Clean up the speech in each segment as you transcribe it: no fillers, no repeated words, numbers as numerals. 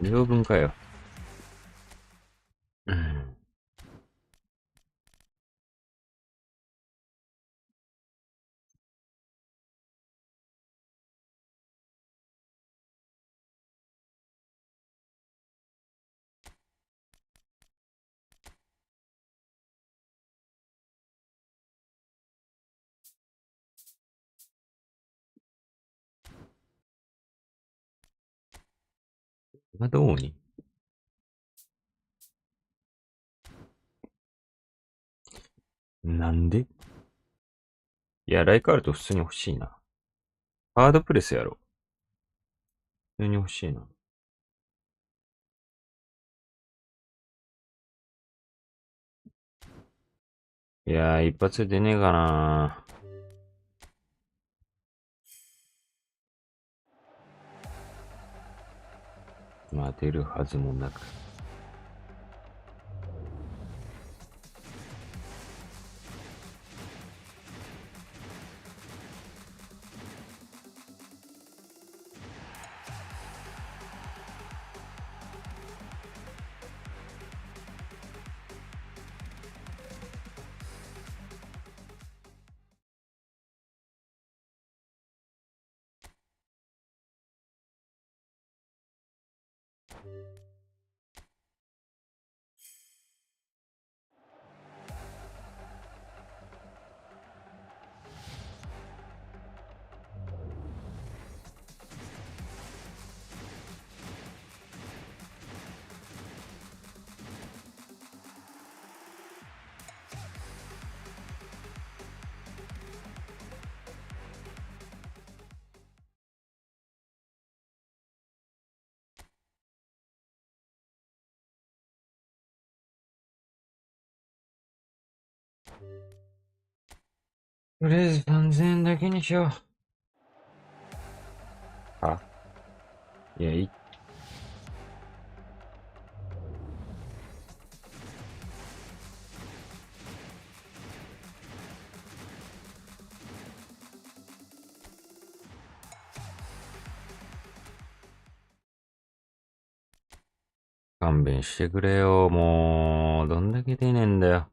両分かよ。うん。まあ、どうになんでいや、ライカールト普通に欲しいな。ハードプレスやろ。普通に欲しいな。いやー、一発出ねえかな。まあ、出るはずもなく。とりあえず3000円だけにしよう。いや、勘弁してくれよ。もう、どんだけ出ねえんだよ。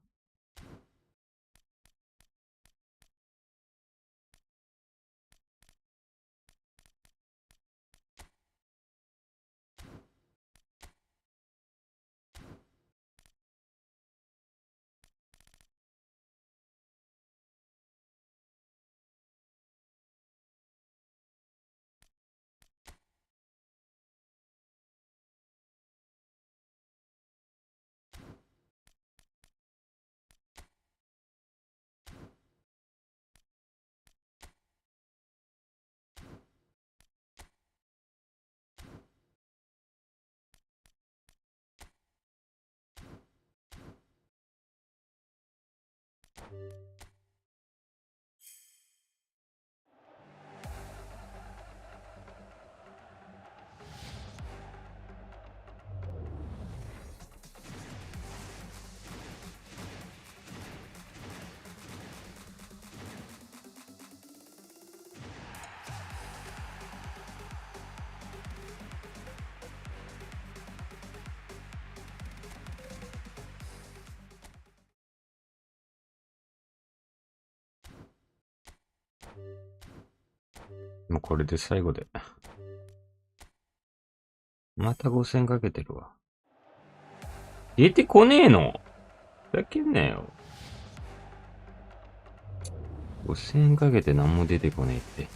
もうこれで最後で。また5000かけてるわ。出てこねえのふざけんなよ。5000円かけて何も出てこねえって。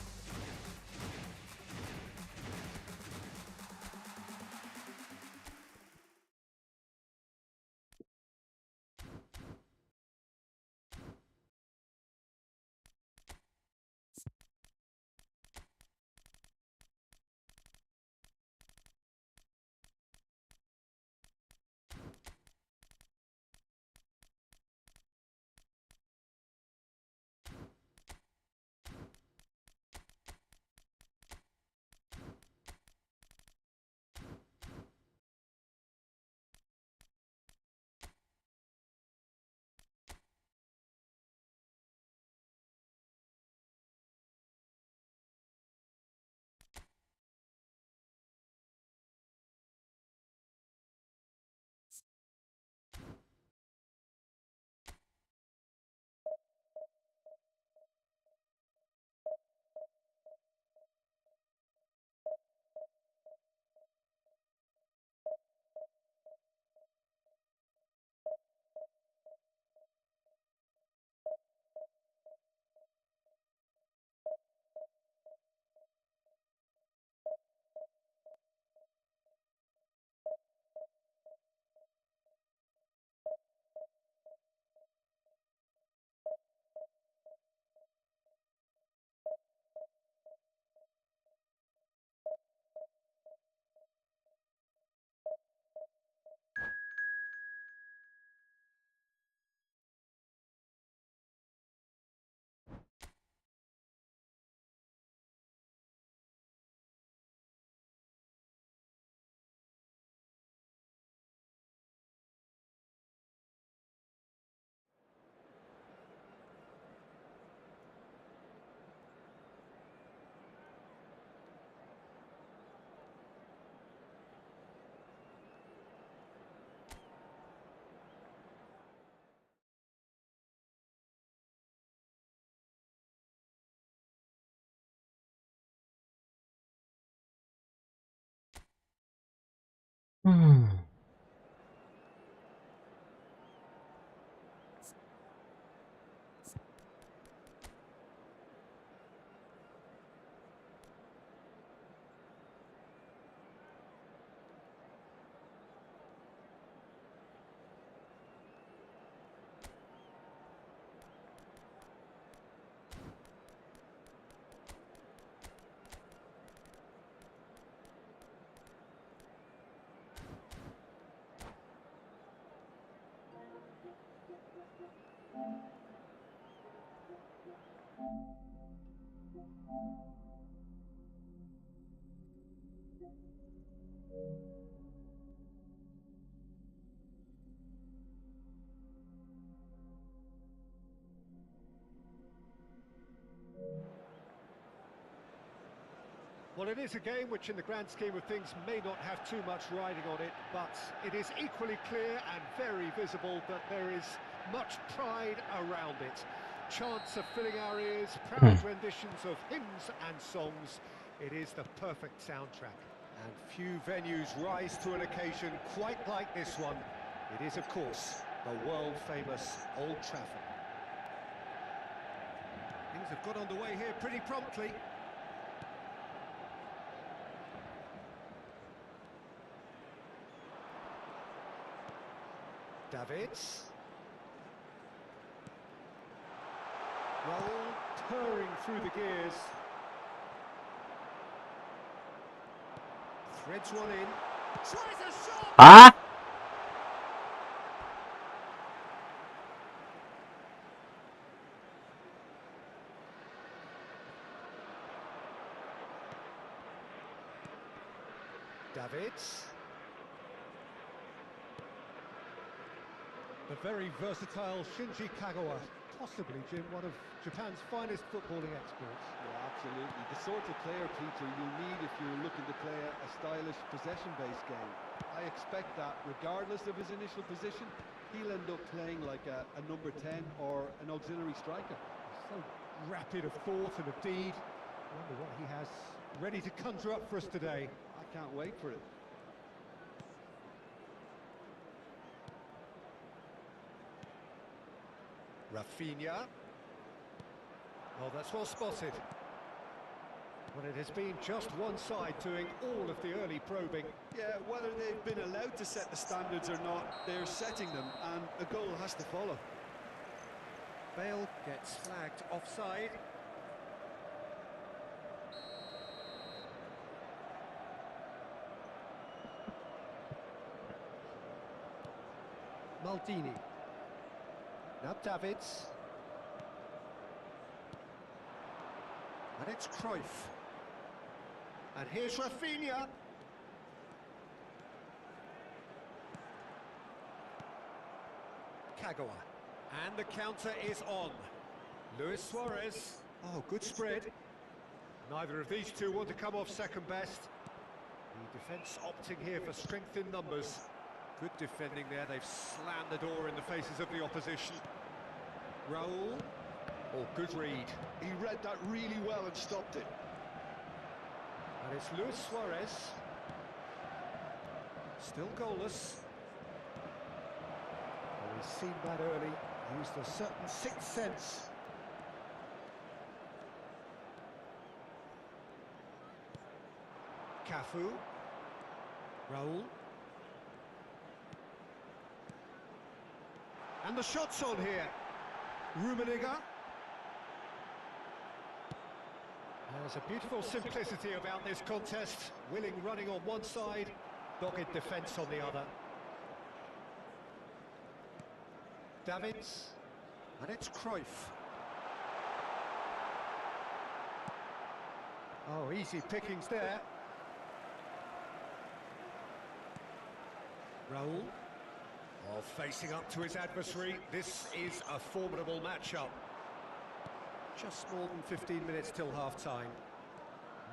うん。Well, it is a game which in the grand scheme of things may not have too much riding on it, but it is equally clear and very visible that there is much pride around it. Chants of filling our ears, proud renditions of hymns and songs. It is the perfect soundtrack. And few venues rise to an occasion quite like this one. It is, of course, the world-famous Old Trafford. Things have got underway here pretty promptly. Davids. Raul purring through the gears. Threads one in. Tries a shot! Ah! Davids. The very versatile Shinji Kagawa, possibly, Jim, one of Japan's finest footballing experts. Yeah, absolutely. The sort of player, Peter, you'll need if you're looking to play a stylish possession-based game. I expect that, regardless of his initial position, he'll end up playing like a number 10 or an auxiliary striker. So rapid of thought and of deed. I wonder what he has ready to conjure up for us today. I can't wait for it. Rafinha. Oh, that's well spotted. Well, it has been just one side doing all of the early probing. Yeah, whether they've been allowed to set the standards or not, they're setting them, and a goal has to follow. Bale gets flagged offside. Maldini. Now Davids. And it's Cruyff. And here's Rafinha. Kagawa. And the counter is on. Luis Suarez. Oh, good spread. Neither of these two want to come off second best. The defence opting here for strength in numbers. Good defending there, they've slammed the door in the faces of the opposition. Raul. Oh, good read. He read that really well and stopped it. And it's Luis Suarez. Still goalless. Oh, he's seen that early. Used a certain sixth sense. Cafu. Raul. And the shot's on here. Rummenigge. There's a beautiful simplicity about this contest. Willing running on one side, dogged defence on the other. Davids. And it's Cruyff. Oh, easy pickings there. Raul. Oh, facing up to his adversary, this is a formidable matchup. Just more than 15 minutes till half-time.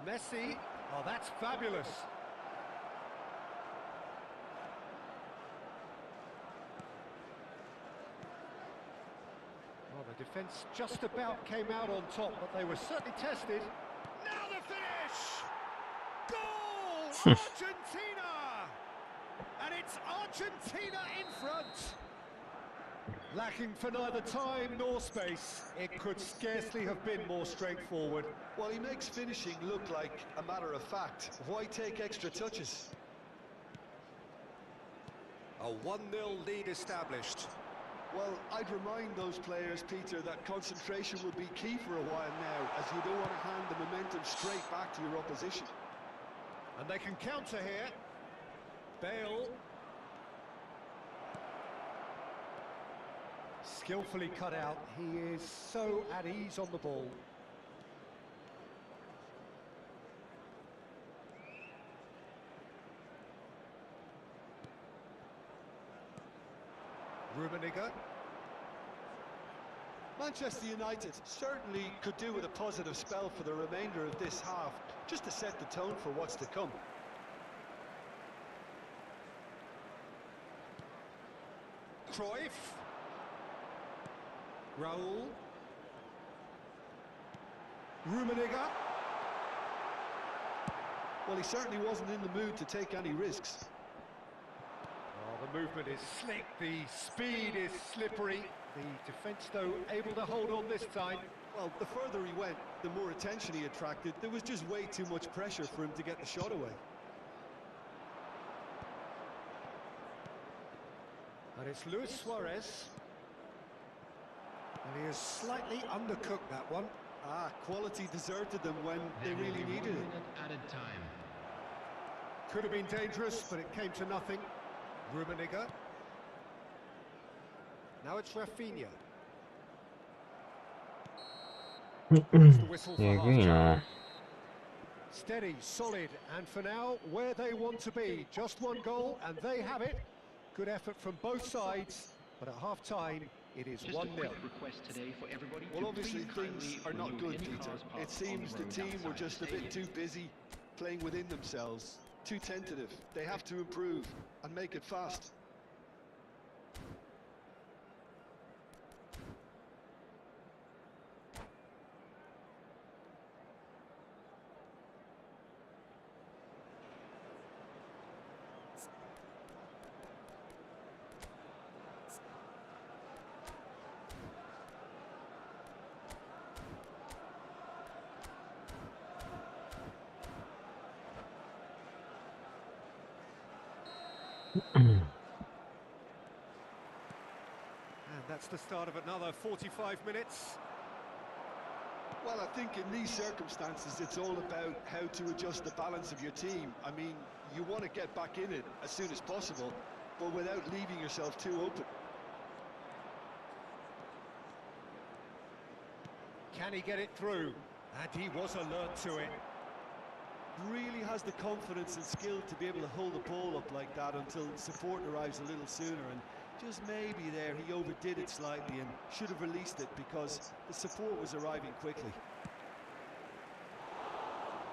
Messi, oh, that's fabulous. Well, the defence just about came out on top, but they were certainly tested. Now the finish! Goal! Argentina! Argentina in front. Lacking for neither time nor space. It could scarcely have been more straightforward. Well, he makes finishing look like a matter of fact. Why take extra touches? A 1-0 lead established. Well, I'd remind those players, Peter, that concentration will be key for a while now, as you don't want to hand the momentum straight back to your opposition. And they can counter here. Bale. Skillfully cut out. He is so at ease on the ball. Rummenigge. Manchester United certainly could do with a positive spell for the remainder of this half, just to set the tone for what's to come. Cruyff. Raul. Rummenigge. Well, he certainly wasn't in the mood to take any risks. Oh, the movement is slick, the speed is slippery. The defence, though, able to hold on this time. Well, the further he went, the more attention he attracted. There was just way too much pressure for him to get the shot away. And it's Luis Suarez. And he has slightly undercooked that one. Ah, quality deserted them when they really needed it. Added time. Could have been dangerous, but it came to nothing. Rummenigge. Now it's Rafinha. That's the whistle for half-time. Steady, solid, and for now, where they want to be. Just one goal, and they have it. Good effort from both sides, but at half-time, it is 1-0. Well, obviously things are not good, Peter. It seems the team were just a bit too busy playing within themselves, too tentative. They have to improve and make it fast. And that's the start of another 45 minutes. Well, I think in these circumstances, it's all about how to adjust the balance of your team. I mean, you want to get back in it as soon as possible, but without leaving yourself too open. Can he get it through? And he was alert to it. Really has the confidence and skill to be able to hold the ball up like that until support arrives a little sooner, and just maybe there he overdid it slightly and should have released it because the support was arriving quickly.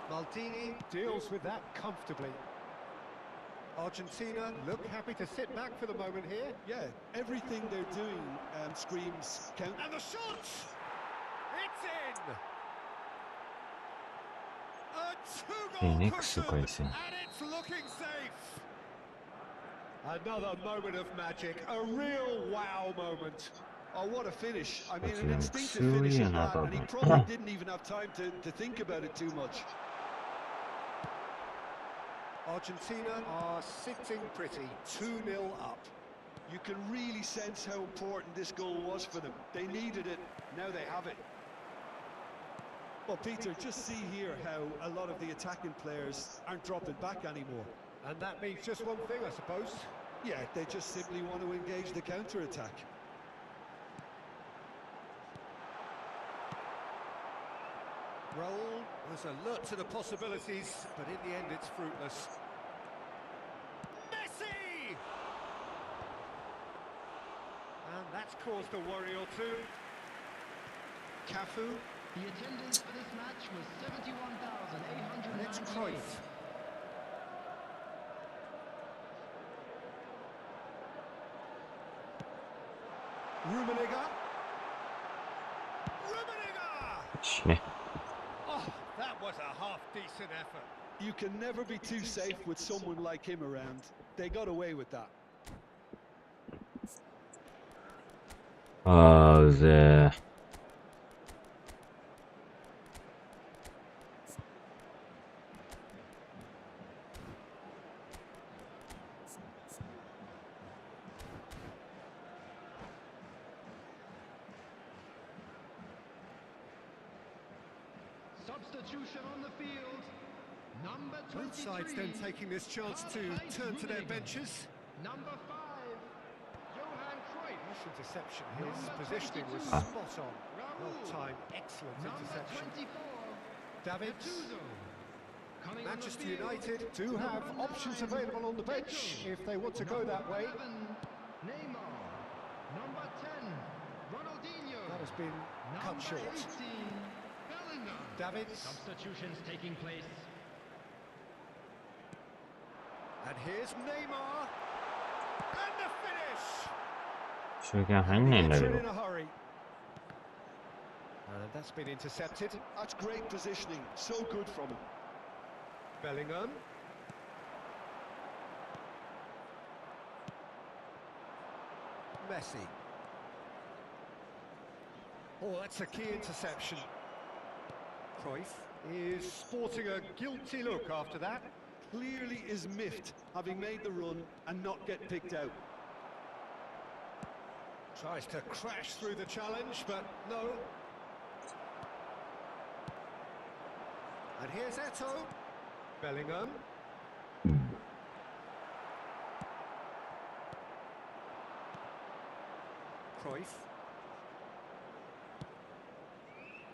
Maldini deals with that comfortably. Argentina look happy to sit back for the moment here. Yeah, everything they're doing screams count. And the shot! It's in! A two-goal cushion, and it's looking safe. Another moment of magic, a real wow moment. Oh, what a finish. I mean, an instinctive finish at that, and he probably didn't even have time to think about it too much. Argentina are sitting pretty, 2-0 up. You can really sense how important this goal was for them. They needed it, now they have it. Well, Peter, just see here how a lot of the attacking players aren't dropping back anymore. And that means just one thing, I suppose. Yeah, they just simply want to engage the counter-attack. Raul was alert to the possibilities, but in the end it's fruitless. Messi! And that's caused a worry or two. Cafu. The attendance for this match was 71,898. And it's Cruyff. Rummenigge. Rummenigge! Oh, that was a half-decent effort. You can never be too safe with someone like him around. They got away with that. あーうぜー。Substitution on the field. Number Both sides then 23. taking this chance to turn to their benches. Number 5. Johan Cruyff. Nice interception. His Number positioning was 22. spot on. Well Raul. timed, excellent Number interception. 24. David. Uzo. Coming on the Manchester field. United do have Number options 9. available on the bench Deco. if they want to go Number that way. 11. Neymar. Number 10. Ronaldinho. That has been cut Number short. 18. Bellingham. David. Substitutions taking place. And here's Neymar. And the finish! 集権入んないんだけ Enter ど in a hurry. And that's been intercepted. That's great positioning. So good from him. Bellingham. Messi. Oh, that's a key interception. Cruyff is sporting a guilty look after that. Clearly is miffed, having made the run and not get picked out. Tries to crash through the challenge, but no. And here's Eto. Bellingham. Cruyff.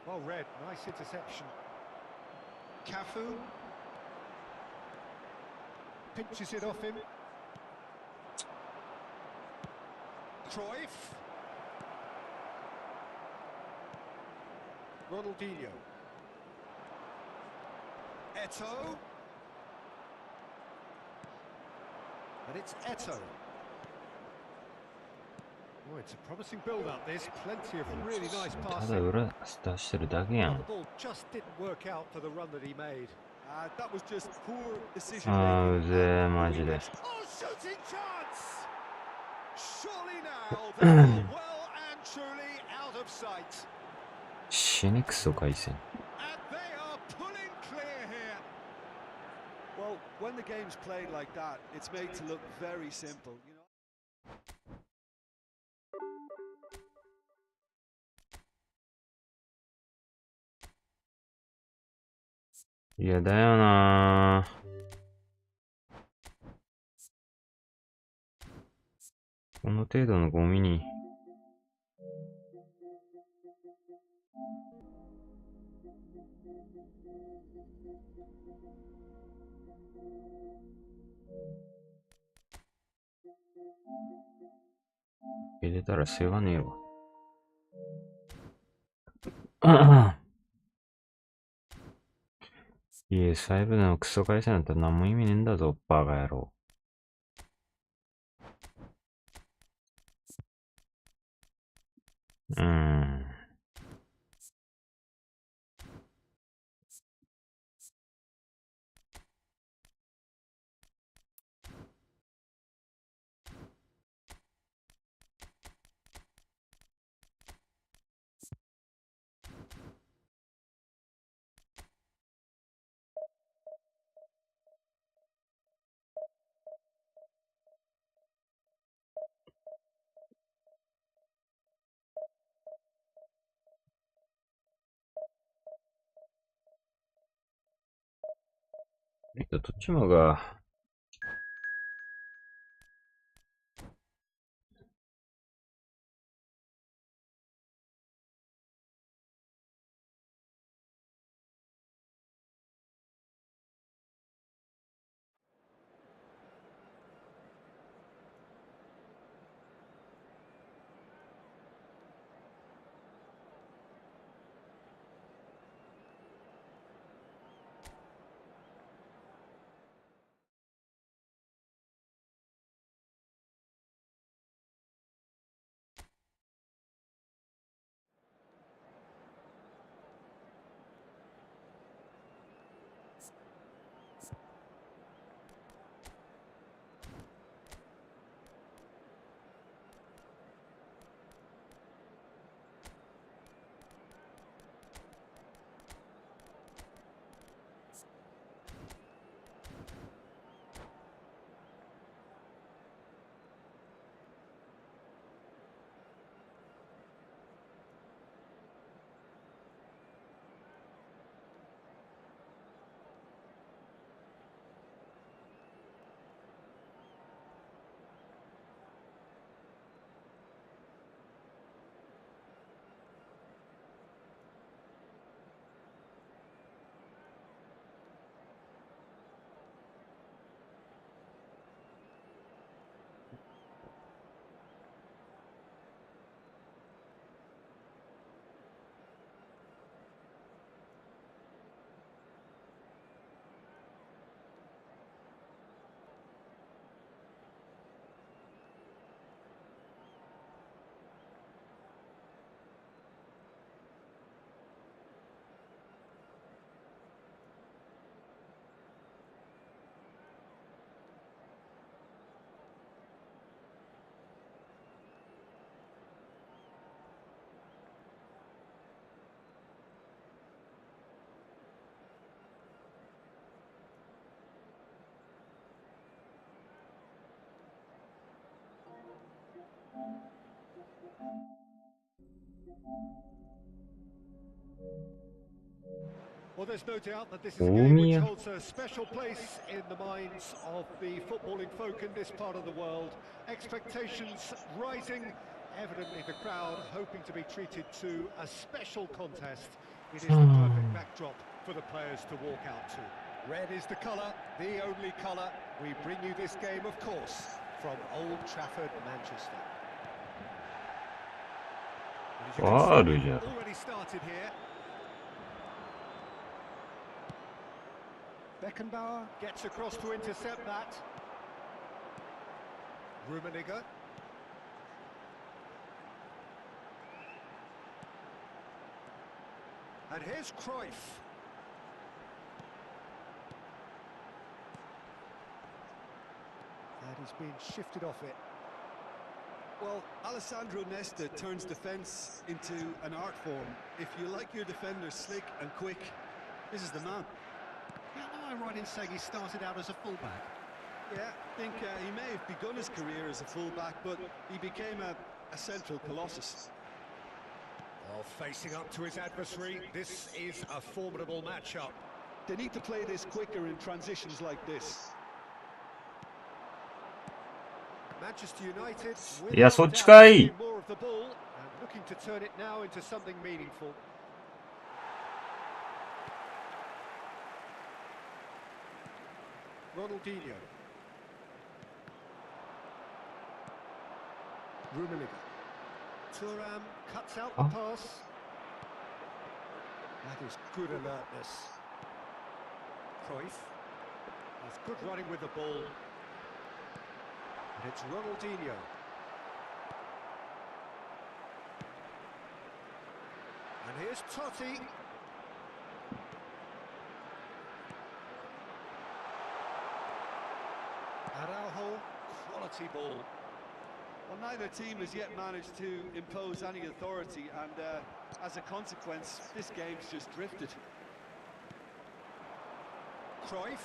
Well read, nice interception. Cafu. Pinches it off him. Cruyff. Ronaldinho. Eto. And it's Eto. Oh, it's a promising build-up, this. Plenty of really nice ただ passing. 裏出してるだけや Well, ん the ball just didn't work out for the run that he made. That was just poor decision あーう making. ぜーマジで Oh, shooting chance! Surely now they are well and truly out of sight. 死ねクソ回線 And they are pulling clear here. Well, when the game's played like that, it's made to look very simple. You know. いやだよなこの程度のゴミに入れたら世話ねえわいえ、細部でのクソ回線だったら何も意味ねえんだぞ、バカ野郎。どっちもが Well, there's no doubt that this is a game which 大宮 holds a special place in the minds of the footballing folk in this part of the world. Expectations rising, evidently the crowd hoping to be treated to a special contest. It is the perfect backdrop for the players to walk out to. Red is the colour, the only colour. We bring you this game, of course, from Old Trafford, Manchester. And as you can see, we've already started here. Beckenbauer gets across to intercept that. Rummenigge. And here's Cruyff. And he's been shifted off it. Well, Alessandro Nesta turns defence into an art form. If you like your defenders slick and quick, this is the man. Am I right in saying he started out as a fullback? Yeah, I think he may have begun his career as a fullback, but he became a central colossus. Well, facing up to his adversary, this is a formidable matchup. They need to play this quicker in transitions like this. Manchester United with いや、そっちかい。 more of the ball and looking to turn it now into something meaningful. Ronaldinho. Rummenigge. Thuram cuts out the pass. That is good alertness. Cruyff has good running with the ball. And it's Ronaldinho. And here's Totti. Araujo, quality ball. Well, neither team has yet managed to impose any authority, and as a consequence, this game's just drifted. Cruyff.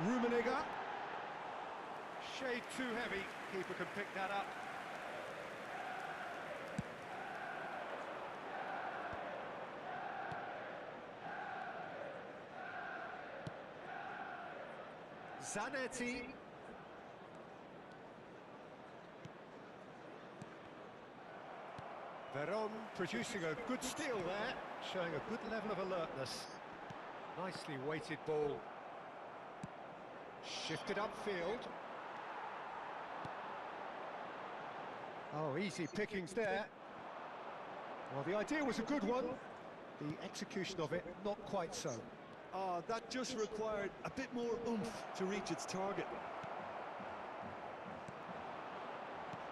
Rummenigge. Shade too heavy. Keeper can pick that up. Zanetti. Veron producing a good steal there, showing a good level of alertness. Nicely weighted ball. Shifted upfield. Oh, easy pickings there. Well, the idea was a good one. The execution of it, not quite so. That just required a bit more oomph to reach its target.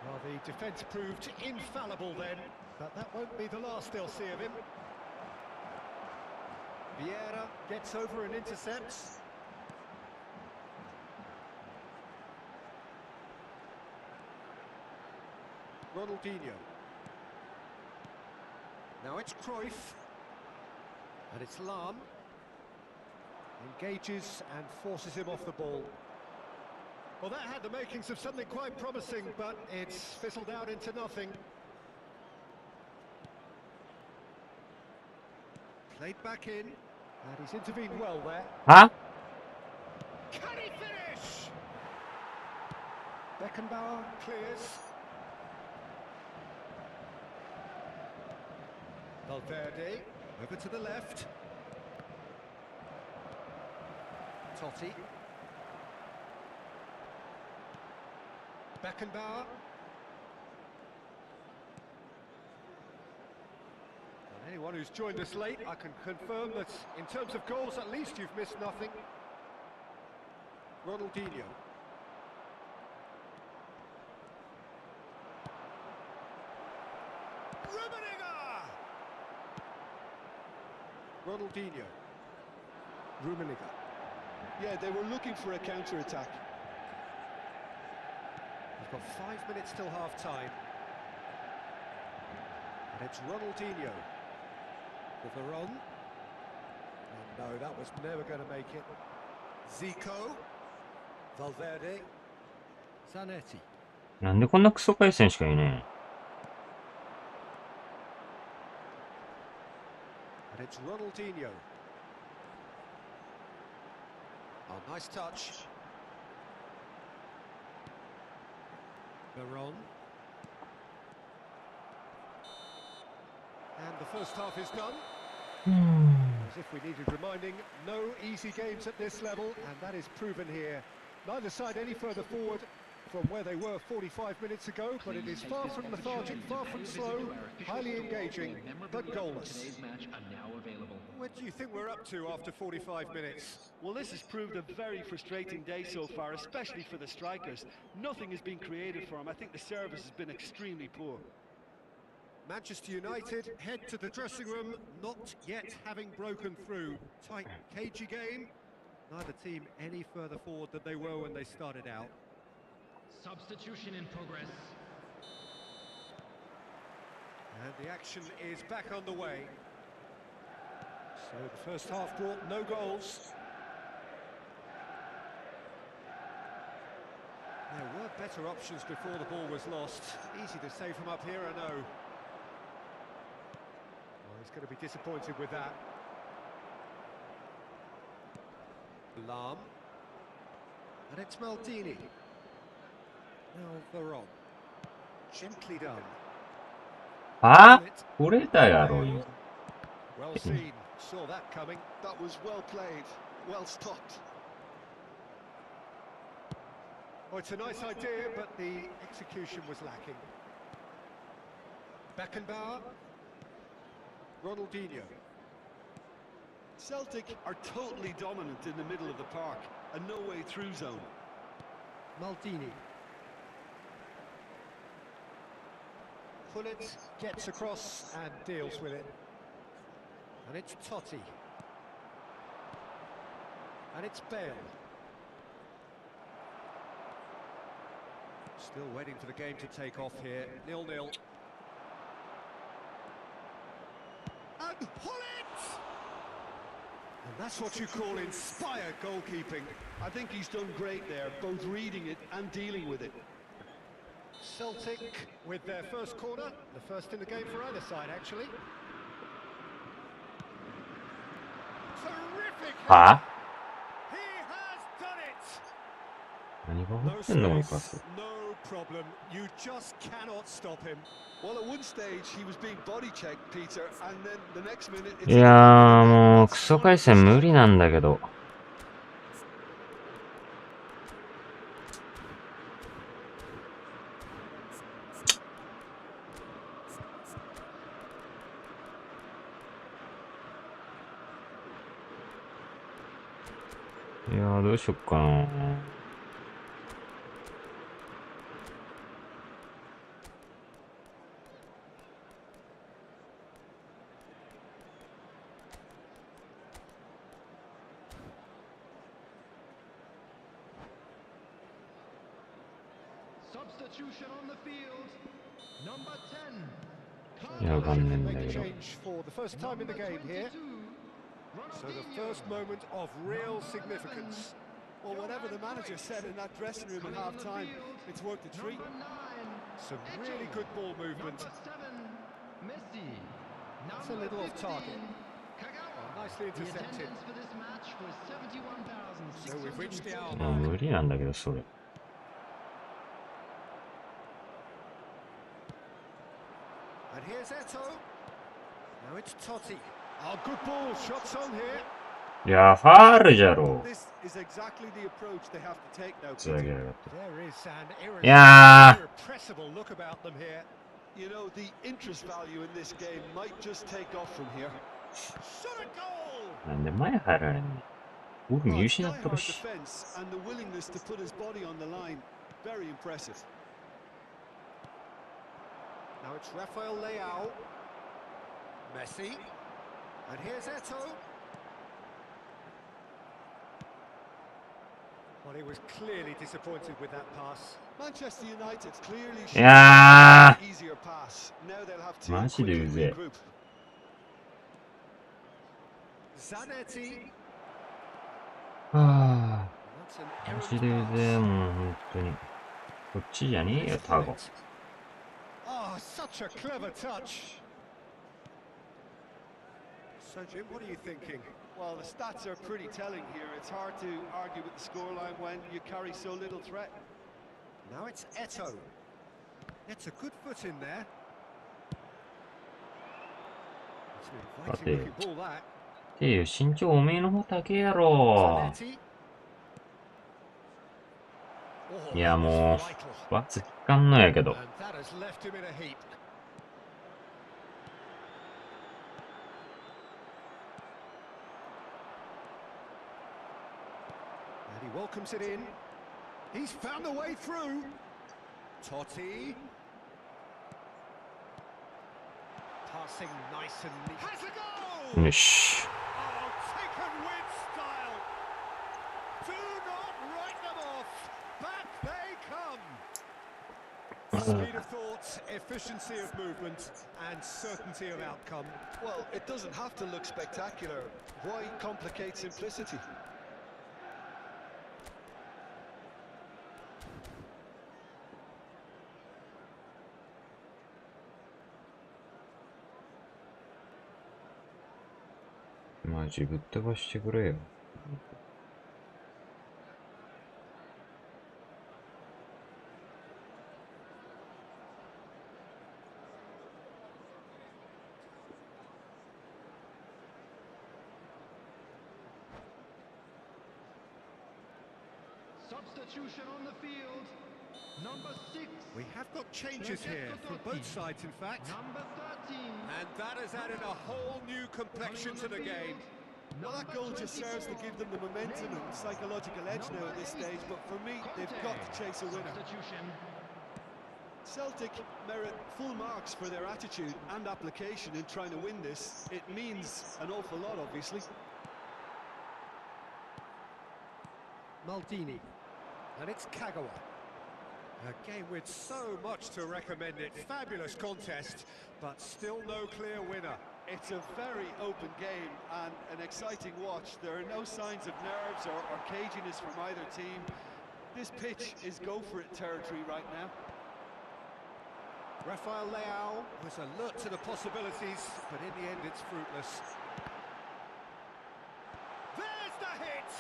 Well, the defence proved infallible then, but that won't be the last they'll see of him. Vieira gets over and intercepts. Ronaldinho. Now it's Cruyff. And it's Lahm. Engages and forces him off the ball. Well, that had the makings of something quite promising, but it's fizzled out into nothing. Played back in, and he's intervened well there. Huh? Can he finish? Beckenbauer clears. Valverde, over to the left. Totti. Beckenbauer. And anyone who's joined us late, I can confirm that in terms of goals, at least you've missed nothing. Ronaldinho. Ronaldinho. Rummenigge. Yeah, they were looking for a counter-attack. We've got 5 minutes till half-time. And it's Ronaldinho. For Veron. And no, that was never going to make it. Zico. Valverde. Zanetti. なんでこんなクソ回線しかいね And it's Ronaldinho. Oh, nice touch. Veron. And the first half is done. え。As if we needed reminding, no easy games at this level, and that is proven here. Neither side any further forward from where they were 45 minutes ago, but it is far from lethargic, far from slow, highly engaging, but goalless. What do you think we're up to after 45 minutes? Well, this has proved a very frustrating day so far, especially for the strikers. Nothing has been created for them. I think the service has been extremely poor. Manchester United head to the dressing room, not yet having broken through. Tight, cagey game. Neither team any further forward than they were when they started out. Substitution in progress. And the action is back underway. So the first half brought no goals. There were better options before the ball was lost. Easy to save from up here, I know. Well, he's going to be disappointed with that. Lam. And it's Maldini. Now Veron. Gently done. あこれだやろ、今。 Well seen. Saw that coming. That was well played, well stopped. Oh, it's a nice idea, but the execution was lacking. Beckenbauer. Ronaldinho. Celtic are totally dominant in the middle of the park, a no-way through zone. Maldini. Pullet gets across and deals with it. And it's Totti. And it's Bale. Still waiting for the game to take off here. 0-0. And Pullet! And that's what you call inspired goalkeeping. I think he's done great there, both reading it and dealing with it. Celtic with their first corner, the first in the game for either side, actually. Terrific! は He has done it! 何が No 起きてんのこの space, パス。 no problem. You just cannot stop him. Well, at one stage he was being body checked, Peter, and then the next minute it's いやーもうクソ回線無理なんだけど。いやーどうしよっかな。Substitution on the field. Number 10. いやわかんねえんだ Make け a ど。 change for the first time in the game here. So the first moment of real significance. well, whatever the manager said in that dressing room at half-time, it's worked a treat. Some really good ball movement. Messi. That's a little off target. Oh, nicely intercepted. So we've reached the hour もう mark. 無理なんだけどそれ。 And here's Eto. Now it's Totti. Oh, good ball. Shots on here. いやファールじゃろ。 This is exactly the approach they have to take now, つなげ Peter. やがって。 There is an いや irrepressible look about them here. You know, the interest value in this game might just take off from here. Shot a goal. ーなんで前入られんねん。ボール Oh, 見失っと die-hard るし。 defense and the willingness to put his body on the line. Very impressive. Now it's Rafael Leao. Messi. And here's Eto. Well, he was clearly disappointed with that pass. Manchester United clearly い should や have an easier pass. Now they'll have to マジで quickly うぜ regroup. Zanetti. ー。はあ。 That's an マジ errant でうぜー pass. もう本当に。こっちじゃねえよ、タゴ。Oh, such a clever touch. So, Jim, what are you thinking? Well, the stats are pretty telling here. It's hard to argue with the scoreline when you carry so little threat. Now it's Eto. It's a good foot in there. It's an inviting looking ball, that. ていう身長おめえの方高えやろ。 Zanetti. Oh, いや that も was う、 vital. 罰聞かんのやけど。 And that has left him in a heap. And he welcomes it in. He's found a way through. Totti. Passing nice and neat. Has a goal! よし。 Oh, taken with style. Do not write them off. Back they come. Speed of thought, efficiency of movement, and certainty of outcome. Well, it doesn't have to look spectacular. Why complicate simplicity?マジぶっ飛ばしてくれよ。Substitution on the field. Number 6. We have got changes here from both sides, in fact. Number 13. And that has added a whole new complexion to the game. Well, that goal just serves to give them the momentum and psychological edge now at this stage, but for me, they've got to chase a winner. Substitution. Celtic merit full marks for their attitude and application in trying to win this. It means an awful lot, obviously. Maldini. And it's Kagawa. A game with so much to recommend it. Fabulous contest, but still no clear winner. It's a very open game and an exciting watch. There are no signs of nerves or caginess from either team. This pitch is go-for-it territory right now. Rafael Leao was alert to the possibilities, but in the end it's fruitless. There's the hit!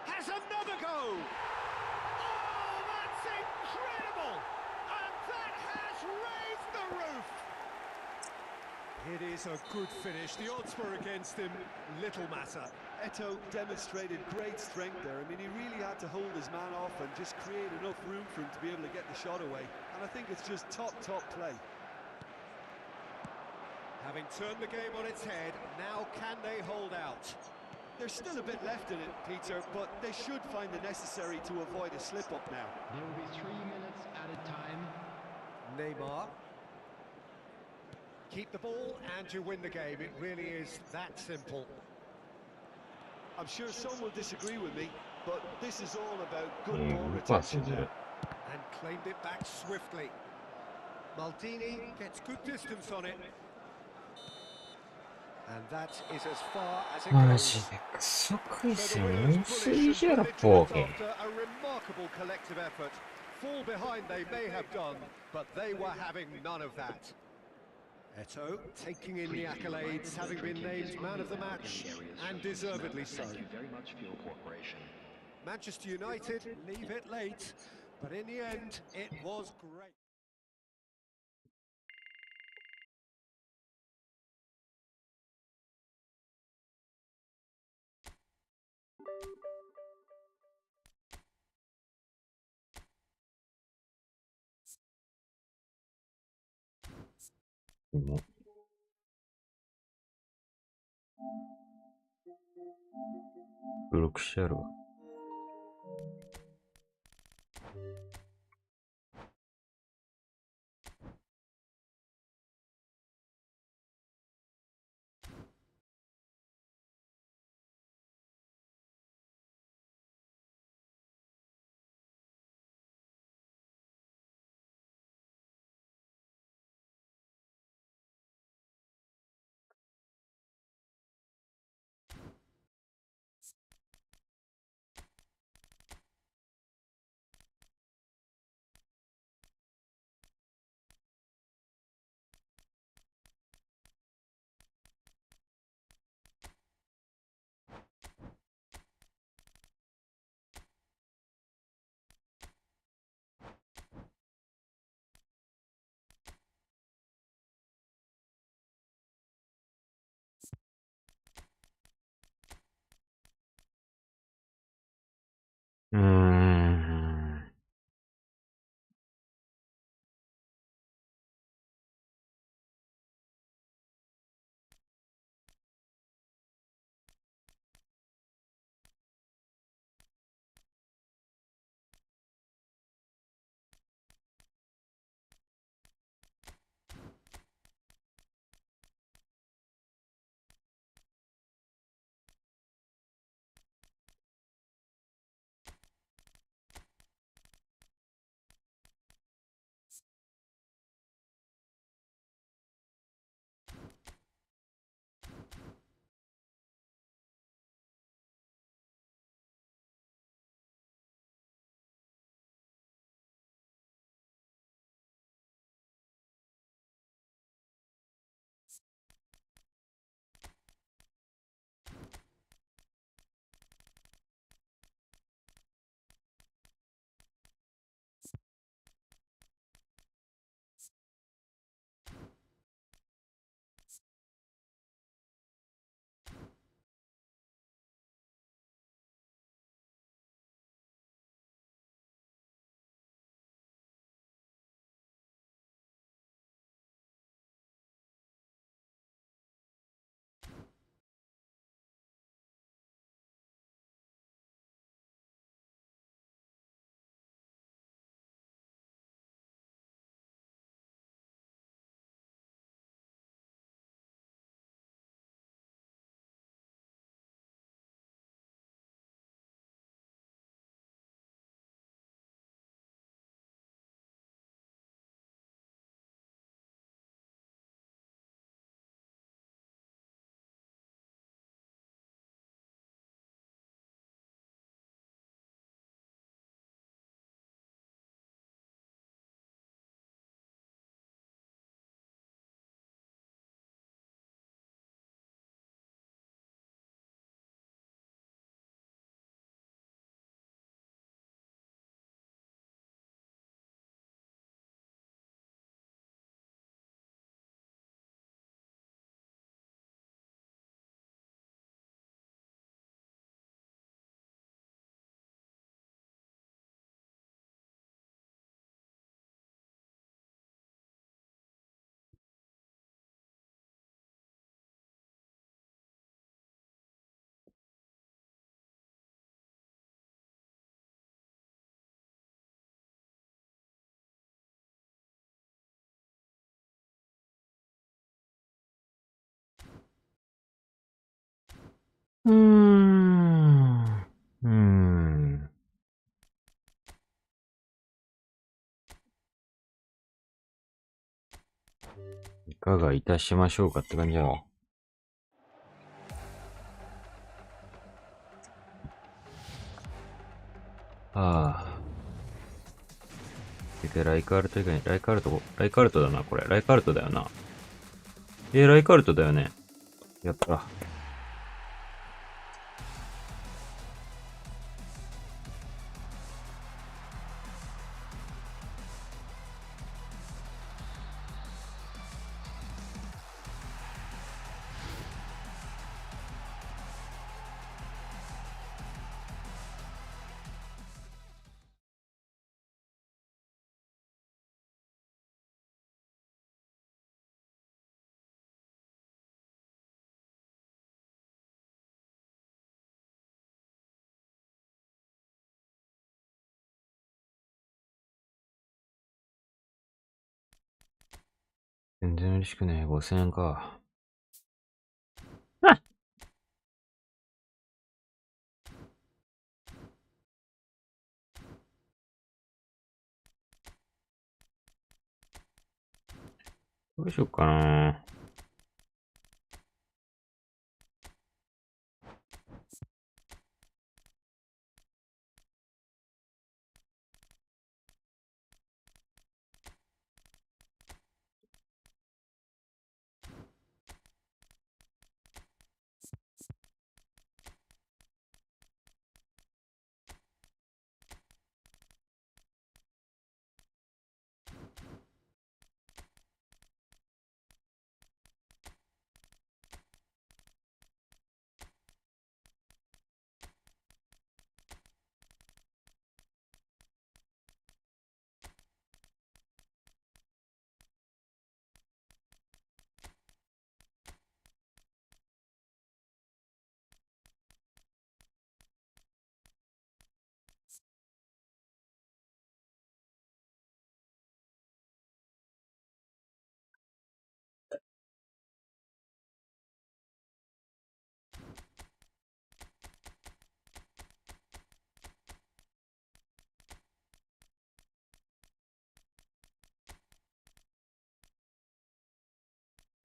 Has another go! Oh, that's incredible! And that has raised the roof! It is a good finish. The odds were against him. Little matter. Eto demonstrated great strength there. I mean, he really had to hold his man off and just create enough room for him to be able to get the shot away. And I think it's just top play. Having turned the game on its head, now can they hold out? There's still a bit left in it, Peter, but they should find the necessary to avoid a slip-up now. There will be 3 minutes added time. Neymar. Keep the ball and you win the game. It really is that simple. I'm sure some will disagree with me, but this is all about good Mm, ball pass retention it. now. And claimed it back swiftly. Maldini gets good distance on it. And that is as far as it マ goes. ジでクソ食い So せ the ん winners 薄 bullish い and じゃろ put ボ into ケ it after a remarkable collective effort. Fall behind they may have done, but they were having none of that. Eto taking in the accolades, having been named man of the match, and deservedly so. Thank you very much for your cooperation. Manchester United leave it late, but in the end, it was great.でもブロックしてやるわ。うーん。うーん。うーん。いかがいたしましょうかって感じだわ。ああ。ライカールト以外に、ライカルトだな、これ。ライカルトだよな。ライカルトだよね。やった。全然嬉しくねえ。5000円か。どうしよっかな。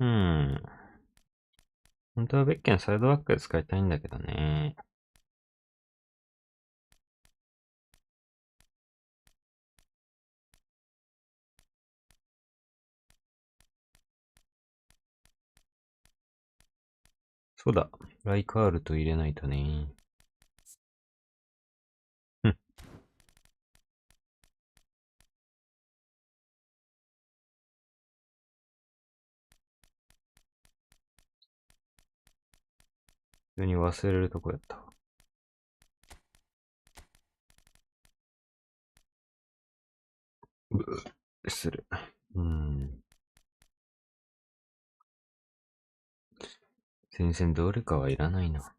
うん。本当はベッケンサイドバックで使いたいんだけどね。そうだ。ライカールと入れないとね。うん。普通に忘れるとこやったわ。失礼。うん。全然どれかはいらないな。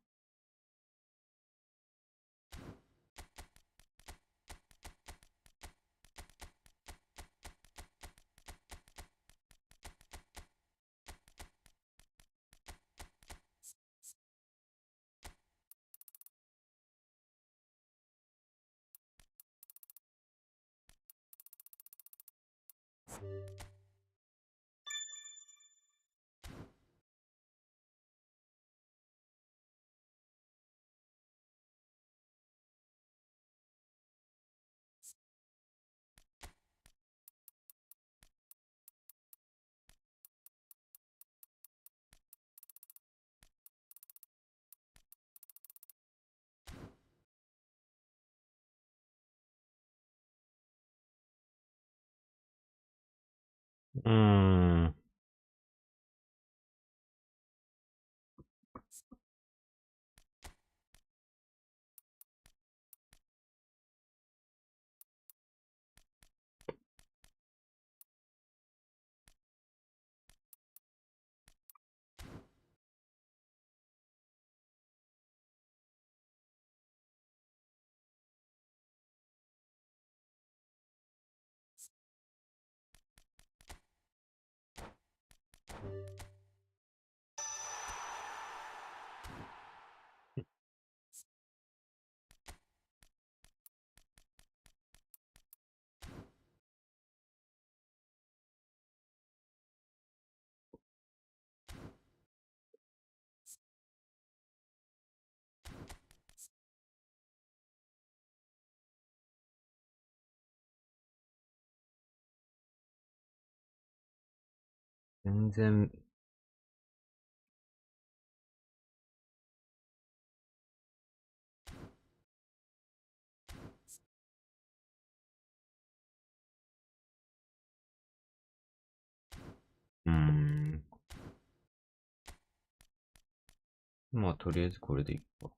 うーん。全然、うーん。まあ、とりあえずこれでいいか。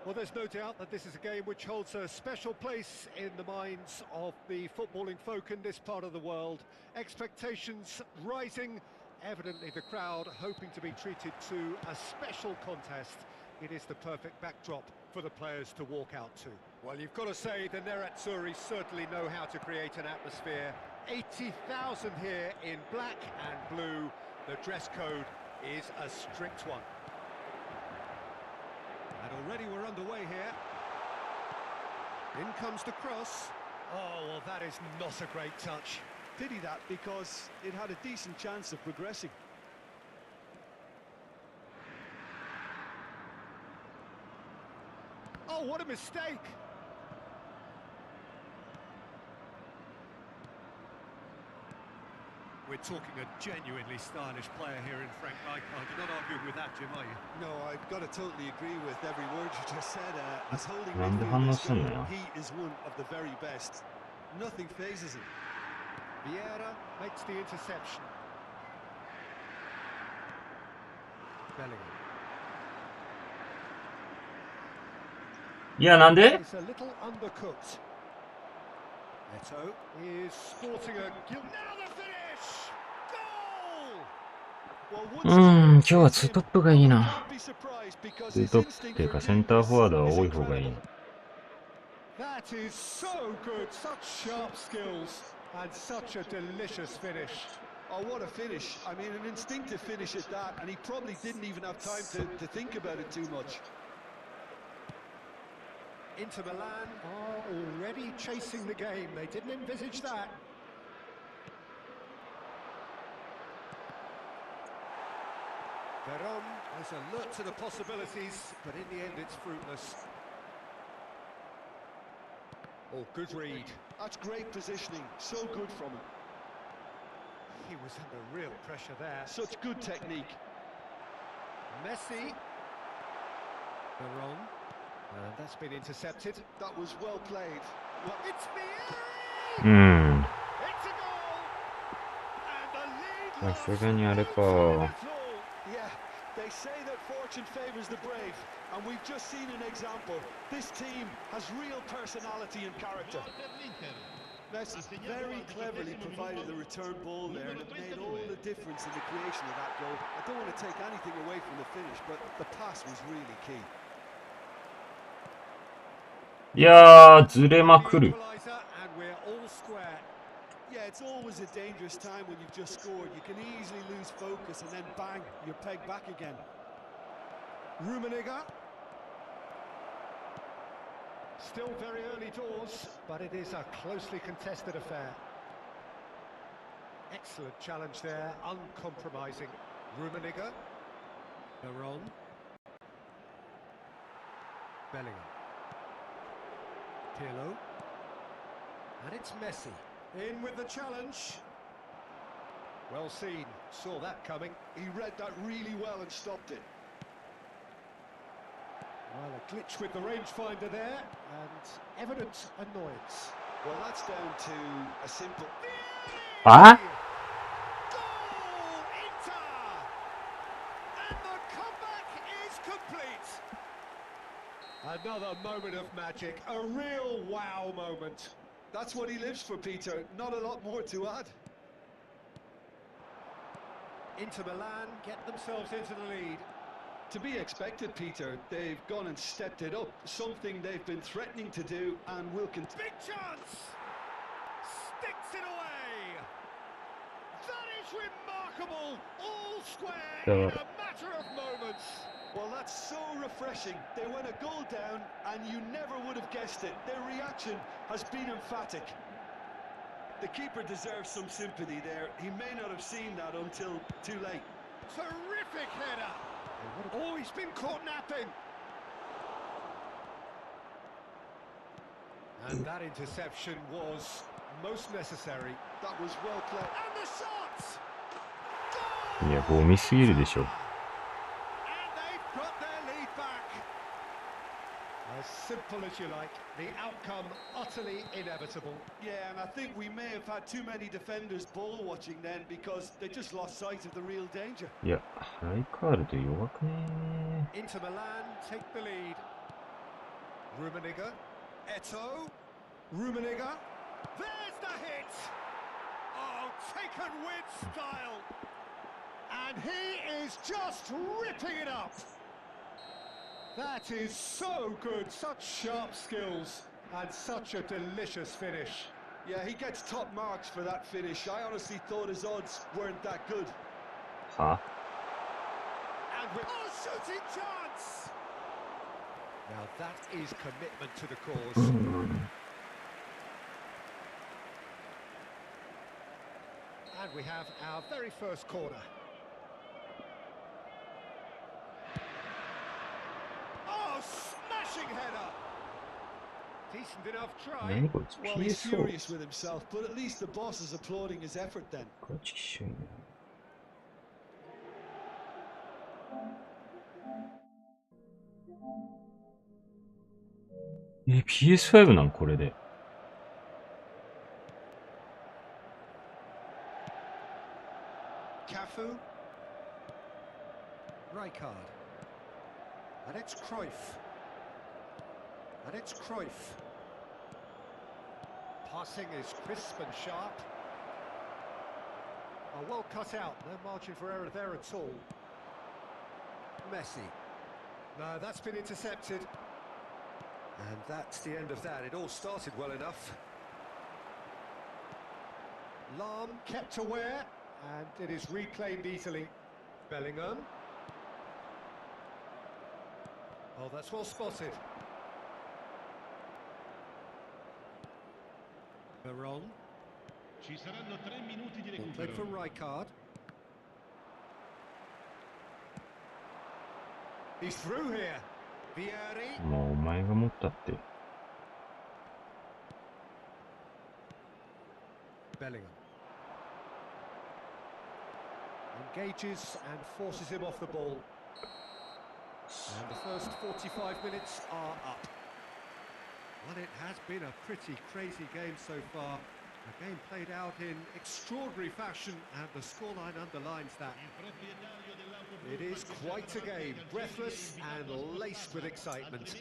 Well, there's no doubt that this is a game which holds a special place in the minds of the footballing folk in this part of the world. Expectations rising, evidently the crowd hoping to be treated to a special contest. It is the perfect backdrop for the players to walk out to. Well, you've got to say the Nerazzurri certainly know how to create an atmosphere. 80,000 here in black and blue. The dress code is a strict one. And already we're underway here. In comes the cross. Oh, well, that is not a great touch. Pity that, because it had a decent chance of progressing. Oh, what a mistake! We're talking a genuinely stylish player here in Frank Rijkaard. You're not arguing with that, Jim, are you? No, I've got to totally agree with every word you just said. As holding なんで反応すんのよ。 he is one of the very best. Nothing phases him. Vieira makes the interception. Bellingham. いや、なんで It's a little undercooked. Neto is sporting a now the finish! Goal! 今日はツートップがいいな。ツートップっていうかセンターフォワードは多い方がいい。That is so good, such sharp skills and such a delicious finish. Oh, what a finish. I mean, an instinctive finish at that, and he probably didn't even have time to think about it too much. Inter Milan are already chasing the game. They didn't envisage that. Veron is alert to the possibilities, but in the end it's fruitless. Oh, good read. That's great positioning. So good from him. He was under real pressure there. Such good technique. Messi. Veron. And that's been intercepted. That was well played. Well, it's Vieri! うん。 It's a goal! And the lead さすがにあれか。 Yeah, they say that fortune favours the brave, and we've just seen an example. This team has real personality and character. Messi very cleverly provided the return ball there, and it made all the difference in the creation of that goal. I don't want to take anything away from the finish, but the pass was really key. いやー、ずれまくる。 Yeah, it's always a dangerous time when you've just scored. You can easily lose focus and then bang, you're pegged back again. Rummenigge. Still very early doors, but it is a closely contested affair. Excellent challenge there, uncompromising. Rummenigge. Veron. Bellingham. Pirlo. And it's Messi. In with the challenge. Well seen, saw that coming. He read that really well and stopped it. Well, a glitch with the rangefinder there, and evident annoyance. Well, that's down to a simple... あ Goal, Inter! And the comeback is complete. Another moment of magic, a real wow moment. That's what he lives for, Peter. Not a lot more to add. Inter Milan get themselves into the lead. To be expected, Peter. They've gone and stepped it up. Something they've been threatening to do and will continue. Big chance! Sticks it away! That is remarkable! All square in a matter of moments. Well, that's so refreshing. They went a goal down and you never would have guessed it. Their reaction has been emphatic. The keeper deserves some sympathy there. He may not have seen that until too late. Terrific header! Oh, he's been caught napping! And that interception was most necessary. That was well played. And the shot! いや、ゴミすぎるでしょ。 And they've got their lead back. As simple as you like, the outcome utterly inevitable. Yeah, and I think we may have had too many defenders ball watching then because they just lost sight of the real danger. いや、ライカールと弱くね Inter Milan take the lead. Rummenigge. Eto'o. Rummenigge. There's the hit! Oh, taken with style. And he is just ripping it up. That is so good. Such sharp skills and such a delicious finish. Yeah, he gets top marks for that finish. I honestly thought his odds weren't that good. Huh? And with shooting chance. Now that is commitment to the cause. And we have our very first corner. Oh, smashing header. Decent enough try. 何こいつ Well, he's PSO furious with himself, but at least the boss is applauding his effort then. これちっしょいな。PS5 なんこれで。Cafu. Rijkaard. And it's Cruyff. And it's Cruyff. Passing is crisp and sharp. Oh, well cut out. No margin for error there at all. Messi. No, that's been intercepted. And that's the end of that. It all started well enough. Lahm kept aware, and it is reclaimed easily. Bellingham. Oh, that's well spotted. Veron. Ci saranno 3 minuti di Played for recupero. Rijkaard. He's through here. Vieri. もうお前が持ったって。Bellingham. Engages and forces him off the ball. And the first 45 minutes are up. Well, it has been a pretty crazy game so far. A game played out in extraordinary fashion, and the scoreline underlines that. It is quite a game, breathless and laced with excitement.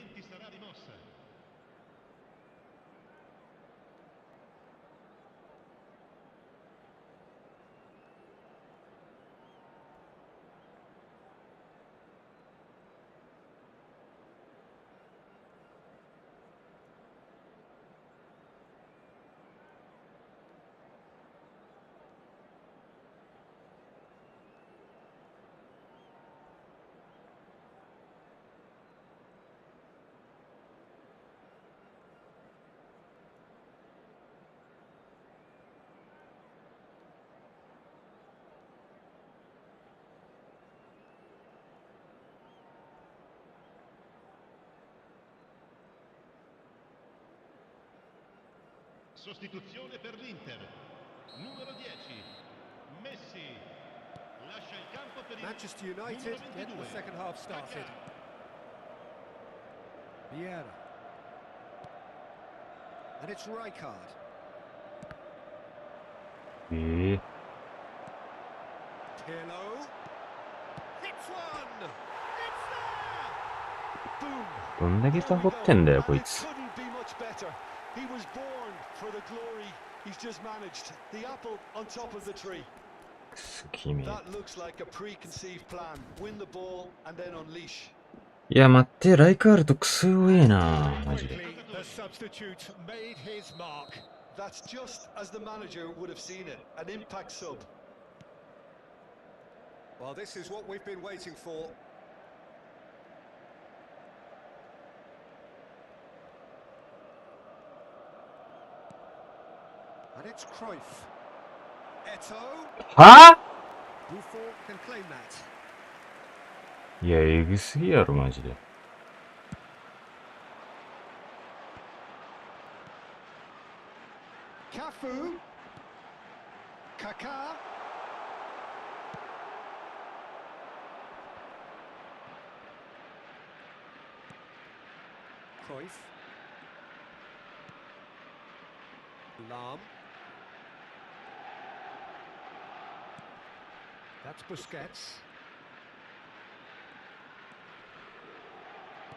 Sostituzione per l'Inter. Numero 10. Messi. Lascia il campo per il Manchester United get the second half started. Vieira. And it's Rijkaard. Pirlo. Hits one! It's there! Boom! どんだけサボってんだよ、こい It つ。 couldn't be much better. He was born for the glory he's just managed. The apple on top of the tree. くそ、君。That looks like a preconceived plan. Win the ball and then unleash. いや、待って、ライカールとクソ弱えな、マジで。 Quickly, the substitute made his mark. That's just as the manager would have seen it. An impact sub. Well, this is what we've been waiting for. And it's Cruyff. Eto'o. はぁ Buffon can claim that. いや、えぐすぎやろ、マジで。Cafu. Kaká. Cruyff. Lahm. That's Busquets.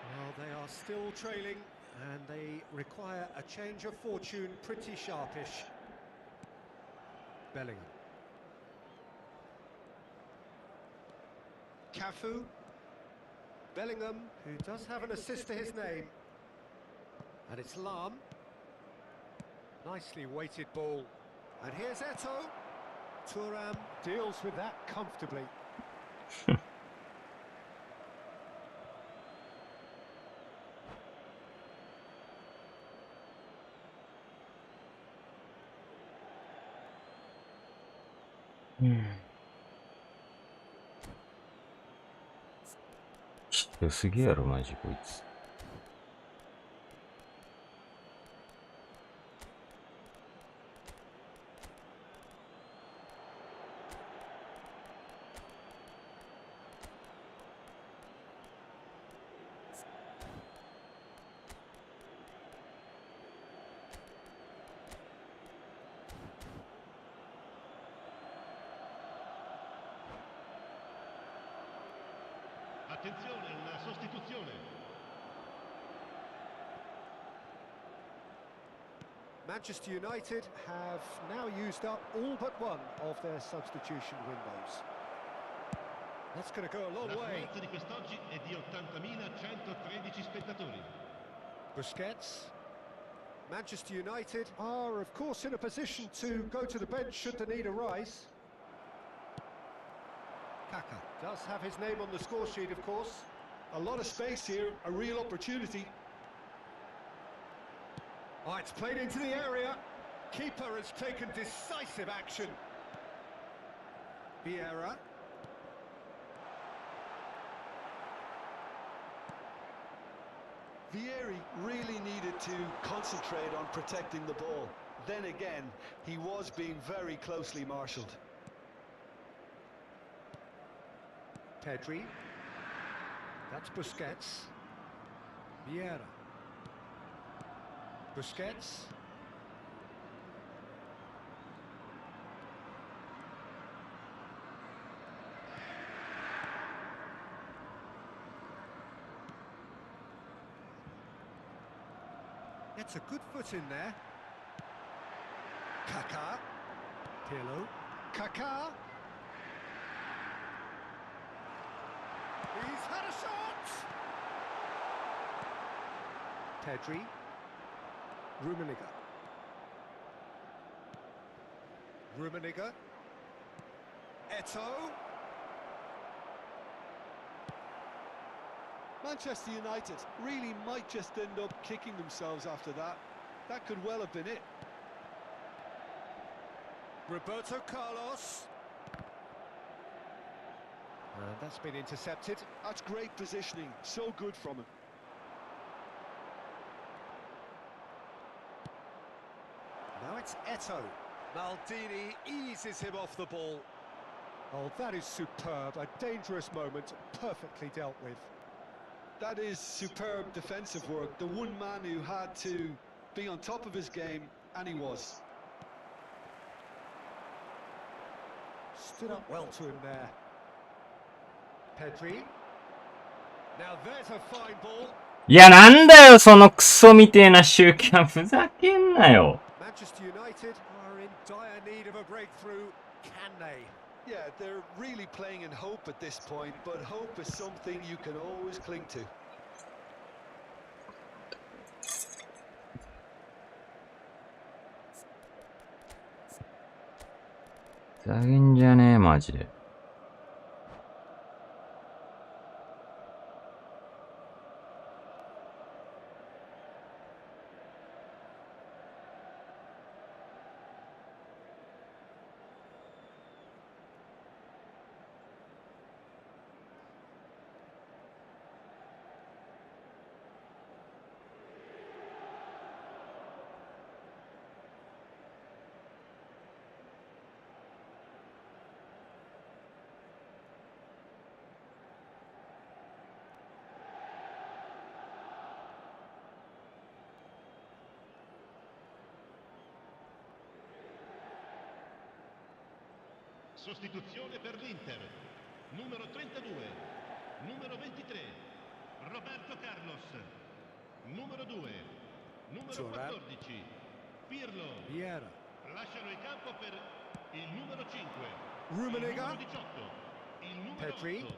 Well, they are still trailing, And they require a change of fortune, pretty sharpish. Bellingham. Cafu. Bellingham, who does have an assist to his name. And it's Lam. Nicely weighted ball. And here's Eto'o. Thuram deals with that comfortably.良すぎやろ、マジこいつ。Attenzione, una sostituzione. Manchester United have now used up all but one of their substitution windows. That's going to go a long way. L'affluenza di quest'oggi è di 80.113 spettatori. Busquets. Manchester United are, of course, in a position to go to the bench should the need arise. Kaka does have his name on the score sheet, of course. A lot of space here, a real opportunity. Oh, it's played into the area. Keeper has taken decisive action. Vieira. Vieri really needed to concentrate on protecting the ball. Then again, he was being very closely marshalled. Pedri. That's Busquets. Vieira. Busquets. Gets a good foot in there. Kaka. Pirlo. Kaka. He's had a shot! Pedri. Rummenigge. Rummenigge. Eto'o. Manchester United really might just end up kicking themselves after that. That could well have been it. Roberto Carlos. And that's been intercepted. That's great positioning, so good from him. Now it's Eto'o. Maldini eases him off the ball. Oh, that is superb. A dangerous moment, perfectly dealt with. That is superb defensive work. The one man who had to be on top of his game, and he was. Stood up well to him there. Pedri. Now there's a fine ball. いや、なんだよ、そのクソみてえな習慣。ふざけんなよ。Manchester United are in dire need of a breakthrough. Can they? Yeah, they're really playing in hope at this point, but hope is something you can always cling to. ふざけんじゃねえ、マジで。Sostituzione per l'Inter. Numero 32, numero 23, Roberto Carlos. Numero 2, numero Turan. 14, Pirlo. Vieira. Lasciano il campo per il numero 5, il Rummenigge. numero 18, il numero Pedri. 8,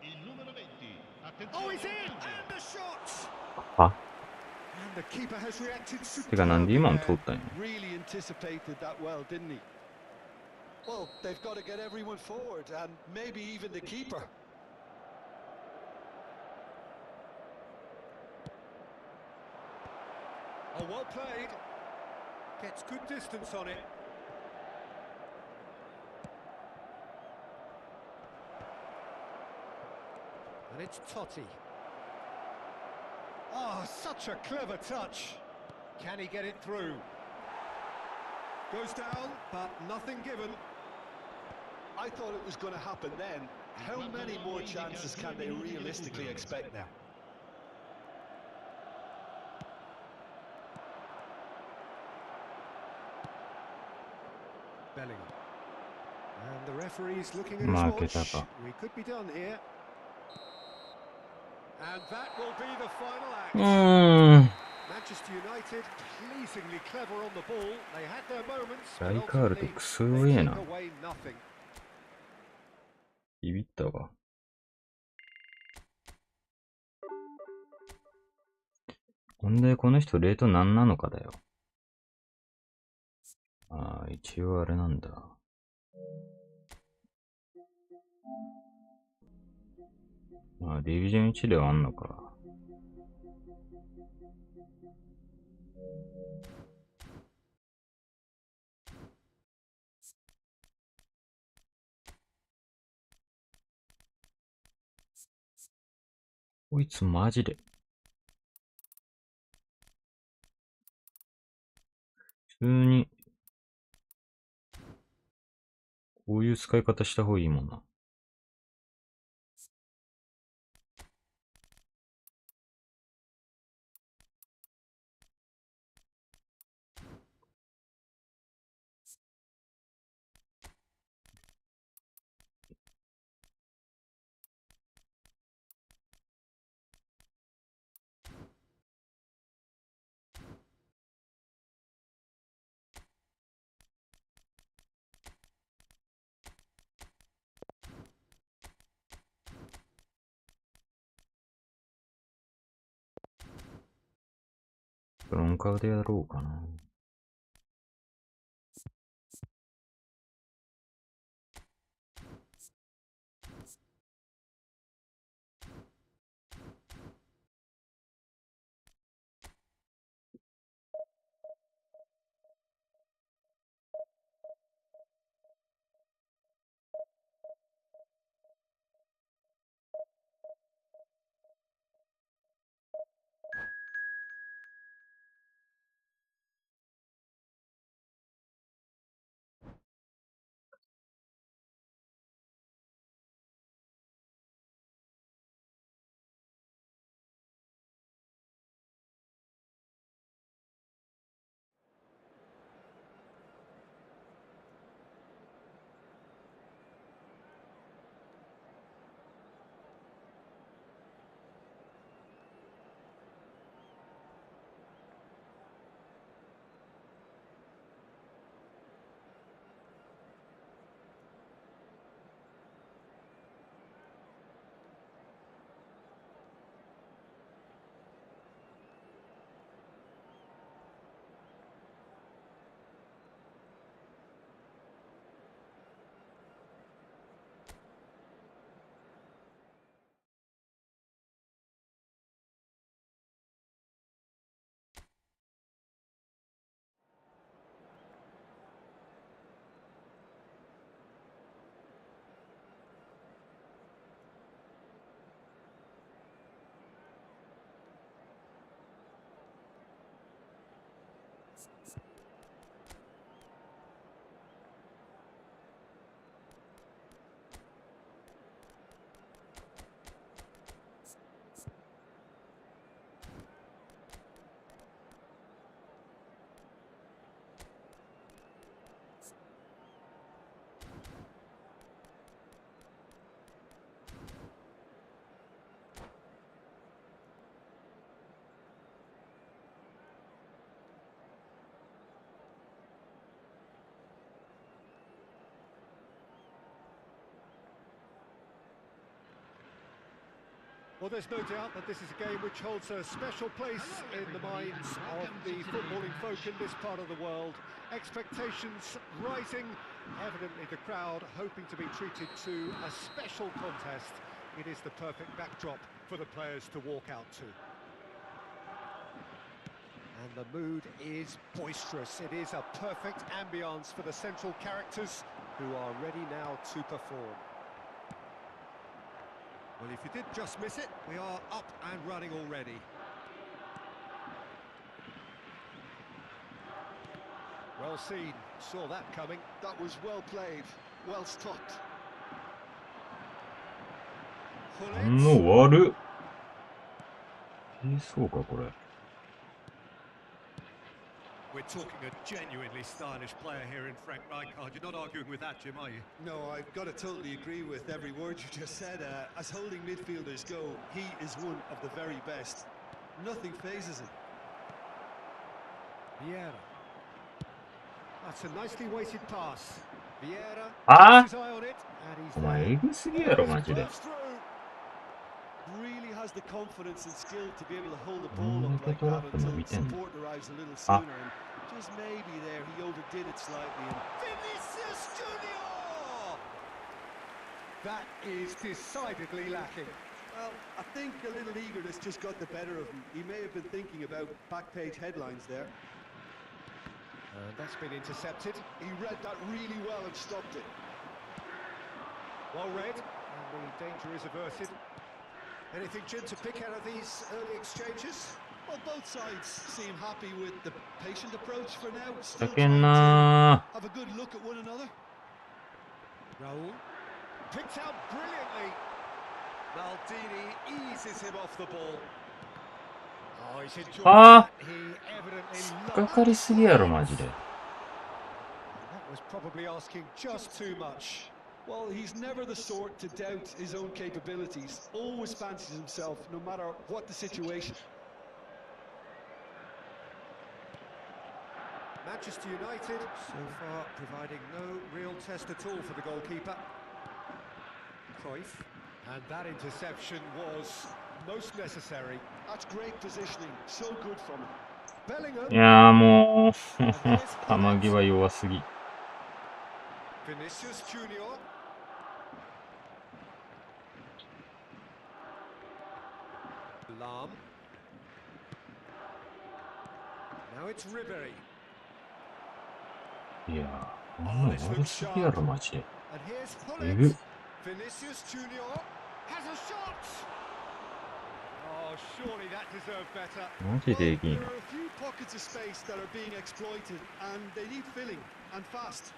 il numero 20. Oh, Attenzione he's al in! cambio. And the shot! あ、 And the keeper has reacted てかなんで superbly 今の there. 通ったんや。 Really anticipated that well, didn't he? Well, they've got to get everyone forward, and maybe even the keeper. Oh, well played. Gets good distance on it. And it's Totti. Oh, such a clever touch. Can he get it through? Goes down, but nothing given. I thought it was going to happen then. How many more chances can they realistically expect now? Bellingham. And the referee's looking at his Mark watch. it up. We could be done here. And that will be the final act. うーん。 Manchester United pleasingly clever on the ball. They had their moments, ラ but イカールと ultimately クソ they 弱え take な。 away nothing. ビビったわ。問題この人レート何なのかだよ。ああ、一応あれなんだ。まあ、ディビジョン1ではあんのか。こいつマジで。普通に、こういう使い方した方がいいもんな。ブロンカーでやろうかな。Well, there's no doubt that this is a game which holds a special place in the minds of the footballing folk in this part of the world. Expectations rising, evidently the crowd hoping to be treated to a special contest. It is the perfect backdrop for the players to walk out to. And the mood is boisterous. It is a perfect ambience for the central characters who are ready now to perform. Well, if you did just miss it, we are up and running already. Well seen, saw that coming. That was well played, well stopped. 反応悪っ。そうか、これ。We're talking a genuinely stylish player here in Frank Rijkaard. You're not arguing with that, Jim, are you? No, I've got to totally agree with every word you just said. As holding midfielders go, he is one of the very best. Nothing phases him. Vieira. That's a nicely weighted pass. Vieira Ah! has his eye on it, and he's お前、there. エグすぎやろ、マジで。 Burst through. Really has the confidence and skill to be able to hold the ball up like Toda that la until mitad. support arrives a little sooner. And just maybe there he overdid it slightly. And Vinicius Junior! That is decidedly lacking. Well, I think a little eagerness just got the better of him. He may have been thinking about back page headlines there. And that's been intercepted. He read that really well and stopped it. Well read, and the danger is averted. Anything, Jim, to pick out of these early exchanges? Well, both sides seem happy with the patient approach for now. だ Still け trying ん to な have a good look at one another. Raul picked out brilliantly. Maldini eases him off the ball. Oh, he's enjoying Ah! that. He evidently 引っかかりすぎやろ、マジで。 That was probably asking just too much. Well, he's never the sort to doubt his own capabilities. Always fancies himself, no matter what the situation. Manchester United so far providing no real test at all for the goalkeeper. Cruyff, and that interception was most necessary. That's great positioning. So good from him. い Bellingham, やーもう、球際弱すぎ。 Vinicius Junior. Lam. Now it's Ribery. いやー、もう悪すぎやろ、マジで。 And here's えぐ Pullet. Vinicius Junior has a shot. Oh, surely that deserved better. マジでえぎい There な。 are a few pockets of space that are being exploited, and they need filling, and fast.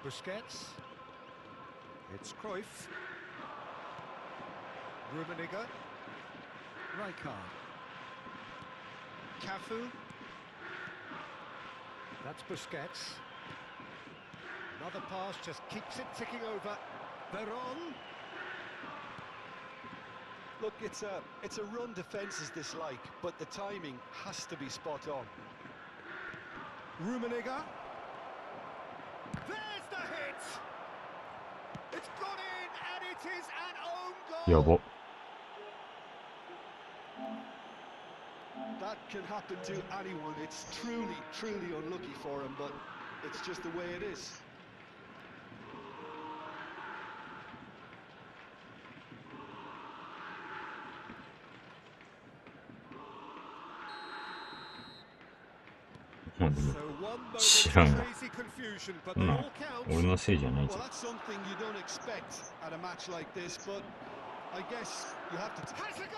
Busquets. It's Cruyff. Rummenigge. Rijkaard. Cafu. That's Busquets. Another pass just keeps it ticking over. Veron. Look, it's a run defences dislike, but the timing has to be spot on. Rummenigge. There's the hit! It's gone in, and it is an own や goal! ば。 That can happen to anyone. It's truly, truly unlucky for him, but it's just the way it is.まあでも、 So one moment of 知らんわ。 crazy confusion, but そ they んな all ん count. 俺のせいじゃないじ Well, ゃん。 that's something you don't expect at a match like this, but I guess you have to. Has a go!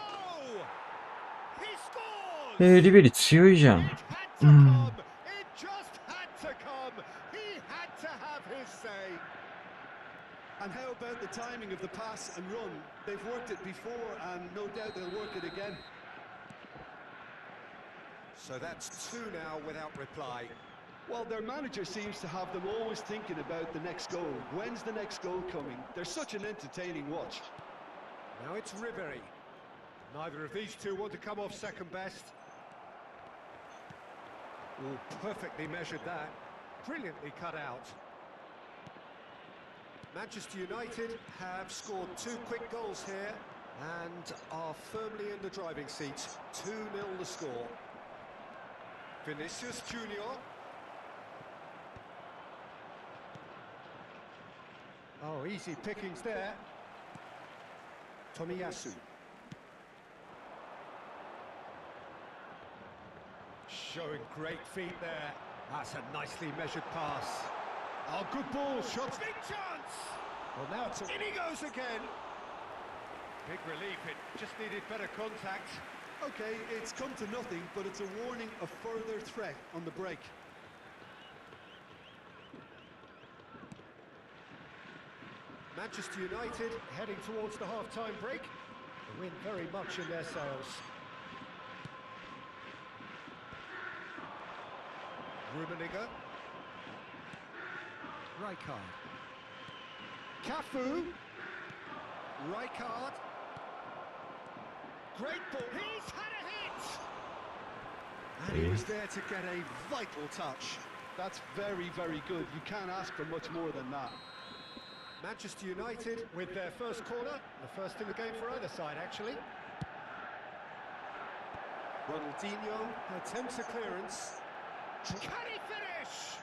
He scores! リベリ強いじゃん。 It had to come! It just had to come! He had to have his say! And how about the timing of the pass and run? They've worked it before, and no doubt they'll work it again. So that's two now without reply. Well, their manager seems to have them always thinking about the next goal. When's the next goal coming? They're such an entertaining watch. Now it's Ribery. Neither of these two want to come off second best. Oh, perfectly measured that. Brilliantly cut out. Manchester United have scored two quick goals here and are firmly in the driving seat. 2-0 the score. Vinicius Junior. Oh, easy pickings there. Tomiyasu. Showing great feet there. That's a nicely measured pass. Oh, good ball, shots. Big chance! Well, now it's in he goes again. Big relief, it just needed better contact. Okay, it's come to nothing, but it's a warning of further threat on the break. Manchester United heading towards the half-time break. The wind very much in their sails. Rummenigge. Rijkaard. Cafu. Rijkaard. Great ball. He's had a hit! And he was there to get a vital touch. That's very, very good. You can't ask for much more than that. Manchester United with their first corner. The first in the game for either side, actually. Ronaldinho attempts a clearance. Can he finish?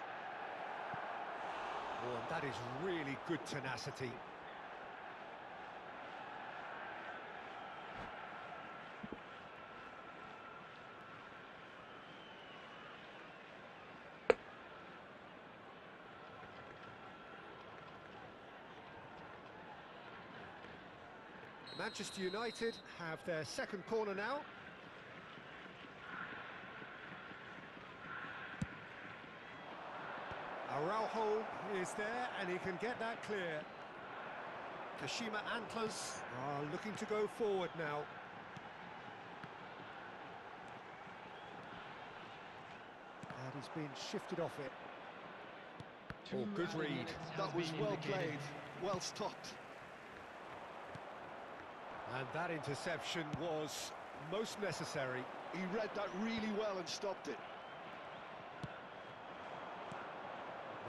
Oh, and that is really good tenacity. Manchester United have their second corner now. Araujo is there and he can get that clear. Kashima Antlers are looking to go forward now. And he's been shifted off it. Oh, good read. That was well played, well stopped. And that interception was most necessary. He read that really well and stopped it.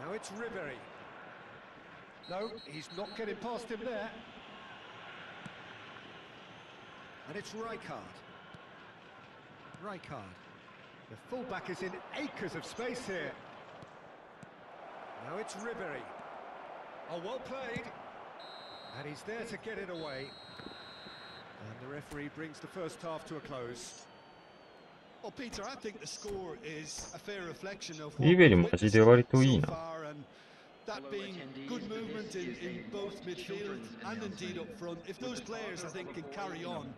Now it's Ribery. No, he's not getting past him there. And it's Rijkaard. Rijkaard. The fullback is in acres of space here. Now it's Ribery. Oh, well played. And he's there to get it away. And the referee brings the first half to a close. Well, Peter, I think the score is a fair reflection of what リベリ we've マジ witnessed で割といい so な。 far, and that being good movement in both midfield and indeed up front. If those players, I think, can carry on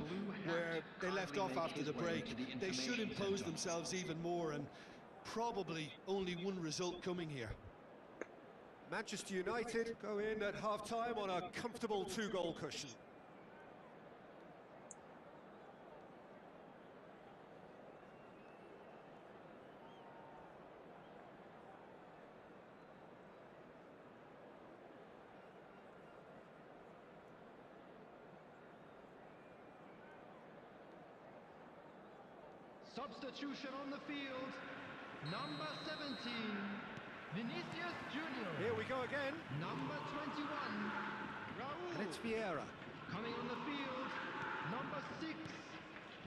where they left off after the break, they should impose themselves even more, and probably only one result coming here. Manchester United go in at half-time on a comfortable two-goal cushion. Substitution on the field. Number 17, Vinicius Junior. Here we go again. Number 21, Raul. And it's Vieira. Coming on the field, number 6,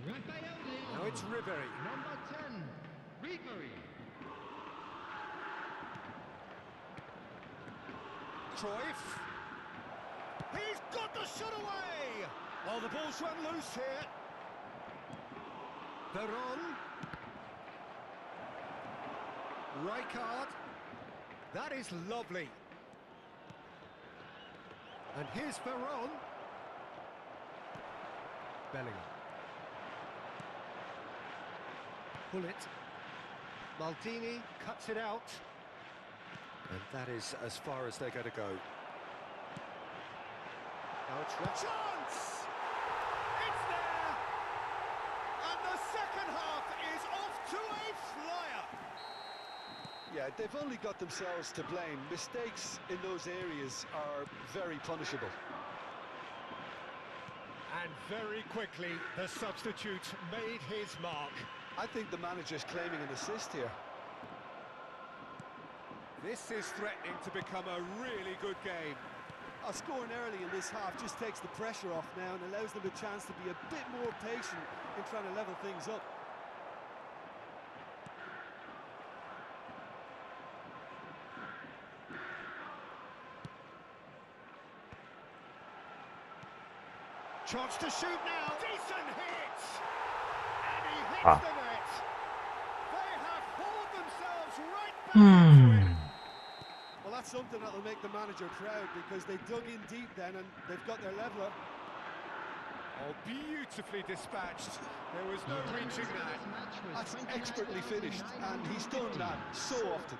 Raphael. Now it's Ribery. Number 10, Ribery. Cruyff. He's got the shot away! Oh, the ball's run loose here. Veron. Rijkaard. That is lovely. And here's Veron. Bellingham. Bullet. Maldini cuts it out. And that is as far as they're going to go. Now it's chance! It's there! And the second half is off to a flyer. Yeah, they've only got themselves to blame. Mistakes in those areas are very punishable. And very quickly, the substitute made his mark. I think the manager's claiming an assist here. This is threatening to become a really good game. Scoring early in this half just takes the pressure off now and allows them a chance to be a bit more patient in trying to level things up. Chance to shoot now. Decent hit! And he hits the net. They have hauled themselves right back into it. Well, that's something that'll make the manager proud because they dug in deep then and they've got their leveler. Oh, beautifully dispatched. There was no reaching that. That's expertly finished, and he's done that so often.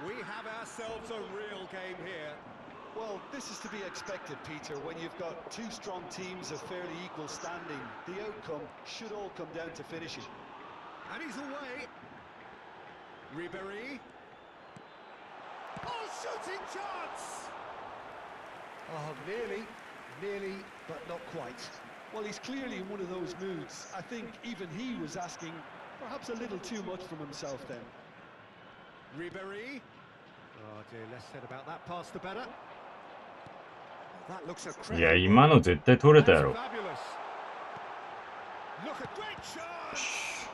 We have ourselves a real game here. Well, this is to be expected, Peter. When you've got two strong teams of fairly equal standing, the outcome should all come down to finishing. And he's away. Ribéry. Oh, shooting chance! Oh, nearly, but not quite. Well, he's clearly in one of those moods. I think even he was asking perhaps a little too much from himself then. Ribéry. Oh dear, less said about that pass the better. That looks a いや、今の絶対取れたやろ。 fabulous. Look at great chance.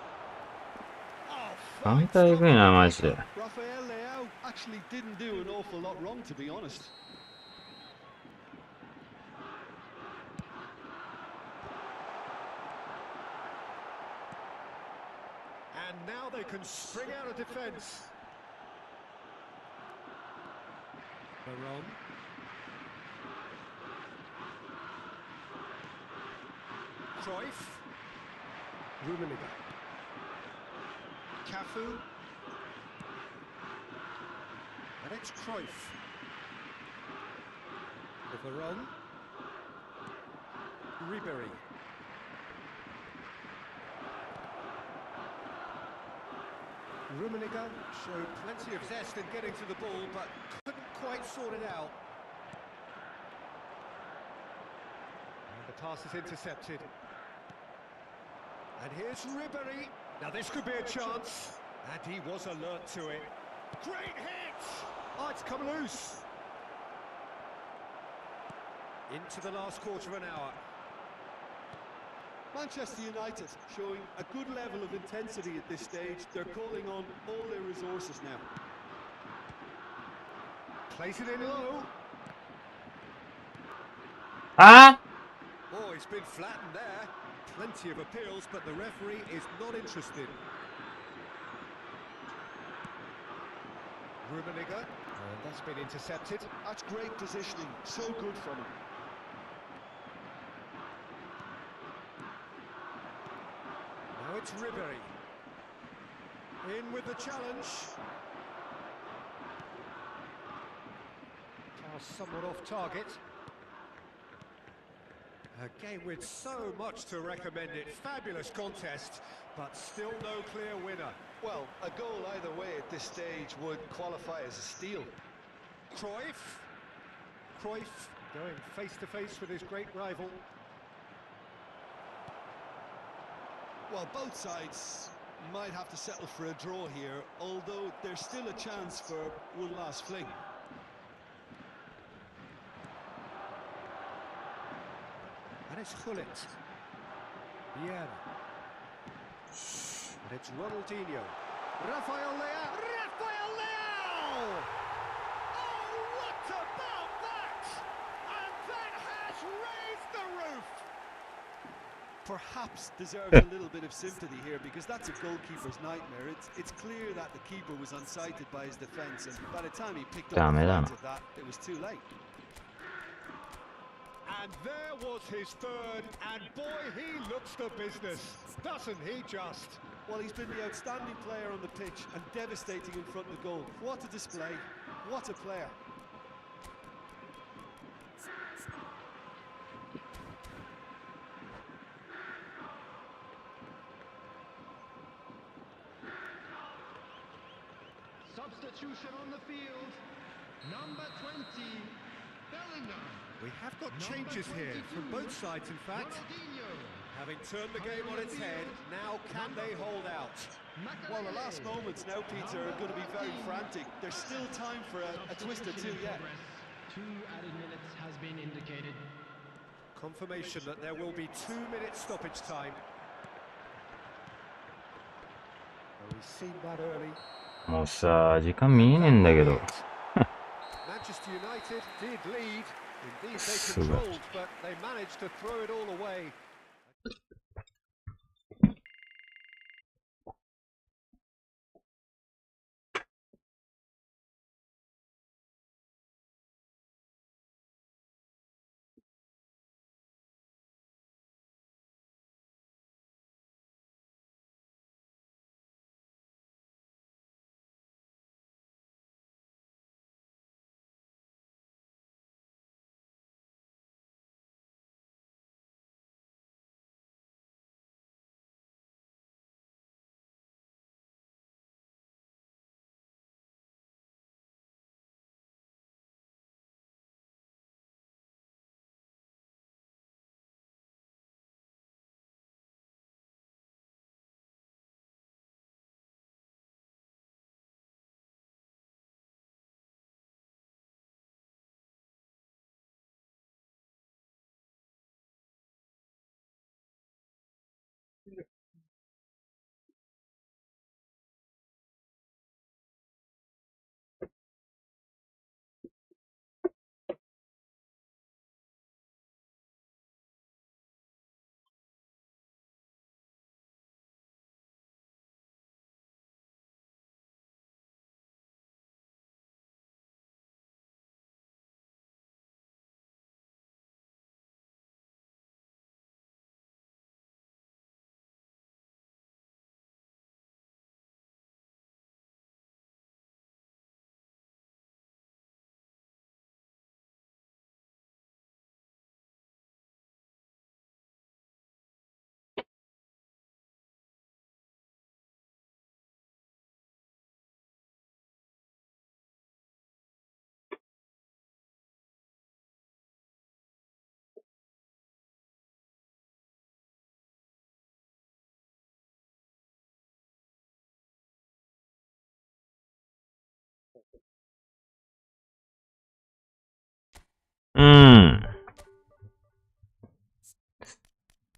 反対えぐいな、マジで。 Rafael Leao actually didn't do an awful lot wrong, to be honest. And now they can spring out of defence. Baron. Cruyff. Rummenigge. Cafu. And it's Cruyff. Baron. Ribéry. Rummenigge showed plenty of zest in getting to the ball, but couldn't quite sort it out. And the pass is intercepted. And here's Ribéry. Now this could be a chance. And he was alert to it. Great hit! Oh, it's come loose. Into the last quarter of an hour. Manchester United showing a good level of intensity at this stage. They're calling on all their resources now. Plays it in low.あ Oh, he's been flattened there. Plenty of appeals, but the referee is not interested. Rummenigge, and that's been intercepted. That's great positioning, so good from him. Now it's Ribéry. In with the challenge. Pass somewhat off target. A game with so much to recommend it. Fabulous contest, but still no clear winner. Well, a goal either way at this stage would qualify as a steal. Cruyff. Cruyff going face-to-face with his great rival. Well, both sides might have to settle for a draw here, although there's still a chance for one last fling. And it's Gullit. Vieira. And it's Ronaldinho. Rafael Leao. Rafael Leao! Oh, what about that? And that has raised the roof. Perhaps deserves a little bit of sympathy here because that's a goalkeeper's nightmare. It's clear that the keeper was unsighted by his defence, and by the time he picked up the flags of that, it was too late. And there was his third, and boy, he looks the business, doesn't he just? Well, he's been the outstanding player on the pitch and devastating in front of goal. What a display, what a player. substitution on the field. Number 20, Bellingham. We have got changes here from both sides, in fact. Having turned the game on its head, now can they hold out? Well, the last moments now, Peter, are going to be very frantic. There's still time for a twist or two yet. 2 added minutes has been indicated. Confirmation that there will be 2-minute stoppage time. Well, we've seen that early. もうさ、時間見えねえんだけど。Manchester United did lead. Indeed, they controlled, but they managed to throw it all away.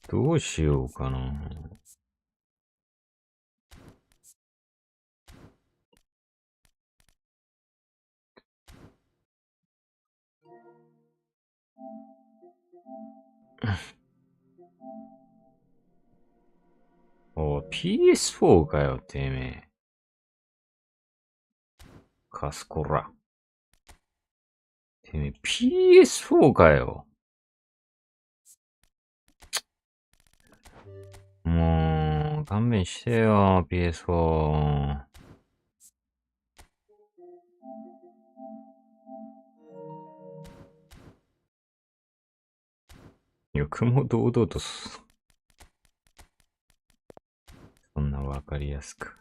どうしようかな。お、PS4 かよ、てめえ。カスコラ。てめえ、PS4 かよ。もう、勘弁してよ、PS4。よくも堂々とそんなわかりやすく。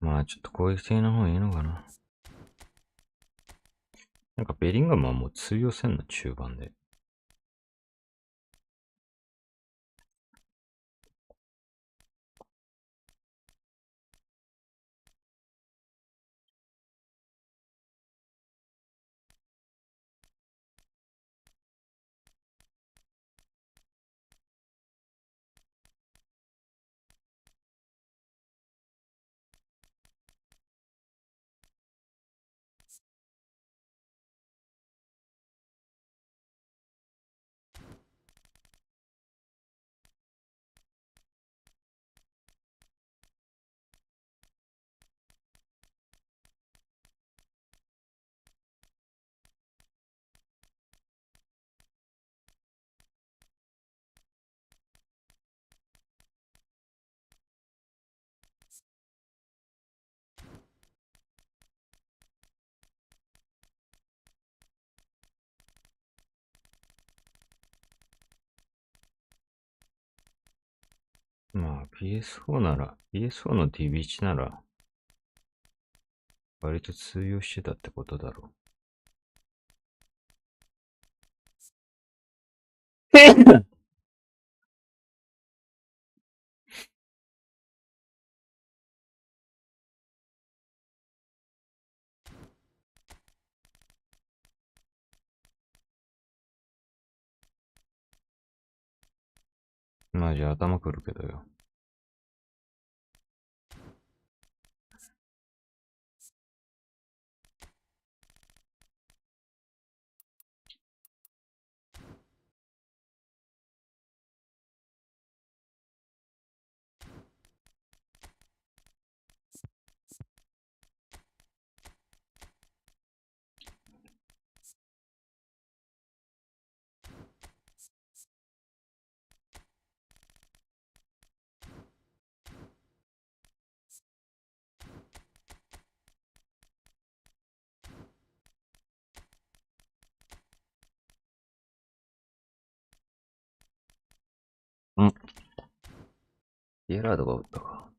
まあちょっと攻撃的な方がいいのかな。なんかベリンガムはもう通用せんの、中盤で。まあ PS4 なら、PS4 の DB1 なら、割と通用してたってことだろう。まあじゃあ頭くるけどよ。うん。ゲラードが打ったか。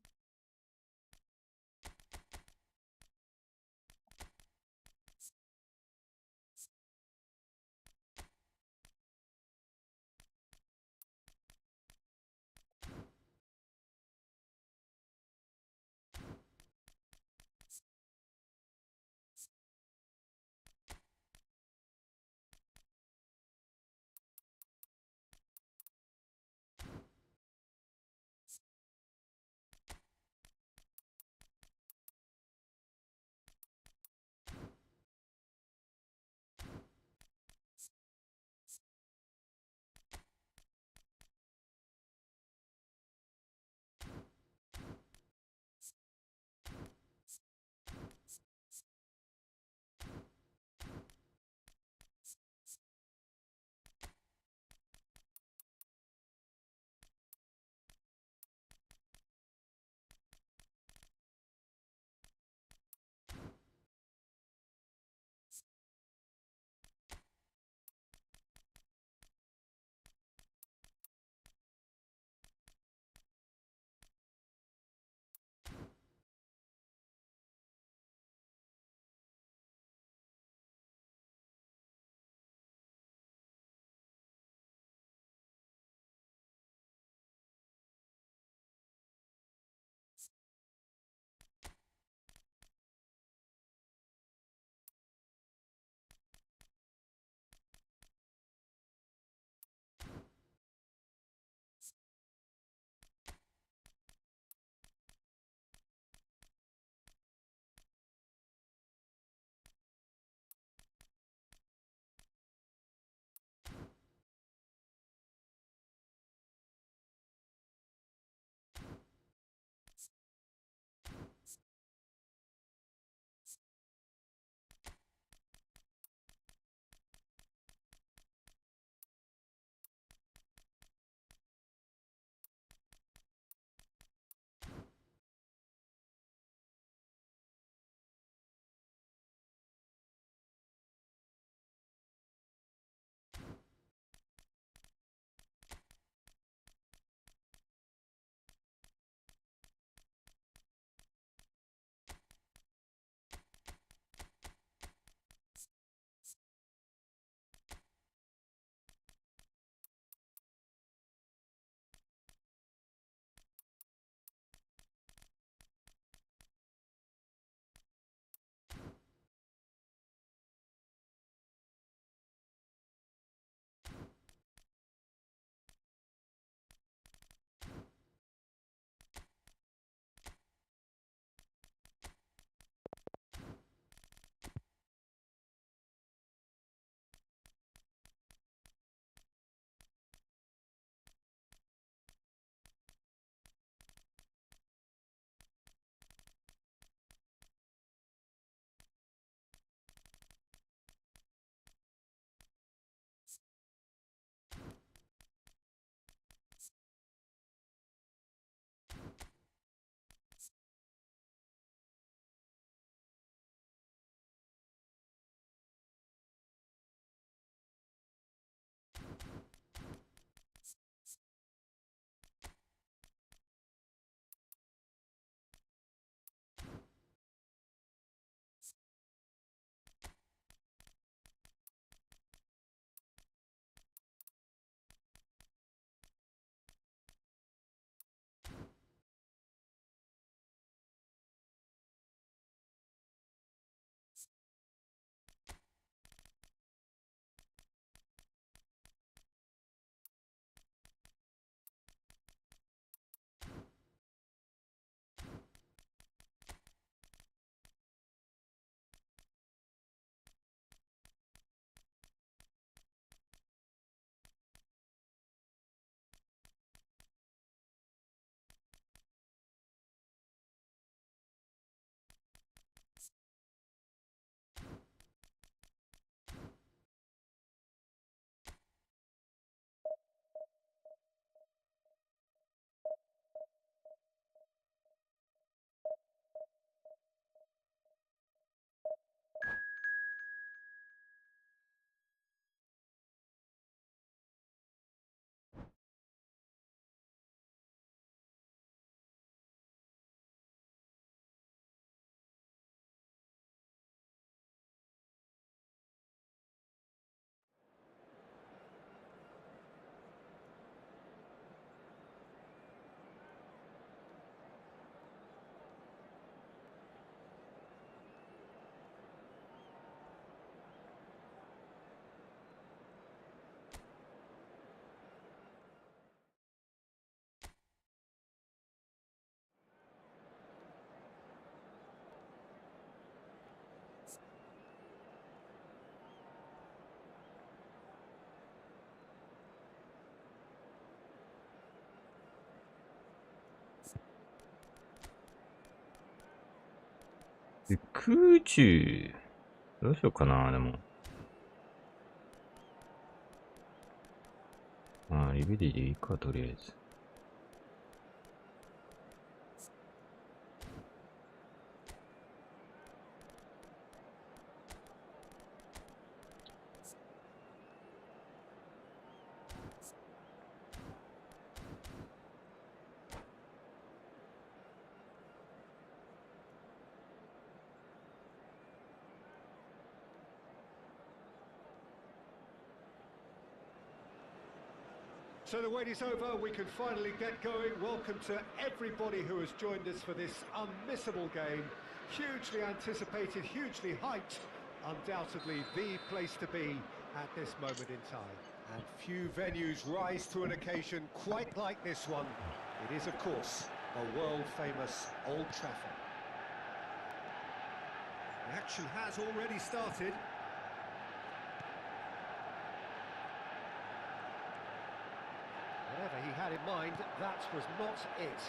空中、どうしようかな、でも。まあ、リベリーでいいか、とりあえず。So the wait is over, we can finally get going. Welcome to everybody who has joined us for this unmissable game. Hugely anticipated, hugely hyped. Undoubtedly the place to be at this moment in time. And few venues rise to an occasion quite like this one. It is, of course, a world-famous Old Trafford. The action has already started. Whatever he had in mind, that was not it.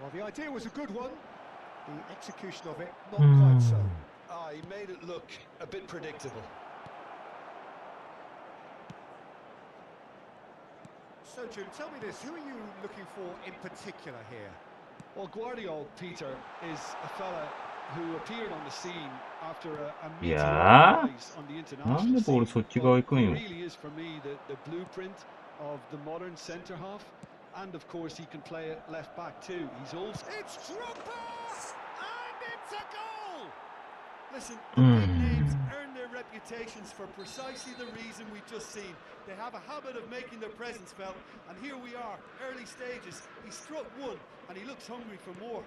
Well, the idea was a good one. The execution of it, not quite so. Ah, he made it look a bit predictable. So, Jim, tell me this, who are you looking for in particular here? Well, Guardiola, Peter, is a fella who appeared on the scene after a meteoric rise on the international scene. But he really is, for me, the blueprint of the modern centre-half. And, of course, he can play at left-back too. He's also... It's Drogba! And it's a goal! Listen, the big names earn their reputations for precisely the reason we've just seen. They have a habit of making their presence felt, and here we are, early stages. He struck one, and he looks hungry for more.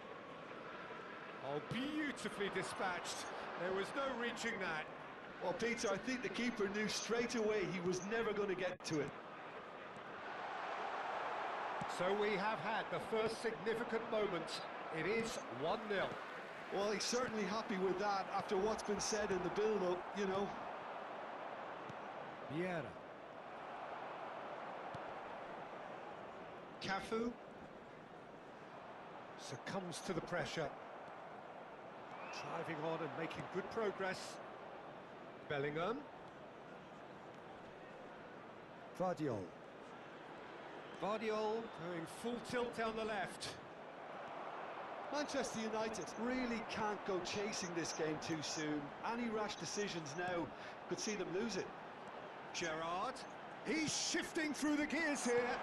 Oh, beautifully dispatched. There was no reaching that. Well, Peter, I think the keeper knew straight away he was never going to get to it. So we have had the first significant moment. It is 1-0. Well, he's certainly happy with that after what's been said in the build-up, you know. Vieira. Cafu succumbs to the pressure. Driving on and making good progress. Bellingham. Vardiol. Vardiol going full tilt down the left. Manchester United really can't go chasing this game too soon. Any rash decisions now could see them lose it. Gerrard. He's shifting through the gears here.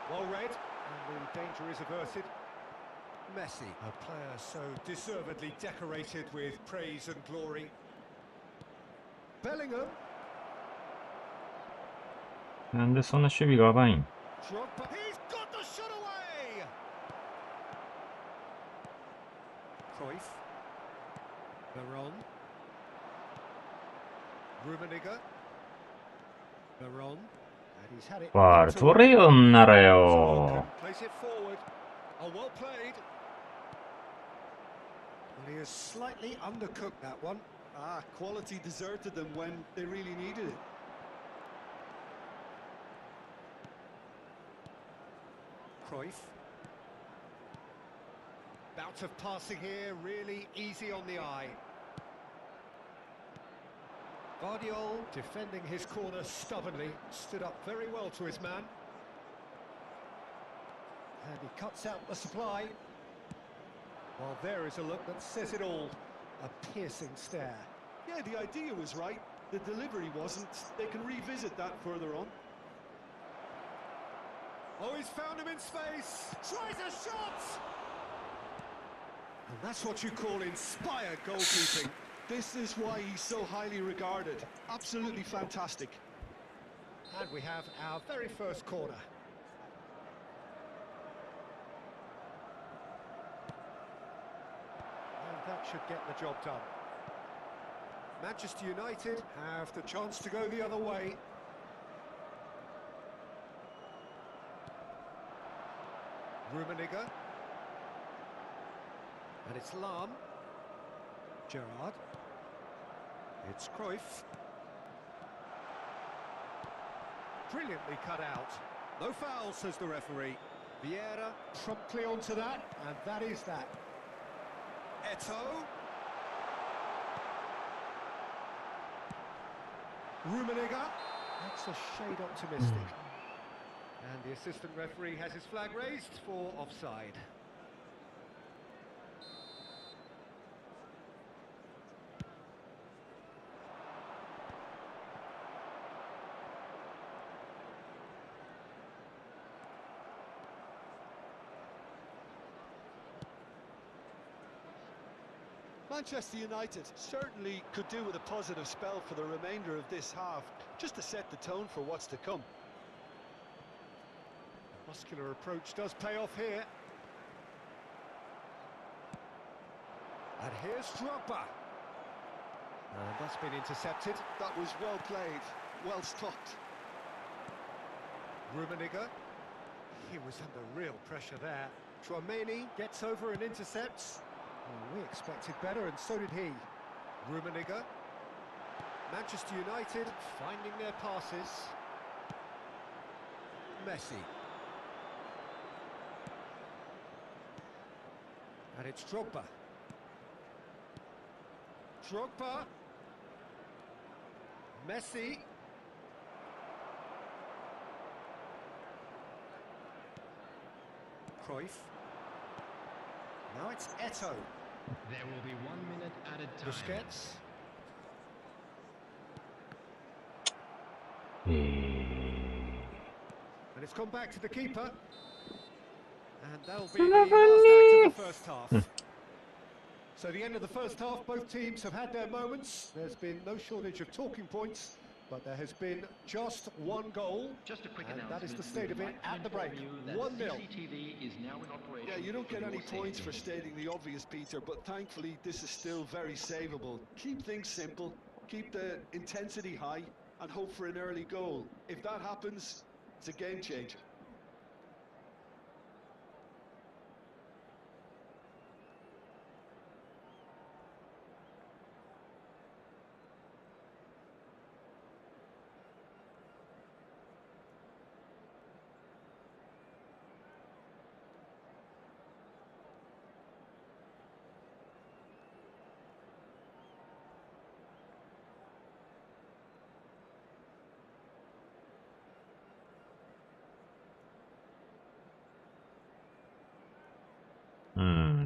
Well read, and the danger is averted. Messi, a player so deservedly decorated with praise and glory. Bellingham. なんでそんな守備が甘いん? Drogba. He's got the shot away. Cruyff. Veron. Rummenigge. Veron. And he's had it. ファール取れよんならよ。 Place it forward. Oh, well played. Well, he has slightly undercooked that one. Ah, quality deserted them when they really needed it. Cruyff. Bout of passing here, really easy on the eye. Vardiol defending his corner stubbornly, stood up very well to his man. And he cuts out the supply. Well, there is a look that says it all. A piercing stare. Yeah, the idea was right. The delivery wasn't. They can revisit that further on. Oh, he's found him in space. Tries a shot. And that's what you call inspired goalkeeping. This is why he's so highly regarded. Absolutely fantastic. And we have our very first corner. And that should get the job done. Manchester United have the chance to go the other way. Rummenigge. And it's Lahm. Gerrard. It's Cruyff. Brilliantly cut out. No foul, says the referee. Vieira promptly onto that, and that is that. Eto'o. Rummenigge. That's a shade optimistic. And the assistant referee has his flag raised for offside. Manchester United certainly could do with a positive spell for the remainder of this half, just to set the tone for what's to come. Muscular approach does pay off here. And here's Drogba. And that's been intercepted. That was well played, well stopped. Rummenigge. He was under real pressure there. Tchouaméni gets over and intercepts. Well, we expected better, and so did he. Rummenigge. Manchester United finding their passes. Messi. And it's Drogba. Drogba. Messi. Cruyff. Now it's Eto'o. There will be 1 minute added time. Busquets. And it's gone back to the keeper. And that'll be the last act of the first half. So the end of the first half, both teams have had their moments. There's been no shortage of talking points, but there has been just one goal. Just a quick and announcement. that is the state of it at the break. 1-0. CCTV is now in operation. Yeah, you don't for get your any points for safety. stating the obvious, Peter, but thankfully this is still very savable. Keep things simple, keep the intensity high, and hope for an early goal. If that happens, it's a game changer.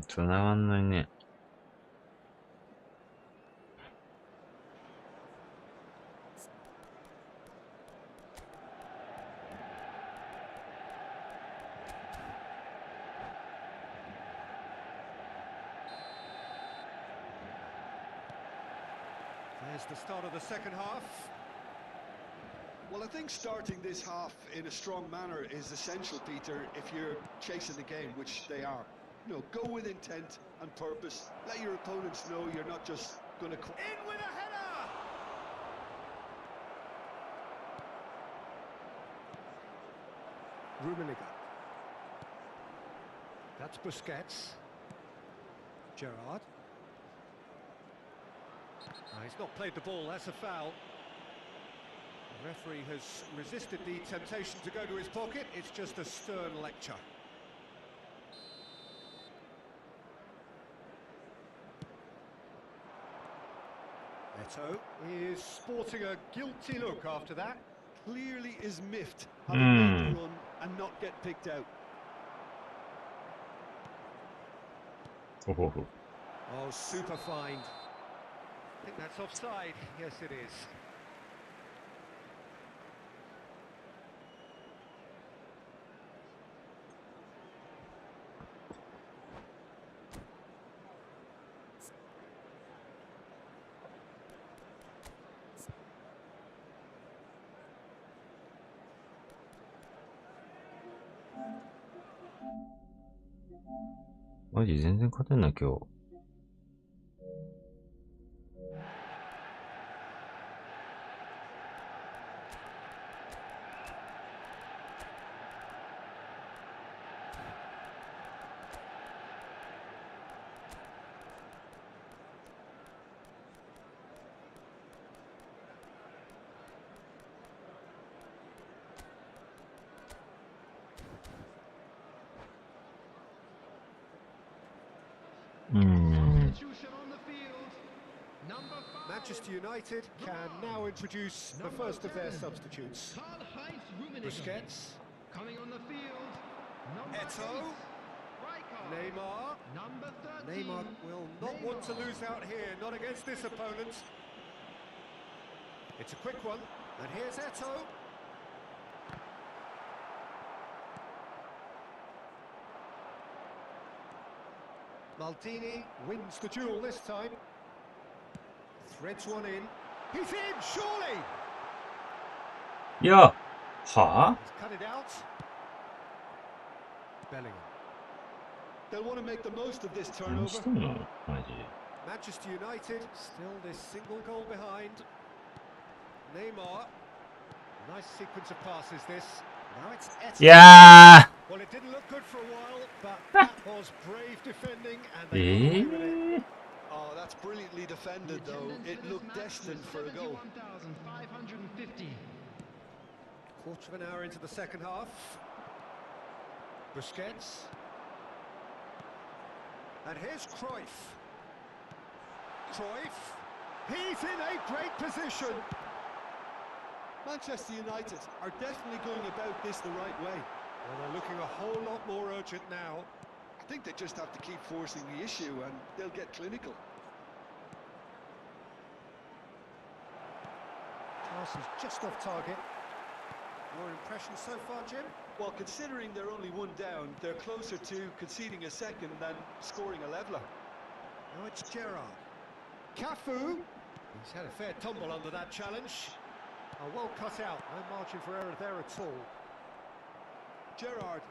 繋がんないね。There's the start of the second half. Well, I think starting this half in a strong manner is essential, Peter, if you're chasing the game, which they are. You know, go with intent and purpose. Let your opponents know you're not just going to... In with a header! Rummenigge. That's Busquets. Gerrard. He's not played the ball, that's a foul. The referee has resisted the temptation to go to his pocket. It's just a stern lecture. Eto'o is sporting a guilty look after that. Clearly is miffed having made the run and not get picked out. Oh, super find. I think that's offside. Yes, it is.マジ全然勝てんな、今日。Substitution on the field. Number 5. Manchester United can now introduce the first of their substitutes. Busquets. Coming on the field. Number Eto'o. 8. Neymar. Number 13. Neymar will not want to lose out here, not against this opponent. It's a quick one, and here's Eto'o. Maldini wins the duel this time. Threads one in. He's in, surely! いや、はぁ He's cut it out. Bellingham. They'll want to make the most of this 何 turnover. してんのマジ。 Manchester United still this single goal behind. Neymar. Nice sequence of passes this. Now it's Eto'o. いや Well, it didn't look good for a while, but that was brave defending, and they got away with it. Oh, that's brilliantly defended, though. It looked destined for a goal. 71,550. Quarter of an hour into the second half. Busquets. And here's Cruyff. Cruyff. He's in a great position. Manchester United are definitely going about this the right way. Well, they're looking a whole lot more urgent now. I think they just have to keep forcing the issue and they'll get clinical. Pass is just off target. Your impression so far, Jim? Well, considering they're only one down, they're closer to conceding a second than scoring a leveller. Now it's Gerrard. Cafu. He's had a fair tumble under that challenge. Well cut out, no margin for error there at all. Gerrard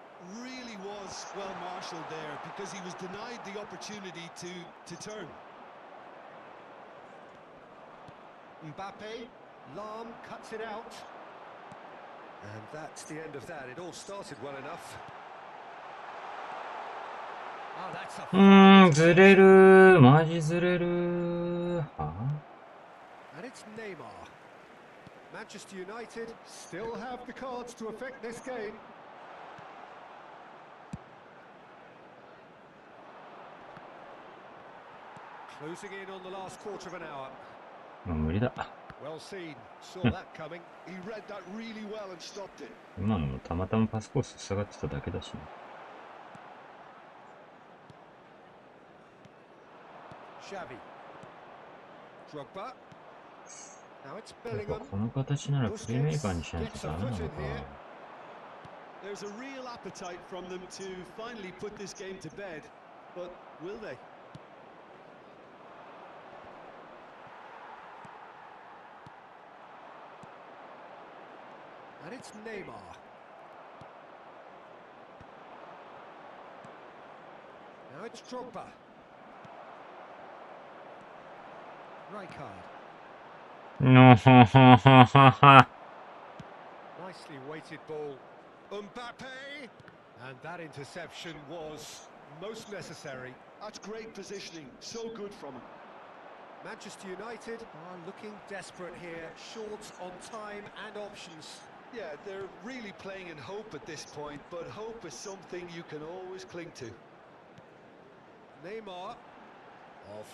really was well marshalled there because he was denied the opportunity to turn. Mbappe, Lam cuts it out. And that's the end of that. It all started well enough. Oh, that's a ずれるマジずれるは And it's Neymar. Manchester United still have the cards to affect this game. Closing in on the last quarter of an hour. もう無理だ。 Well seen, saw that coming. He read that really well and stopped it. 今のもたまたまパスコース塞がってただけだしね。 Xavi. Drogba. Now it's やっ Bellingham. ぱこの形ならプレーメーカーにしないとダメなのか。 There's a real appetite from them to finally put this game to bed, but will they? And it's Neymar. Now it's Drogba. Rijkaard. No, ha ha ha ha ha. Nicely weighted ball. Mbappe! And that interception was most necessary. That's great positioning, so good from him. Manchester United are looking desperate here, short on time and options. Yeah, they're really playing in hope at this point, but hope is something you can always cling to. Neymar,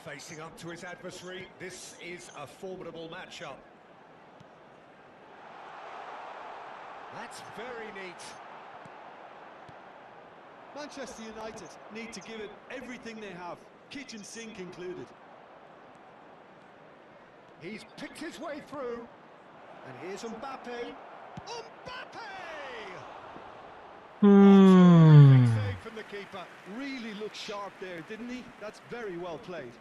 facing up to his adversary. This is a formidable matchup. That's very neat. Manchester United need to give it everything they have, kitchen sink included. He's picked his way through. And here's Mbappe. Mbappe! Terrific save from the keeper. Really looked sharp there, didn't he? That's very well played.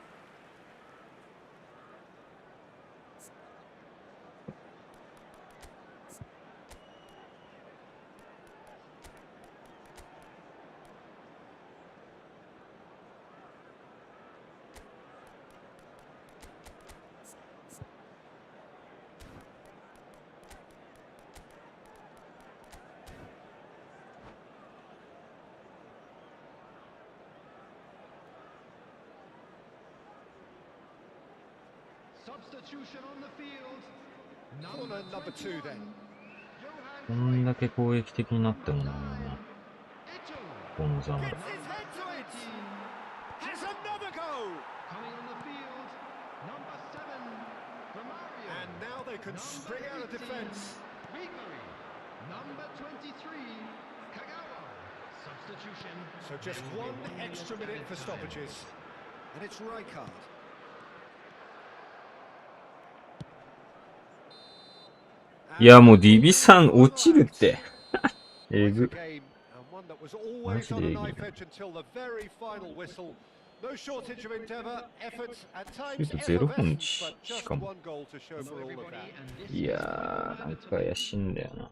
Substitution on the field. Corner number 2 then. こんだけ攻撃的になってもな。このざま Gets his head to it! Has another go! Coming on the field. Number 7. can spring out of defence. Referee, number 23, Kagawa. Substitution. So just one extra minute for stoppages. And it's Rijkaard. いや、もうディビさん落ちるって。えぐ。マジでえぐいな。シュート0本しかも。いやー、なんか怪しいんだよな。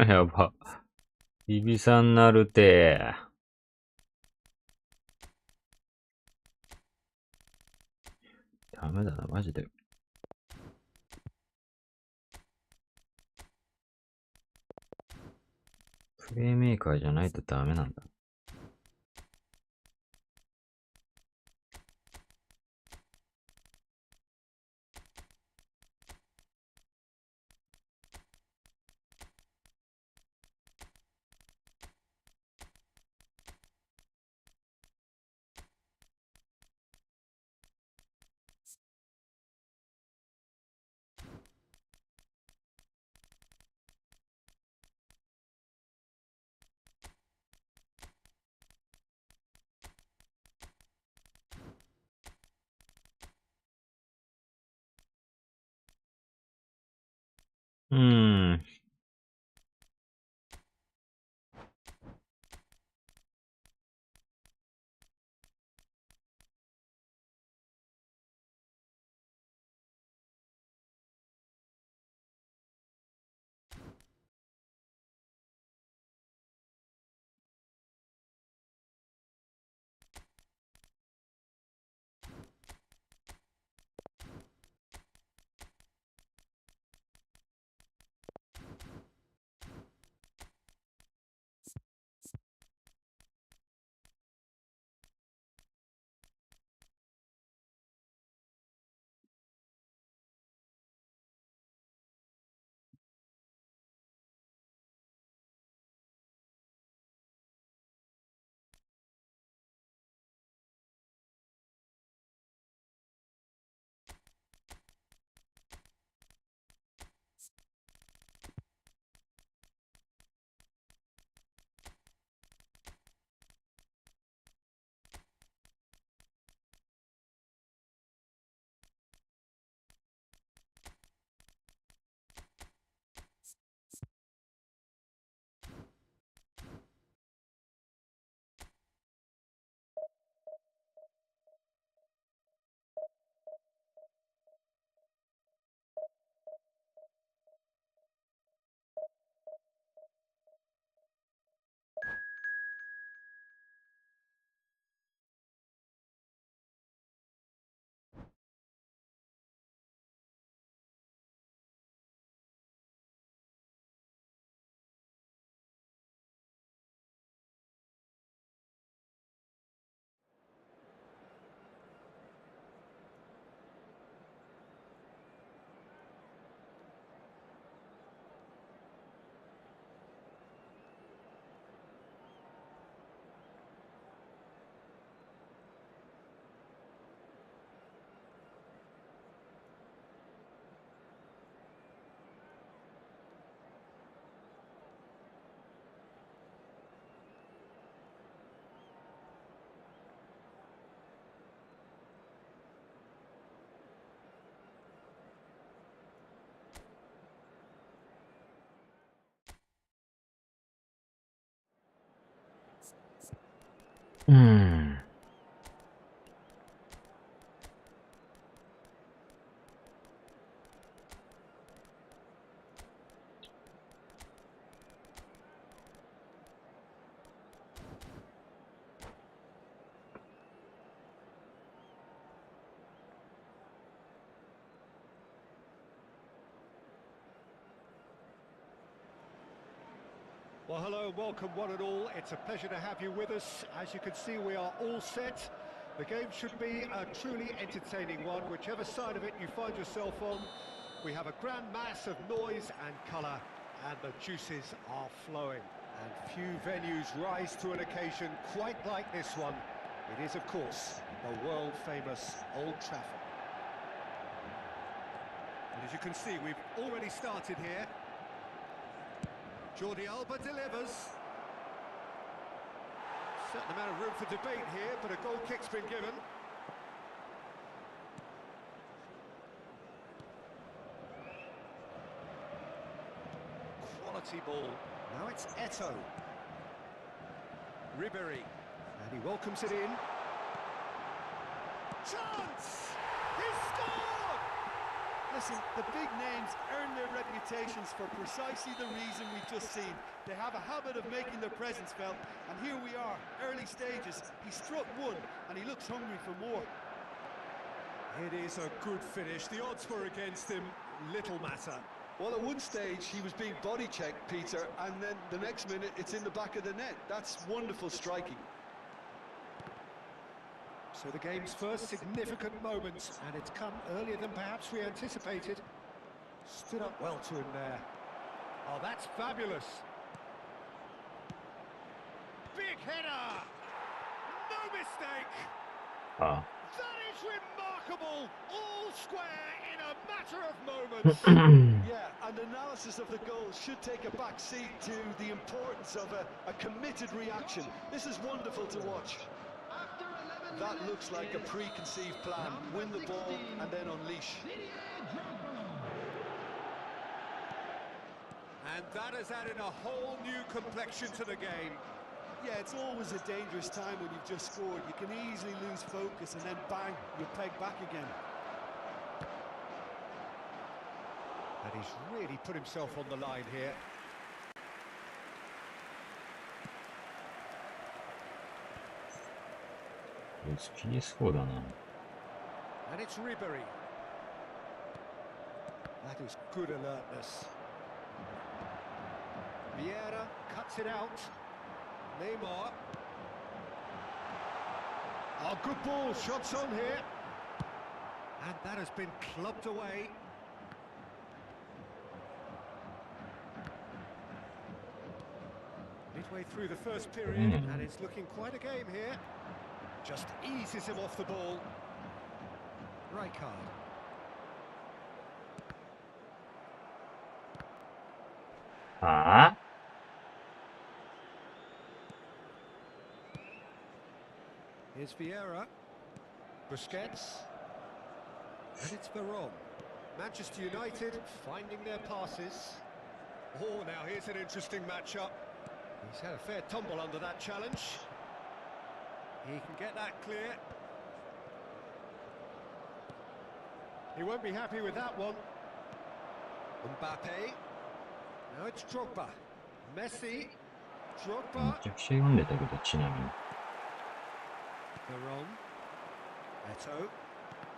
やば。ビビさんなるて。ダメだな、マジで。プレイメーカーじゃないとダメなんだ。うーん。うーん。Well, hello and welcome one and all. It's a pleasure to have you with us. As you can see, we are all set. The game should be a truly entertaining one, whichever side of it you find yourself on. We have a grand mass of noise and colour, and the juices are flowing. And few venues rise to an occasion quite like this one. It is, of course, the world-famous Old Trafford. And as you can see, we've already started here. Jordi Alba delivers. Certain amount of room for debate here, but a goal kick's been given. Quality ball. Now it's Eto'o. Ribéry. And he welcomes it in. Chance! He scored! Listen, the big names earn their reputations for precisely the reason we've just seen. They have a habit of making their presence felt, and here we are, early stages. He struck one, and he looks hungry for more. It is a good finish. The odds were against him. Little matter. Well, at one stage, he was being body-checked, Peter, and then the next minute, it's in the back of the net. That's wonderful striking. So the game's first significant moment, and it's come earlier than perhaps we anticipated. Stood up well to him there. Oh, that's fabulous. Big header! No mistake! Ah. That is remarkable! All square in a matter of moments. Yeah, and analysis of the goal should take a back seat to the importance of a committed reaction. This is wonderful to watch. That looks like a preconceived plan. Win the ball and then unleash. And that has added a whole new complexion to the game. Yeah, it's always a dangerous time when you've just scored. You can easily lose focus and then bang, you're pegged back again. And he's really put himself on the line here. PS4 だな。 And it's Ribéry. That is good alertness. Vieira cuts it out. Neymar. Oh, good ball. Shots on here. And that has been clubbed away. Midway through the first period, and it's looking quite a game here. Just eases him off the ball. Rijkaard. Ah? Here's Vieira. Busquets. And it's Veron. Manchester United finding their passes. Oh, now here's an interesting matchup. He's had a fair tumble under that challenge. He can get that clear. He won't be happy with that one. Mbappe. Now it's Drogba. Messi. め Drogba. ちゃくちゃ読んでたけど、ちなみに。Veron. Eto'o.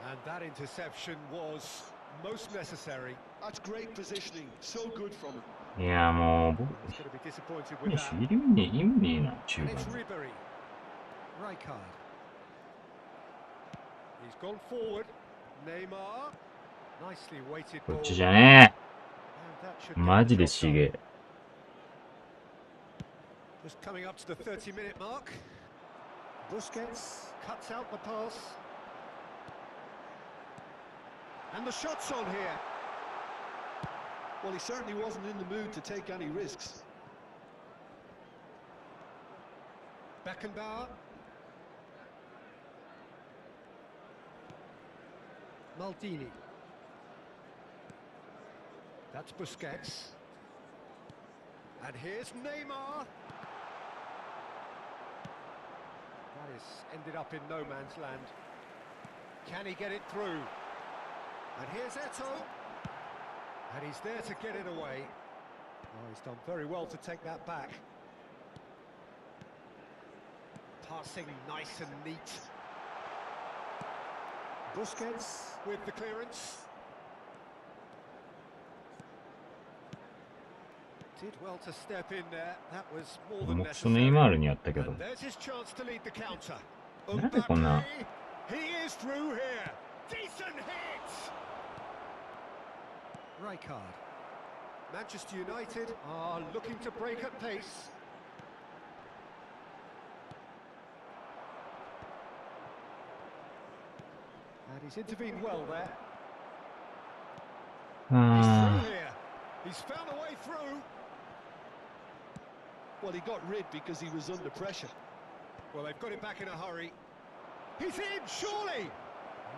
And that interception was most necessary. That's great positioning. So good from him. いや、もう、僕、 He's going to be disappointed 選 with 手 that. いる意味ねえな、中 And 盤 it's に。 Ribéry. Rijkaard. He's gone forward. Neymar. Nicely weighted こ ball. っちじゃね And that should え。 get マ the ジで job し done. げ。 Just coming up to the 30-minute mark. Busquets cuts out the pass. And the shot's on here. Well, he certainly wasn't in the mood to take any risks. Beckenbauer. Maldini. That's Busquets. And here's Neymar. That is ended up in no man's land. Can he get it through? And here's Eto'o. And he's there to get it away. Oh, he's done very well to take that back. Passing nice and neat. Busquets with the clearance. Did well to step in there. That was more 俺 than もクソネイ necessary. マールにやったけど。 And there's his chance to lead the counter. なんでこんな。 He is through here. Decent hit. Rijkaard. Manchester United are looking to break at pace. And he's intervened well there. He's through here. He's found a way through. Well, he got rid because he was under pressure. Well, they've got it back in a hurry. He's in, surely!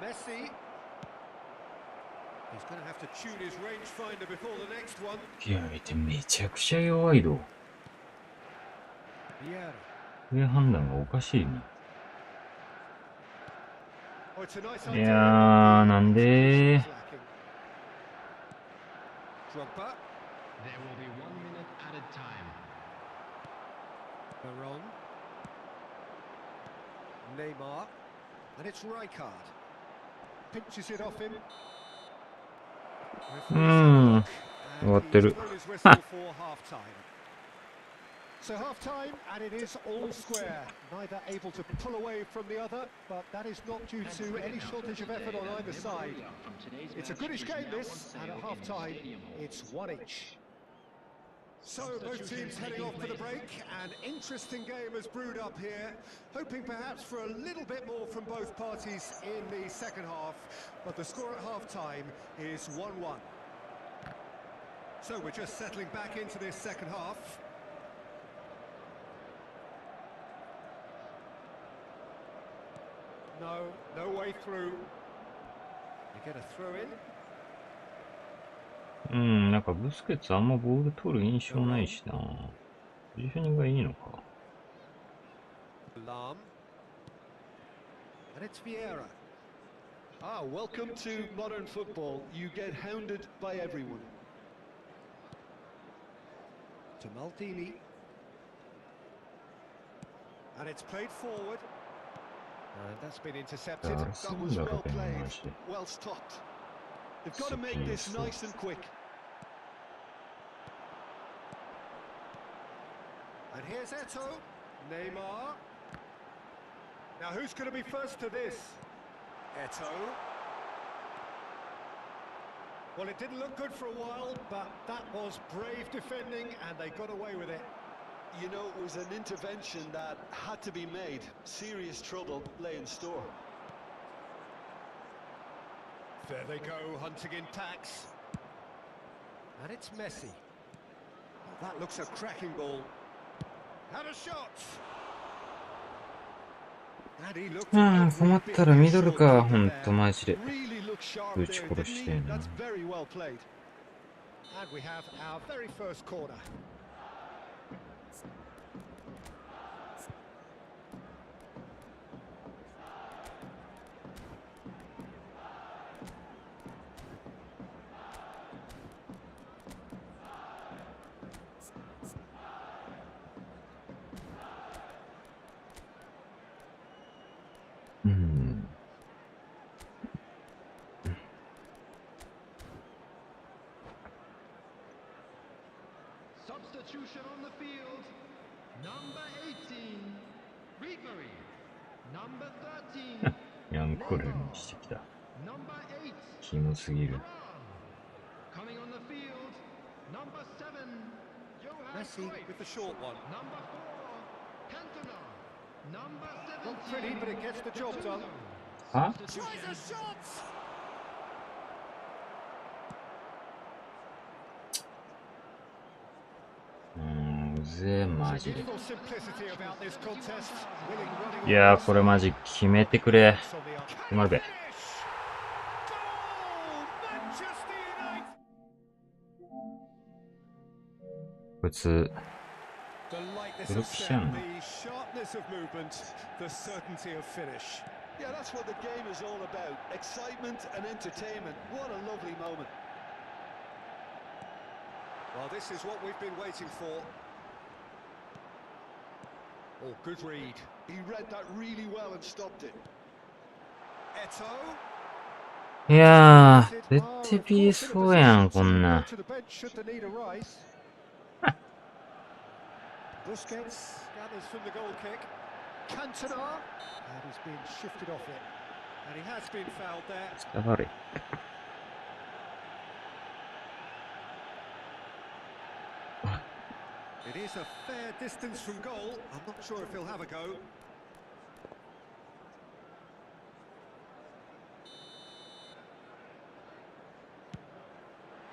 Messi. He's going to have to tune his rangefinder before the next one. いや、めちゃくちゃ弱いど。 Vieira. 上判断がおかしいな。 Oh, it's a nice い idea. やー、なんで Drogba. There will be 1 minute added time. Baron. Neymar. And it's Rijkaard. Pinches it off him. 終わってる。 So half time, and it is all square. Neither able to pull away from the other, but that is not due to any shortage of effort on either side. It's a goodish game, this, and at half time, it's one each. So both teams heading off for the break. An interesting game has brewed up here, hoping perhaps for a little bit more from both parties in the second half, but the score at half time is 1-1. So we're just settling back into this second half. No way through. You get a throw in. なんかブスケツあんまボール取る印象ないしな。ポジショニングがいいのか。Alarm. And it's Vieira. Ah, welcome to modern football. You get hounded by everyone. To Maldini. And it's played forward. And that's been intercepted. Yeah, That was well okay, played, actually. well stopped. They've got to make this nice and quick. And here's Eto'o. Neymar. Now who's going to be first to this? Eto'o. Well, it didn't look good for a while, but that was brave defending, and they got away with it. You know, it was an intervention that had to be made. Serious trouble lay in store. There they go, hunting in packs. And it's Messi. Well, that looks a cracking ball. Had a shot. And he looked 困ったらミドルか、ほんとマジで。 Really looked sharp 打ち there, 殺 didn't し he? てえな。 That's very well played. And we have our very first corner. Substitution on the field. Number 18, Ribery. Number 13, ヤンコルにしてきた。 number 8, キモすぎる。 Varane. Coming on the field, number 7, Johan Messi Cruyff. with the short one. Number 4, Cantona. Number 17, Not pretty, but it gets the job done. Huh? Tries a shot!うぜえ、マジで。 Beautiful simplicity about this contest. Willing running いやー、これマジ決めてくれ。 on the up. 決まるべ。 Finish! Goal! Manchester United! こいつ、 The lightness Good of step, option. the sharpness of movement, the certainty of finish. Yeah, that's what the game is all about. Excitement and entertainment. What a lovely moment. Well, this is what we've been waiting for. Oh, good read. He read that really well and stopped it. Eto'o. いやー、絶対 PS4 やん、こんなん。 To the bench should the need arise. Busquets gathers from the goal kick. Cantona, and he's been shifted off it, and he has been fouled there. 下がれ。It is a fair distance from goal. I'm not sure if he'll have a go.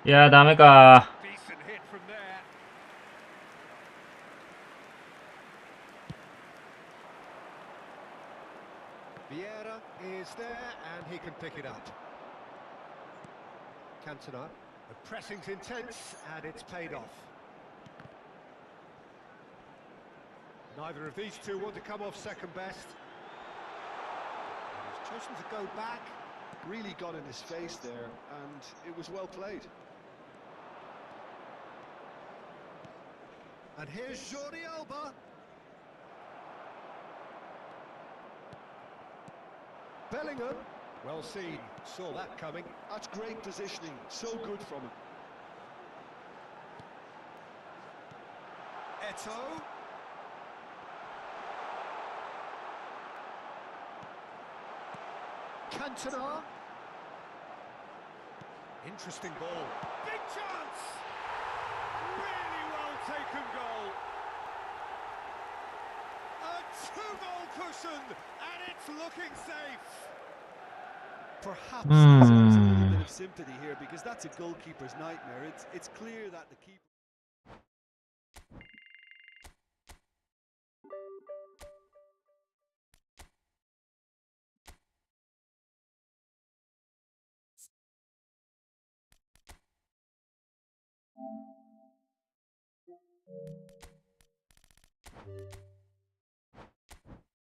いやー、ダメか Decent hit from there. Vieira is there, and he can pick it up. Cantona, the pressing's intense, and it's paid off. Neither of these two want to come off second best. He's chosen to go back. Really got in his face there, and it was well played. And here's Jordi Alba. Bellingham, well seen, saw that coming. That's great positioning, so good from him. Eto'o. Cantona. Interesting ball. Big chance! Really well taken goal. A two-goal cushion, and it's looking safe. Perhaps deserves a little bit of sympathy here, because that's a goalkeeper's nightmare. It's clear that the keeper...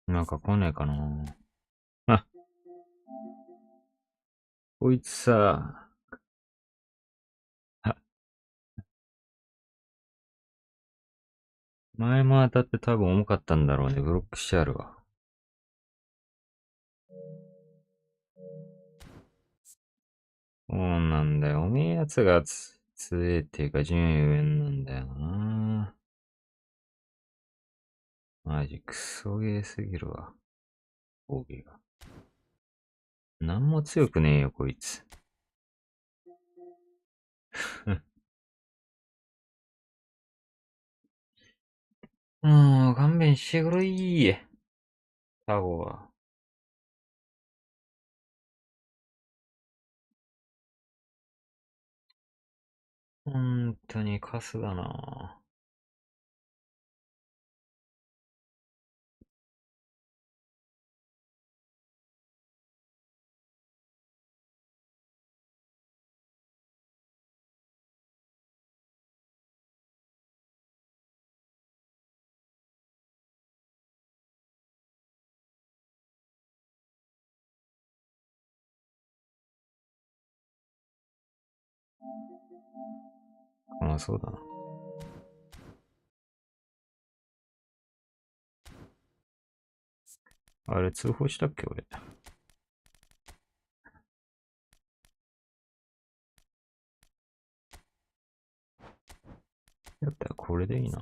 なんか来ねえかな。あ、こいつさ、あ、前も当たって多分重かったんだろうね。ブロックしてあるわ。そうなんだよ。おめえやつが強えっていうか順位上なんだよな。マジクソゲーすぎるわ。攻撃が。なんも強くねえよ、こいつ。もう勘弁してくれい。タゴは。本当にカスだな。まあそうだな。あれ通報したっけ俺。だったらこれでいいな。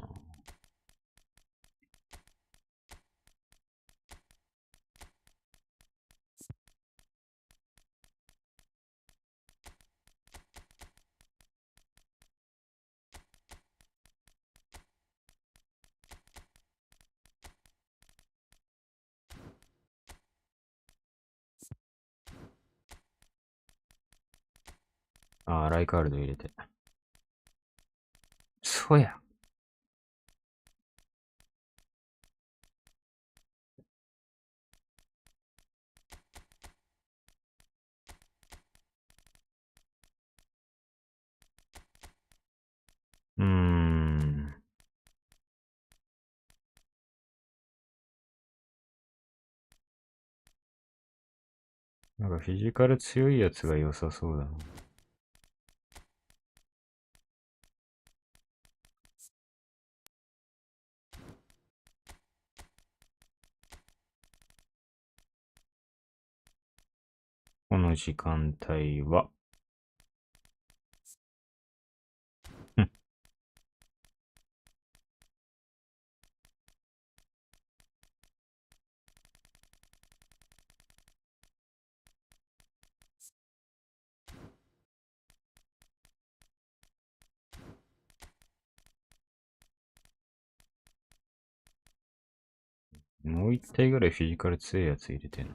あ、ライカールド入れて。そうや。なんかフィジカル強いやつが良さそうだな。この時間帯は。もう一体ぐらいフィジカル強いやつ入れてんの。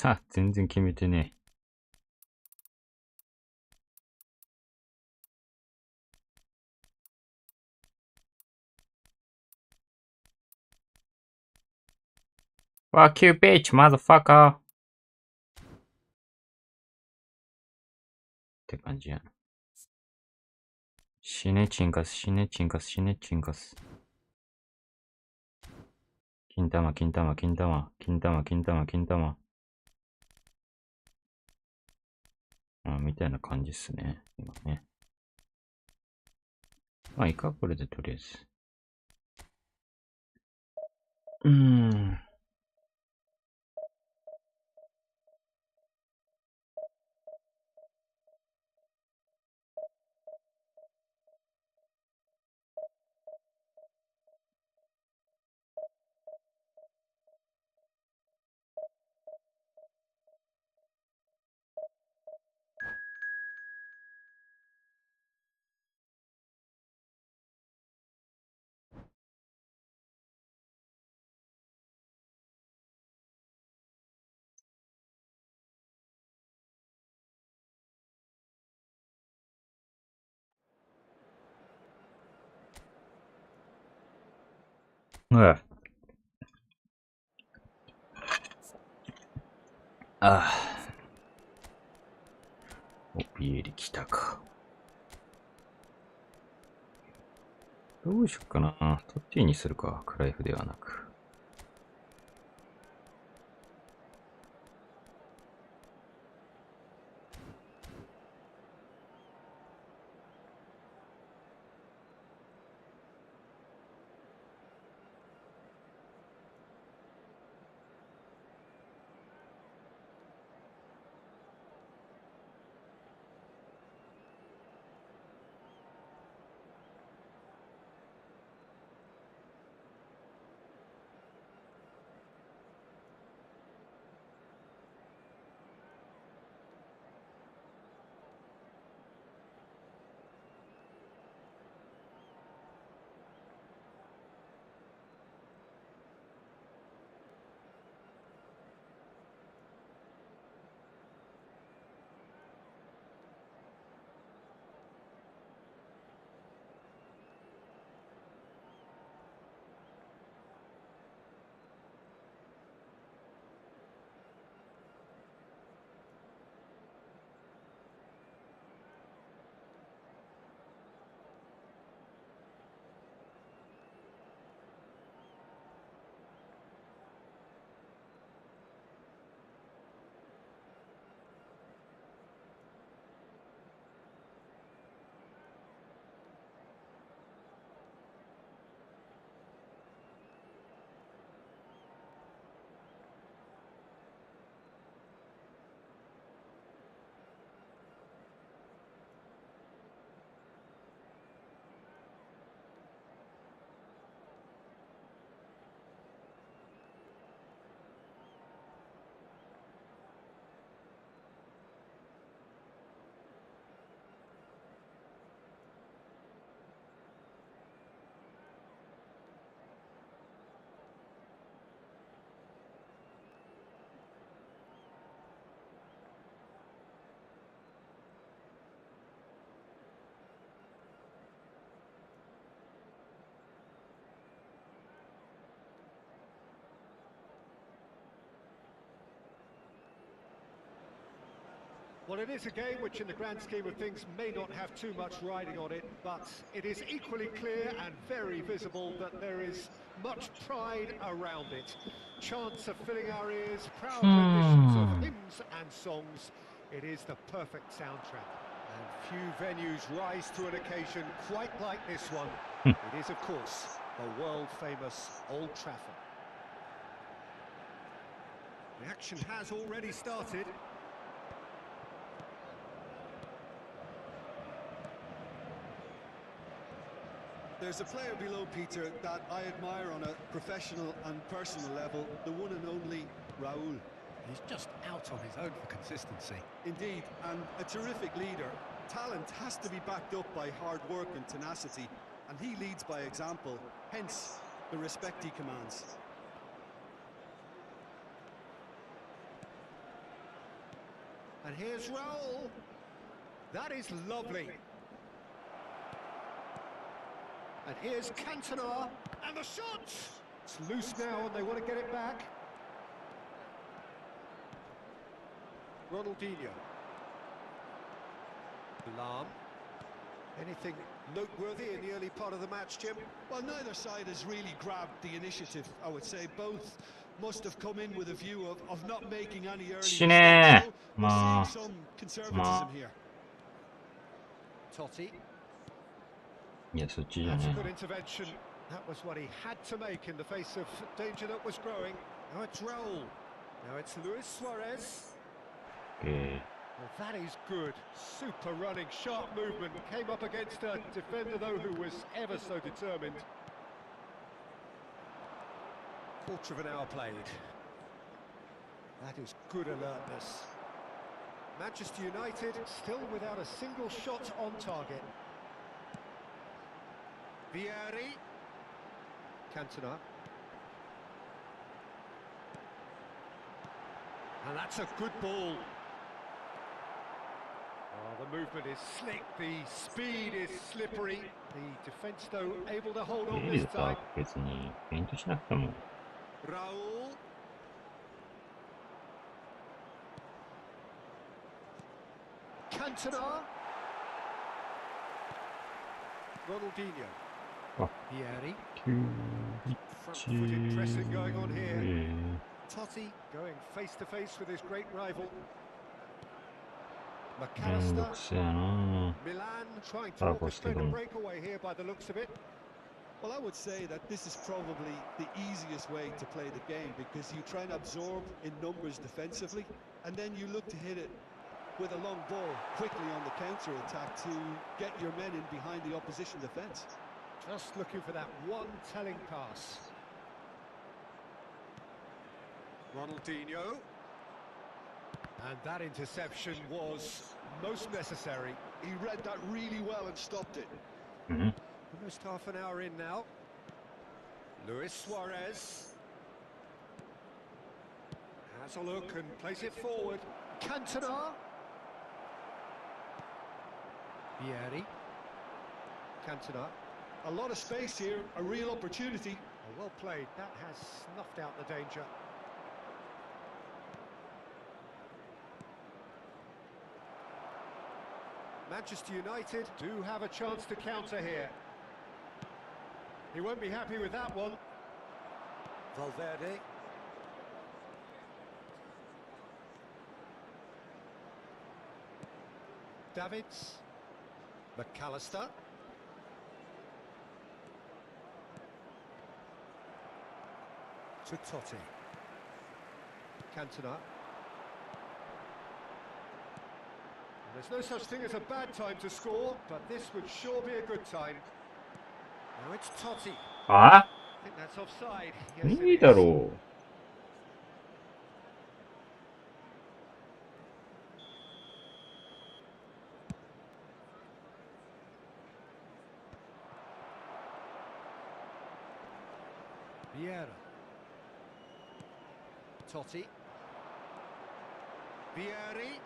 あ、全然決めてねえ。Fuck you, bitch, motherfucker! って感じやな。死ねチンカス、死ねチンカス、死ねチンカス。金玉、金玉、金玉、金玉、金玉、金玉。みたいな感じっすね。今ね。まあいいか、これでとりあえず。お、ピエリ来たか。どうしよっかな。トッティにするか。クライフではなく。Well, it is a game which in the grand scheme of things may not have too much riding on it, but it is equally clear and very visible that there is much pride around it. Chants are filling our ears, proud renditions of hymns and songs. It is the perfect soundtrack. And few venues rise to an occasion quite like this one. It is, of course, the world-famous Old Trafford. The action has already started. There's a player below Peter that I admire on a professional and personal level, the one and only Raúl. He's just out on his own for consistency. Indeed, and a terrific leader. Talent has to be backed up by hard work and tenacity, and he leads by example, hence the respect he commands. And here's Raúl. That is lovely. And here's Cantona. And the shot! It's loose now and they want to get it back. Ronaldinho. Lam. Anything noteworthy in the early part of the match, Jim? Well, neither side has really grabbed the initiative, I would say. Both must have come in with a view of not making any early mistakes. So we're seeing some conservatism here. Totti. That's a good intervention. That was what he had to make in the face of danger that was growing. Now it's Raúl. Now it's Luis Suarez. Okay. Well, that is good. Super running, sharp movement. Came up against a defender, though, who was ever so determined. Quarter of an hour played. That is good alertness. Manchester United still without a single shot on target. Vieri. Cantona. And that's a good ball. Oh, the movement is slick, the speed is slippery. The defence, though, able to hold on this time. Raúl. Cantona. Ronaldinho. Oh. Vieri. Front-footed pressing going on here. Totti going face-to-face with his great rival. McAllister. Milan trying to orchestrate a breakaway here by the looks of it. Well, I would say that this is probably the easiest way to play the game, because you try and absorb in numbers defensively, and then you look to hit it with a long ball quickly on the counter-attack to get your men in behind the opposition defence. Just looking for that one telling pass. Ronaldinho. And that interception was most necessary. He read that really well and stopped it. Almost half an hour in now. Luis Suarez. Has a look and plays it forward. Cantona. Vieri. Cantona. A lot of space here, a real opportunity. Well played. That has snuffed out the danger. Manchester United do have a chance to counter here. He won't be happy with that one. Valverde. Davids. McAllister. To Totti. Cantona. There's no such thing as a bad time to score, but this would sure be a good time. Now it's Totti. I think that's offside. Yes, it is. Vieira. Totti. Vieri.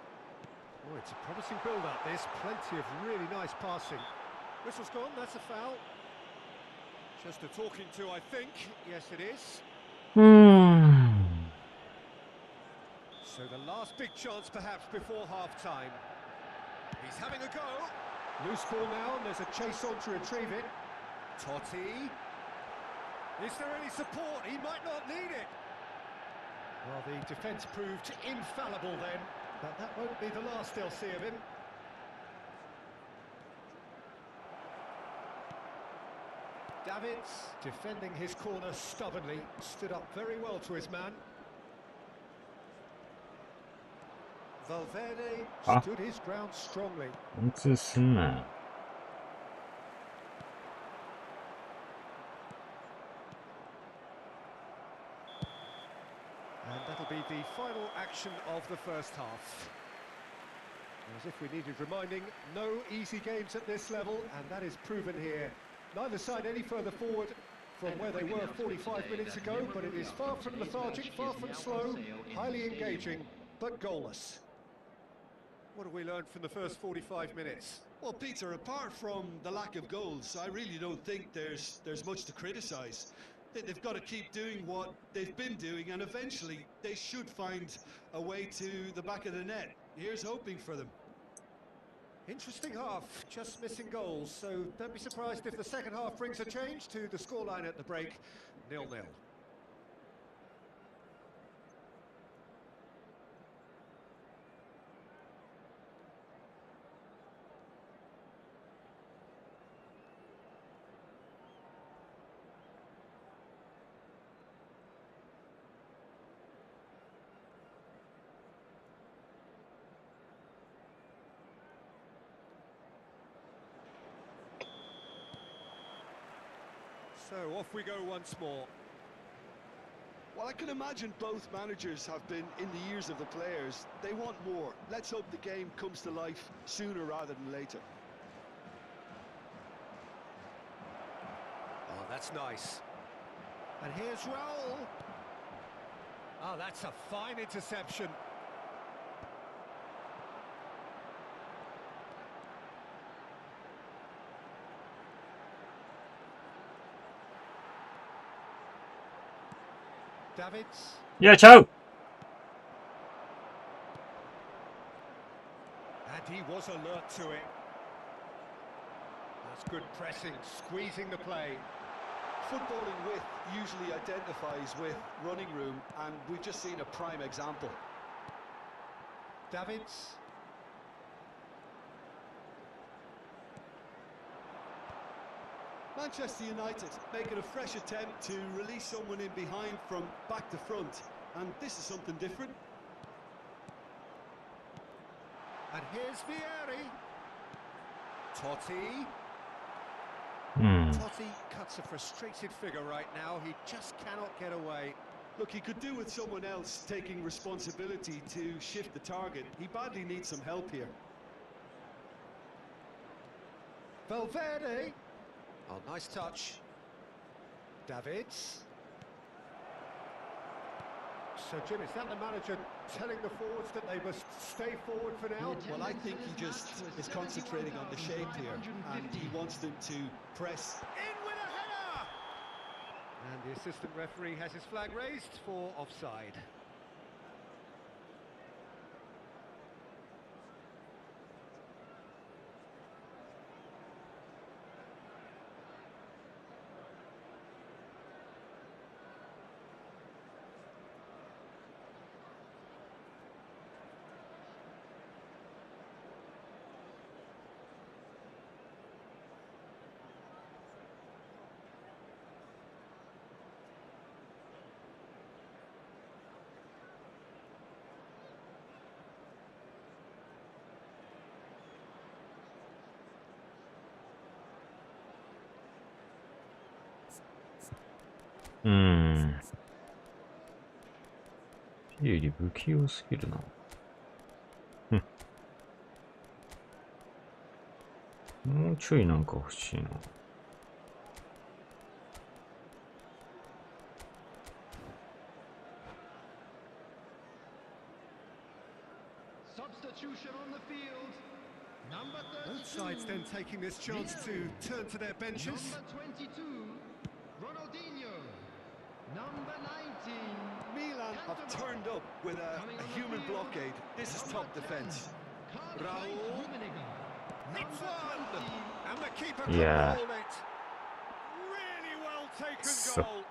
Oh, it's a promising build-up, this. Plenty of really nice passing. Whistle's gone, that's a foul. Just a talking to, I think. Yes, it is. So the last big chance, perhaps, before half-time. He's having a go. Loose ball now, and there's a chase on to retrieve it. Totti. Is there any support? He might not need it. Well, the defence proved infallible then, but that won't be the last they'll see of him. Davids defending his corner stubbornly, stood up very well to his man. Valverde stood his ground strongly. ワンツーすんなよ。And that'll be the final action of the first half. As if we needed reminding, no easy games at this level, and that is proven here. Neither side any further forward from where they were 45 minutes ago, but it is far from lethargic, far from slow, highly engaging, but goalless. What have we learned from the first 45 minutes? Well, Peter, apart from the lack of goals, I really don't think there's much to criticise. They've got to keep doing what they've been doing, and eventually they should find a way to the back of the net. Here's hoping for them. Interesting half, just missing goals, so don't be surprised if the second half brings a change to the scoreline at the break, 0-0. So off we go once more. Well, I can imagine both managers have been in the ears of the players. They want more. Let's hope the game comes to life sooner rather than later. Oh, that's nice. And here's Raul. Oh, that's a fine interception. Davids. Yeah, ciao! And he was alert to it. That's good pressing, squeezing the play. Footballing width usually identifies with running room, and we've just seen a prime example. Davids. Manchester United making a fresh attempt to release someone in behind from back to front, and this is something different. And here's Vieri. Totti. Totti cuts a frustrated figure right now. He just cannot get away. Look, he could do with someone else taking responsibility to shift the target. He badly needs some help here. Valverde. Oh, nice touch. Davids. So, Jim, is that the manager telling the forwards that they must stay forward for now? Well, I think he just is concentrating on the shape here, and he wants them to press. In with a header! And the assistant referee has his flag raised for offside.より不器用すぎるな。もうちょいなんか欲しいな。Substitution on the field. Number 32. Both sides then taking this chance to turn to their benches. Number 22. Ronaldinho. Number 19. Milan have turned up with a human blockade. This is top defence. Raul. It's one! And the keeper Yeah. controlled it. Really well taken So- goal.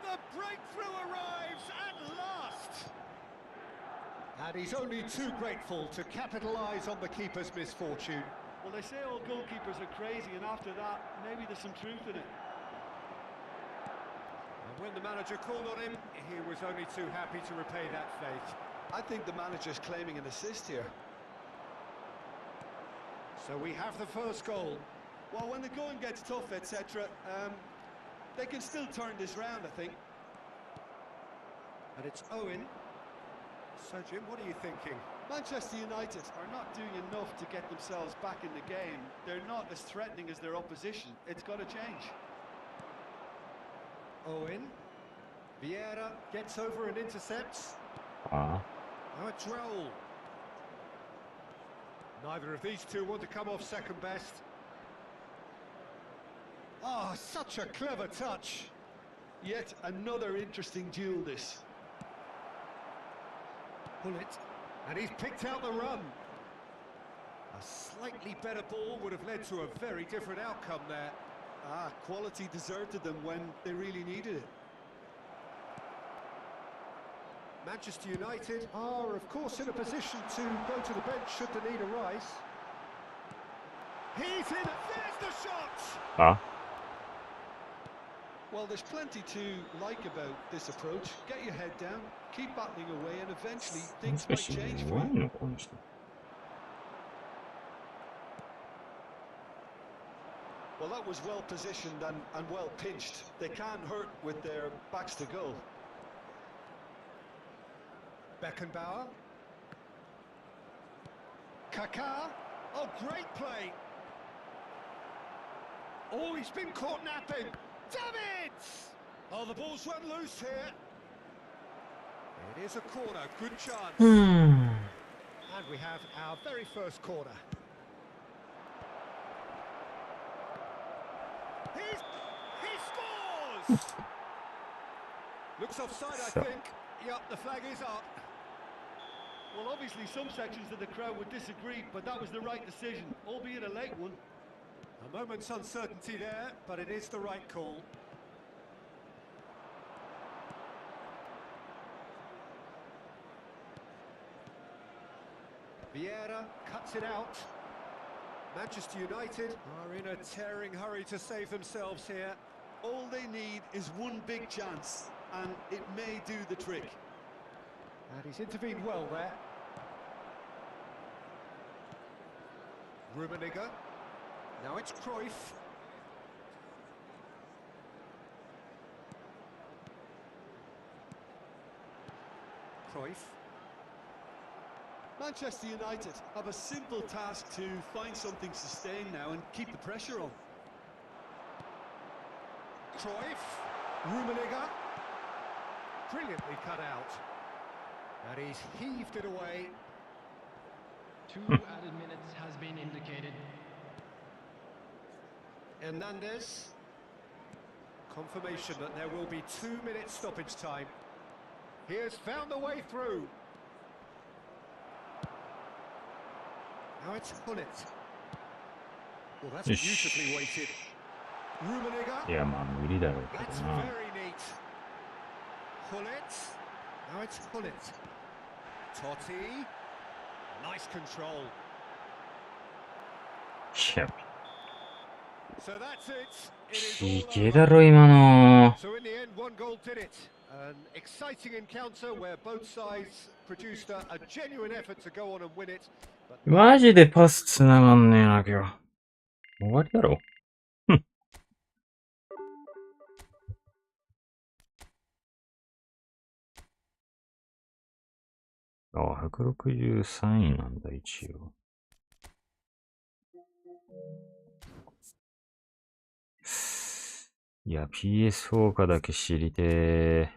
The breakthrough arrives at last. And he's only too grateful to capitalise on the keeper's misfortune. Well, they say all goalkeepers are crazy, and after that, maybe there's some truth in it. When the manager called on him, he was only too happy to repay that faith. I think the manager's claiming an assist here. So we have the first goal. Well, when the going gets tough, etc., they can still turn this round, I think. And it's Owen. So, Jim, what are you thinking? Manchester United are not doing enough to get themselves back in the game. They're not as threatening as their opposition. It's got to change. Owen. Vieira gets over and intercepts. Ah. Now it's Raul. Neither of these two want to come off second best. Oh, such a clever touch. Yet another interesting duel, this. Pull it. And he's picked out the run. A slightly better ball would have led to a very different outcome there. Ah, quality deserted them when they really needed it. Manchester United are, of course, in a position to go to the bench should the need arise. He's in. There's the shot! Ah. Well, there's plenty to like about this approach. Get your head down, keep battling away, and eventually things might change for you. Well, that was well positioned and well pinched. They can't hurt with their backs to goal. Beckenbauer. Kaká. Oh, great play. Oh, he's been caught napping. Davids! Oh, the ball's run loose here. It is a corner, good chance. And we have our very first corner. He scores! Looks offside, I think. Yep, the flag is up. Well, obviously some sections of the crowd would disagree, but that was the right decision, albeit a late one. A moment's uncertainty there, but it is the right call. Vieira cuts it out. Manchester United are in a tearing hurry to save themselves here. All they need is one big chance, and it may do the trick. And he's intervened well there. Rummenigge. Now it's Cruyff. Cruyff. Manchester United have a simple task to find something sustained now and keep the pressure on. Cruyff. Rummenigge. Brilliantly cut out. And he's heaved it away. 2 added minutes has been indicated. Hernandez. Confirmation that there will be 2 minutes stoppage time. He has found a way through. Now it's Hullet. Well, that's beautifully weighted. Rummenigge. Yeah, man, really That's very neat. Hullet. Now it's Hullet. Totti. Nice control. Yep. So that's it. It is い all け over. だろ今の。 So in the end, one goal did it. An exciting encounter where both sides produced a genuine effort to go on and win it. But マジでパス繋がんねえな、今日。終わりだろ。あ、163位なんだ、一応。いや、PS4 かだけ知りて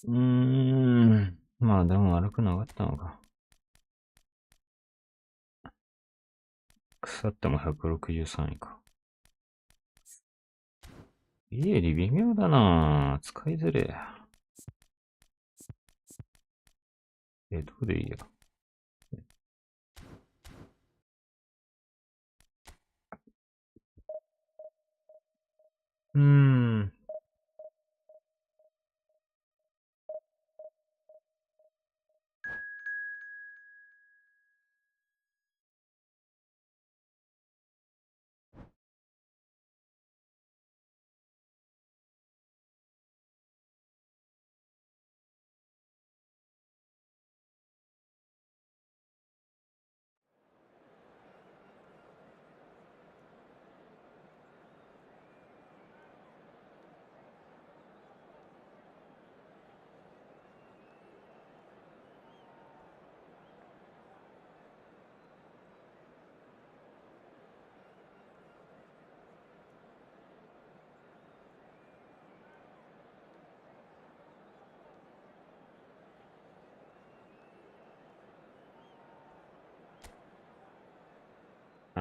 ー。まあでも悪くなかったのか。腐っても163位か。家より微妙だなぁ。使いづれ。どうでいいや。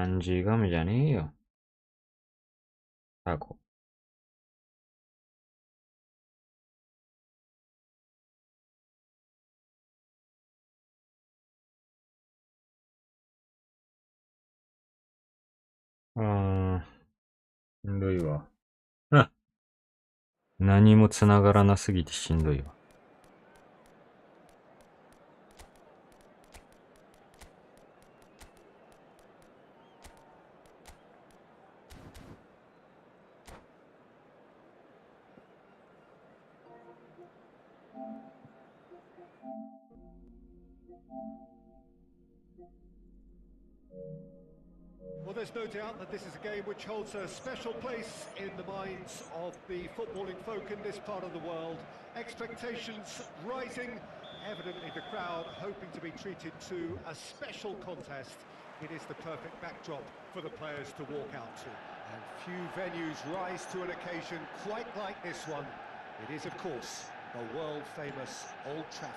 バンジーガムじゃねえよ。タコ。しんどいわ。何も繋がらなすぎてしんどいわ。Well, there's no doubt that this is a game which holds a special place in the minds of the footballing folk in this part of the world. Expectations rising, evidently the crowd hoping to be treated to a special contest. It is the perfect backdrop for the players to walk out to. And few venues rise to an occasion quite like this one. It is, of course, the world-famous Old Trafford.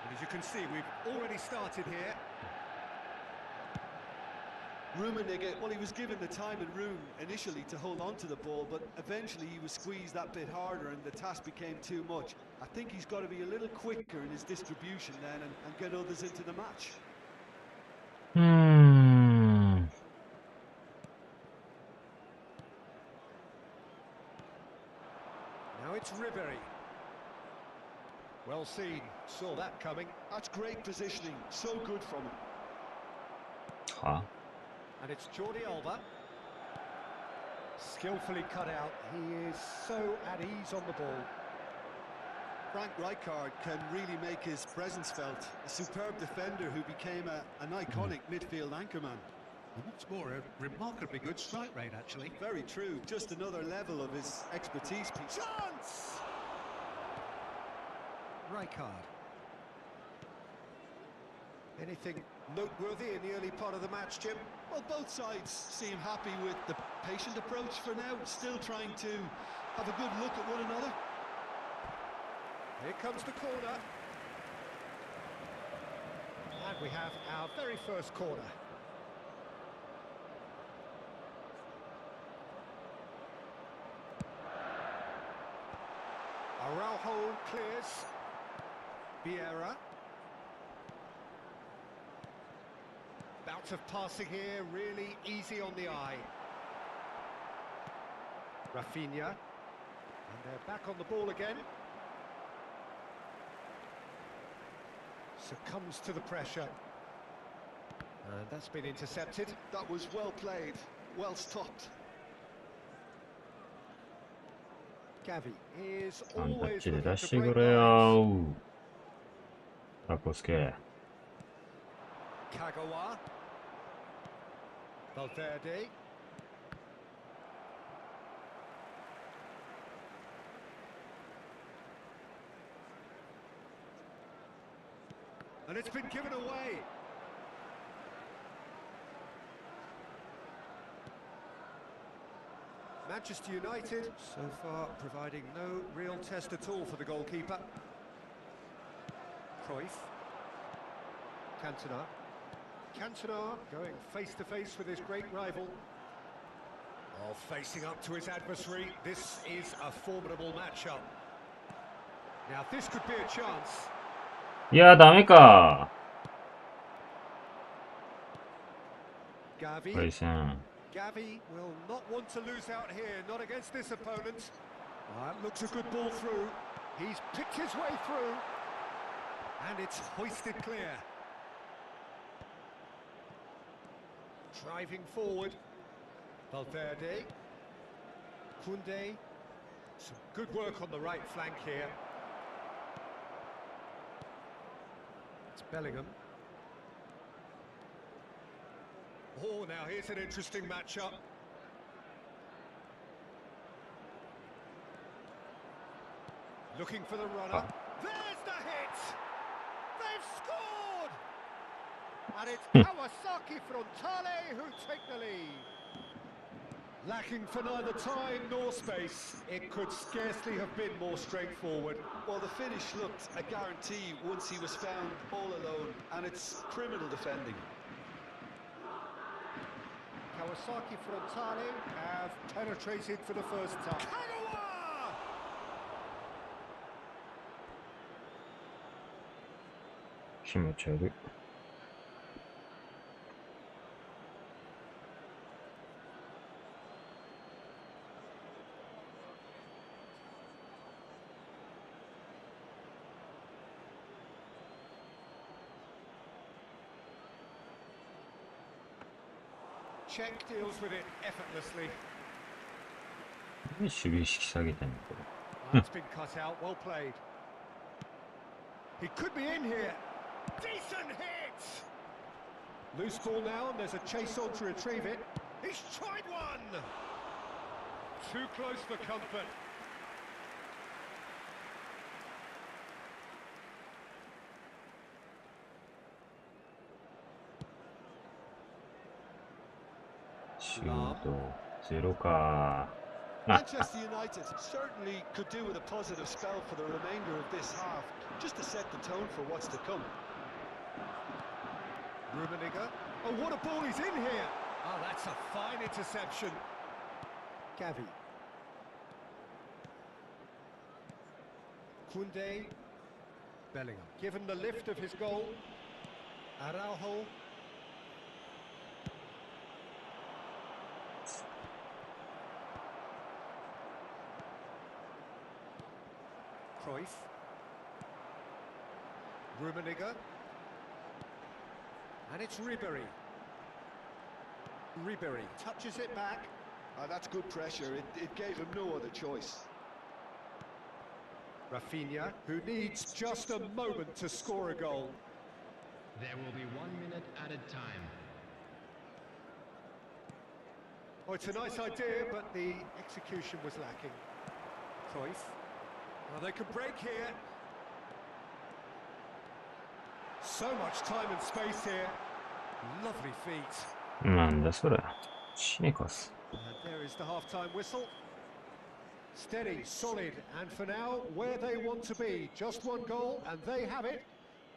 And as you can see, we've already started here. Rummenigge, well, he was given the time and room initially to hold on to the ball, but eventually he was squeezed that bit harder and the task became too much. I think he's got to be a little quicker in his distribution then and get others into the match. Now it's Ribery. Well seen, saw that coming. That's great positioning, so good from him. Huh? And it's Jordi Alba. Skillfully cut out. He is so at ease on the ball. Frank Rijkaard can really make his presence felt. A superb defender who became an iconic midfield anchorman. And what's more, a remarkably good strike rate, actually. Very true. Just another level of his expertise. Chance! Rijkaard. Anything noteworthy in the early part of the match, Jim? Well, both sides seem happy with the patient approach for now, still trying to have a good look at one another. Here comes the corner. And we have our very first corner. Araujo clears. Vieira. Bout of passing here, really easy on the eye. Rafinha. And they're back on the ball again. Succumbs to the pressure. And that's been intercepted. That was well played, well stopped. Gavi is タッ always チで looking 出 to して break くれよ lines. タコスケ。 Kagawa. Valverde. And it's been given away. Manchester United, so far, providing no real test at all for the goalkeeper. Cruyff. Cantona. Cantona going face-to-face with his great rival. Oh, facing up to his adversary. This is a formidable matchup. Now, this could be a chance. いや、ダメか。 Gavi. 回線。 Gavi will not want to lose out here, not against this opponent. That looks a good ball through. He's picked his way through. And it's hoisted clear. Driving forward. Valverde. Koundé. Some good work on the right flank here. It's Bellingham. Oh, now here's an interesting matchup. Looking for the runner. There's the hit! They've scored! And it's Kawasaki Frontale who take the lead. Lacking for neither time nor space, it could scarcely have been more straightforward. Well, the finish looked a guarantee once he was found all alone, and it's criminal defending. Kawasaki Frontale have penetrated for the first time. Kagawa! 気持ち悪い。Czech deals with it effortlessly. 守備意識下げてんのこれ。 That's been cut out, well played. He could be in here. Decent hit! Loose ball now, and there's a chase on to retrieve it. He's tried one! Too close for comfort.シュートゼロか。Manchester United certainly could do with a positive spell for the remainder of this half, just to set the tone for what's to come. Rummenigge. Oh, what a ball he's in here! Oh, that's a fine interception. Gavi. Koundé. Bellingham. Given the lift of his goal. Araujo. Cruyff. Rummenigge. And it's Ribéry. Ribéry touches it back. That's good pressure. It gave him no other choice. Rafinha, who needs just a moment to score a goal. There will be 1 minute added time. Oh, it's a nice idea, but the execution was lacking. Cruyff. Well, they could break here. So much time and space here. Lovely feet. なんだそれ。シネカス。 And there is the half-time whistle. Steady, solid, and for now, where they want to be. Just one goal, and they have it.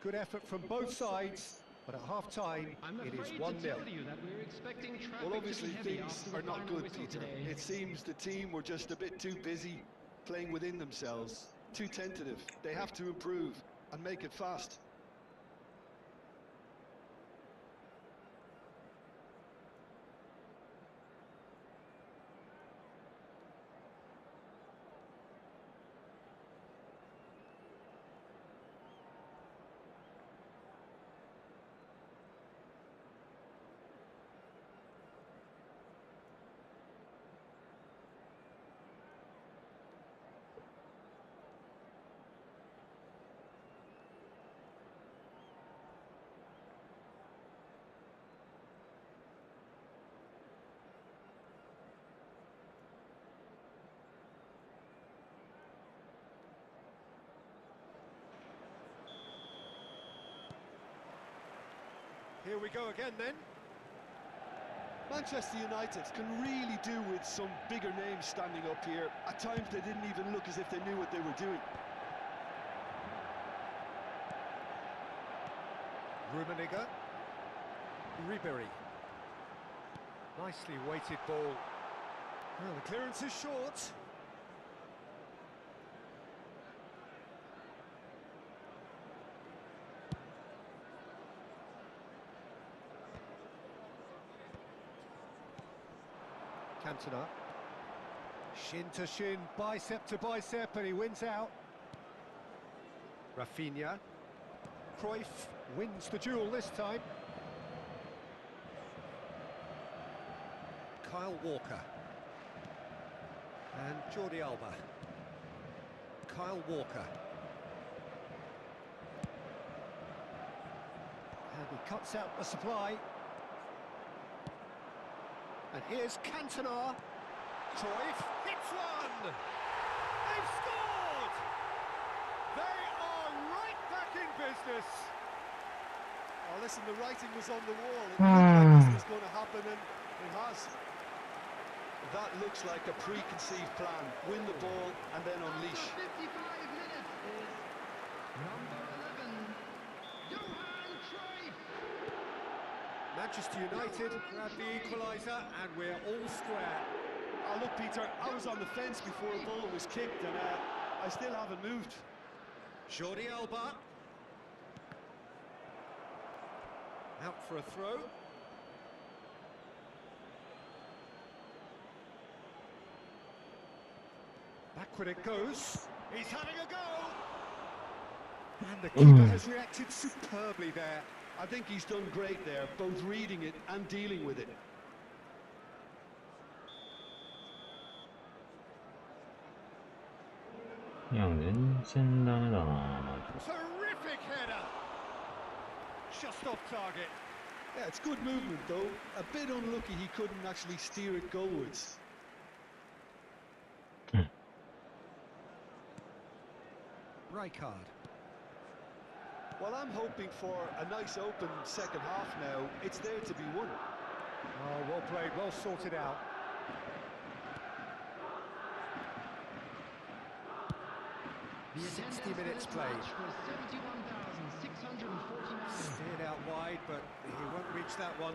Good effort from both sides, but at half-time, it is 1-0. Well, obviously things are not good, Peter. It seems the team were just a bit too busy playing within themselves, too tentative. They have to improve and make it fast. Here we go again then. Manchester United can really do with some bigger names standing up here. At times they didn't even look as if they knew what they were doing. Rummenigge. Ribéry. Nicely weighted ball. Well, the clearance is short. Cantona. Shin to shin, bicep to bicep, and he wins out. Rafinha. Cruyff wins the duel this time. Kyle Walker. And Jordi Alba. Kyle Walker. And he cuts out the supply. And here's Cantona. Cruyff hits one! They've scored! They are right back in business. Oh, listen, the writing was on the wall. It looked like this was going to happen, and it has. That looks like a preconceived plan. Win the ball and then unleash. 55 minutes is number 11, Johan Cruyff. Manchester United grab the equaliser and we're all square. Oh, look, Peter, I was on the fence before the ball was kicked, and I still haven't moved. Jordi Alba. Out for a throw. Backward it goes. He's having a go. And the keeper has reacted superbly there. I think he's done great there, both reading it and dealing with it. Terrific header. Just off target. Yeah, it's good movement though. A bit unlucky he couldn't actually steer it goalwards. Rijkaard. Well, I'm hoping for a nice open second half now. It's there to be won. Oh, well played, well sorted out. The 60 minutes played. Was 71,649. Steered out wide, but he won't reach that one.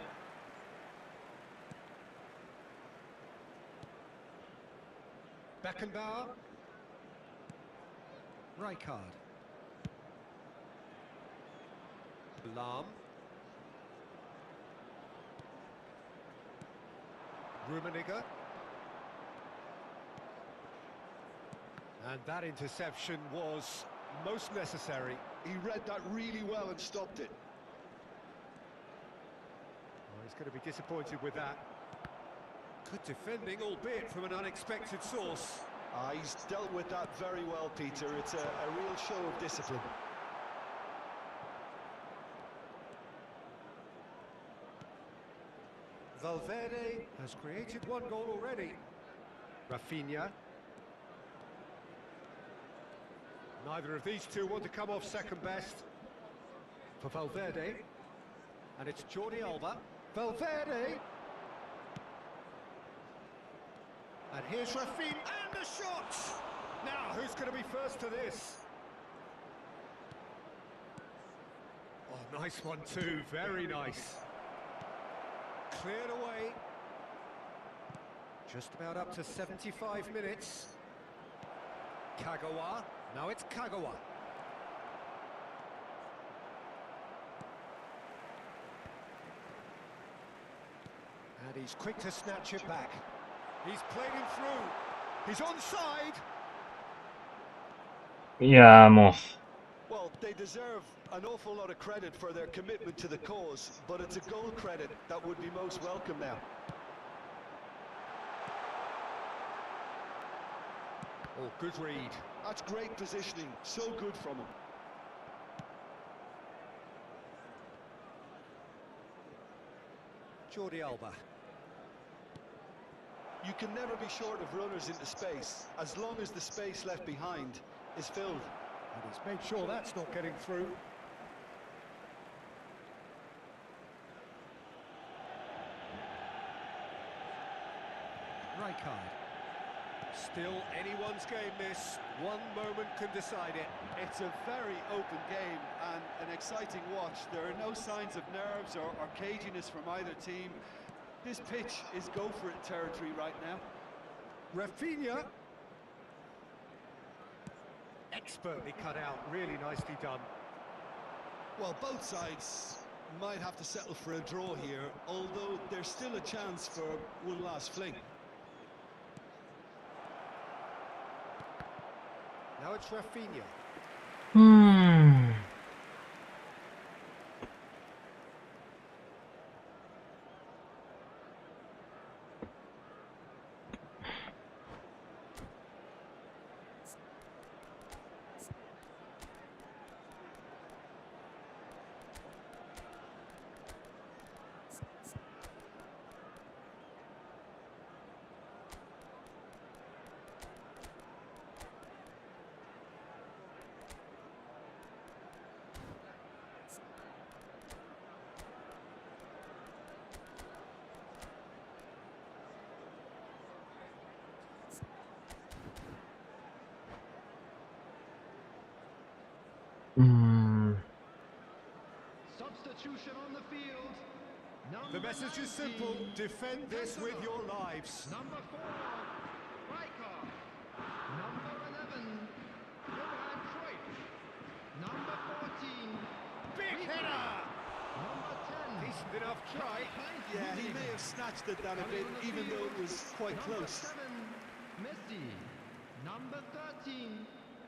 Beckenbauer. Rijkaard. Lahm. Rummenigge. And that interception was most necessary. He read that really well and stopped it. Oh, he's going to be disappointed with that. Good defending, albeit from an unexpected source. He's dealt with that very well, Peter. It's a real show of discipline. Valverde has created one goal already. Rafinha. Neither of these two want to come off second best. For Valverde. And it's Jordi Alba. Valverde. And here's Rafinha. And the shot! Now, who's going to be first to this? Oh, nice one too. Very nice. Cleared away. Just about up to 75 minutes. Kagawa. Now it's Kagawa. And he's quick to snatch it back. He's played him through. He's onside. Well, they deserve an awful lot of credit for their commitment to the cause, but it's a goal credit that would be most welcome now. Oh, good read. That's great positioning, so good from him. Jordi Alba. You can never be short of runners into space, as long as the space left behind is filled. And he's made sure that's not getting through. Rijkaard. Still anyone's game, this. One moment can decide it. It's a very open game and an exciting watch. There are no signs of nerves or caginess from either team. This pitch is go-for-it territory right now. Rafinha. Expertly cut out, really nicely done. Well, both sides might have to settle for a draw here, although there's still a chance for one last fling. Now it's Rafinha. Substitution on the field. The message is simple: defend this with your lives. Number 4, Riker. Number 11, Johan Cruyff. Number 14, Big header! number 10. Decent enough try. Yeah, he may have snatched it down a bit, even though it was quite Number close. 7, Messi. Number 13,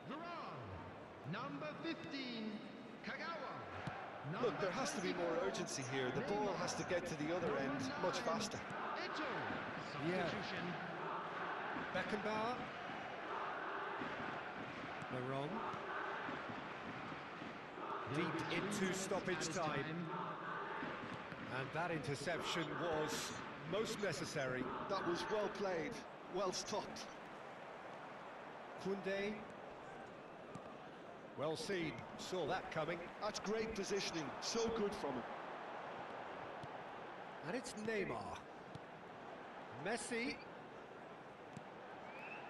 Varane. Number 15, Kagawa. Look, there has to be more urgency here. The ball has to get to the other end much faster. Eto. Yeah. Substitution. Beckenbauer. Maron. Deep into stoppage time. And that interception was most necessary. That was well played, well stopped. Koundé. Well seen, saw that coming. That's great positioning, so good from him. And it's Neymar. Messi.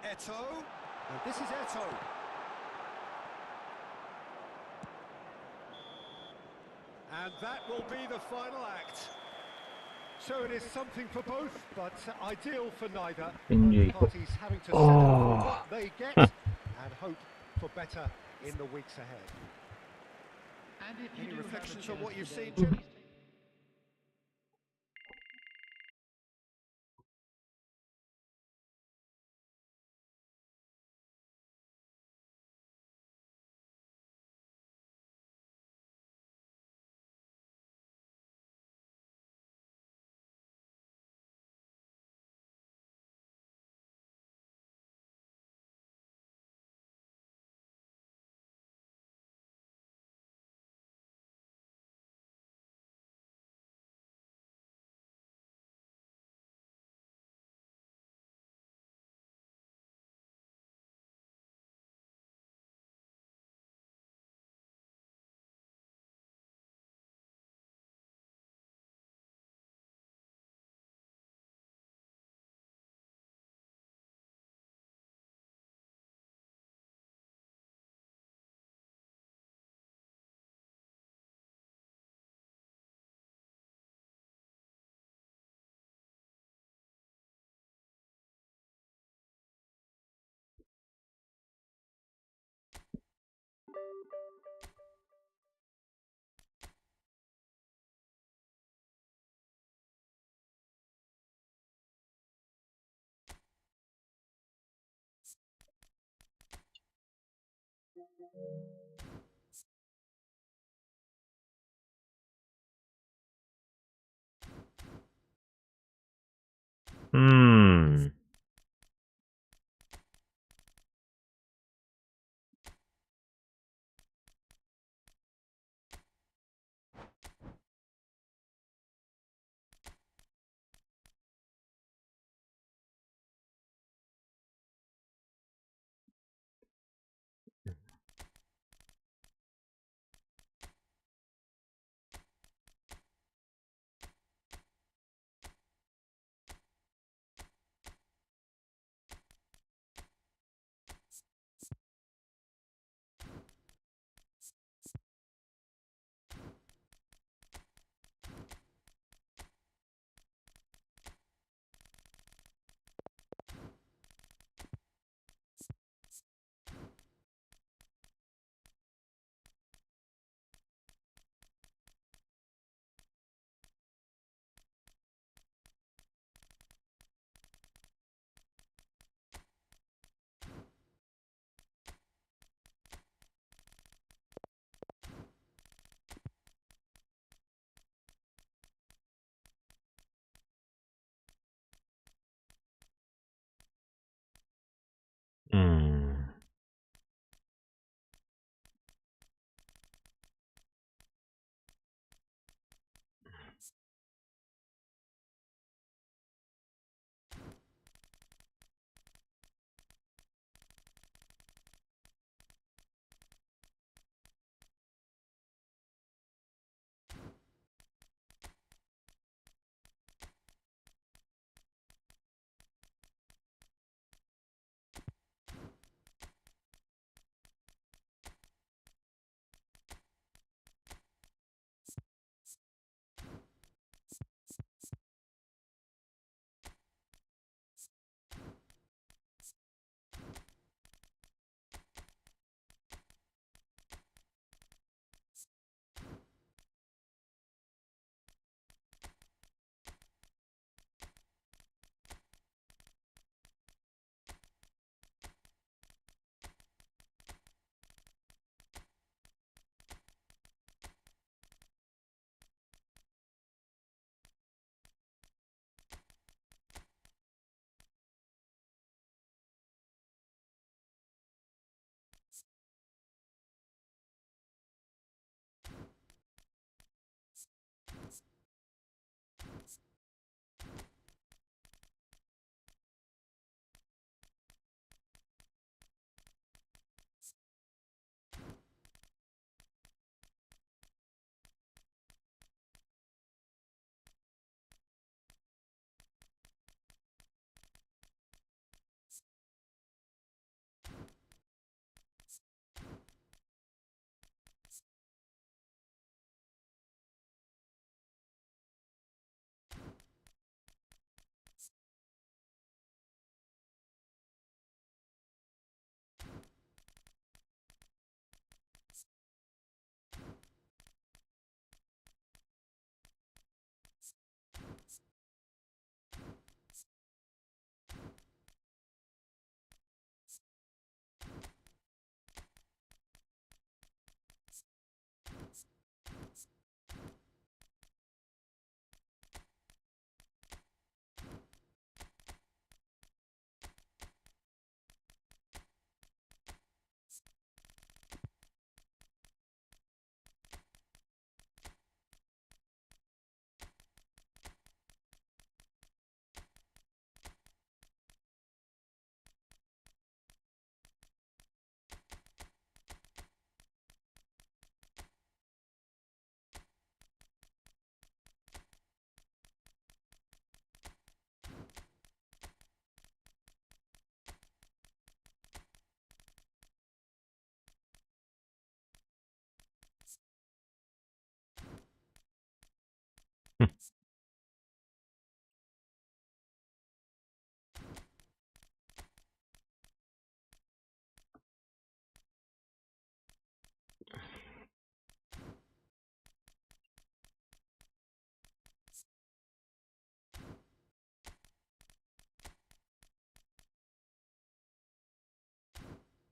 Eto. And this is Eto. And that will be the final act. So it is something for both, but ideal for neither. Indeed. Parties having to settle for what they get and hope for better in the weeks ahead. And if you Any do have a reflections on chance what you've today, seen, Jim? please Hmm.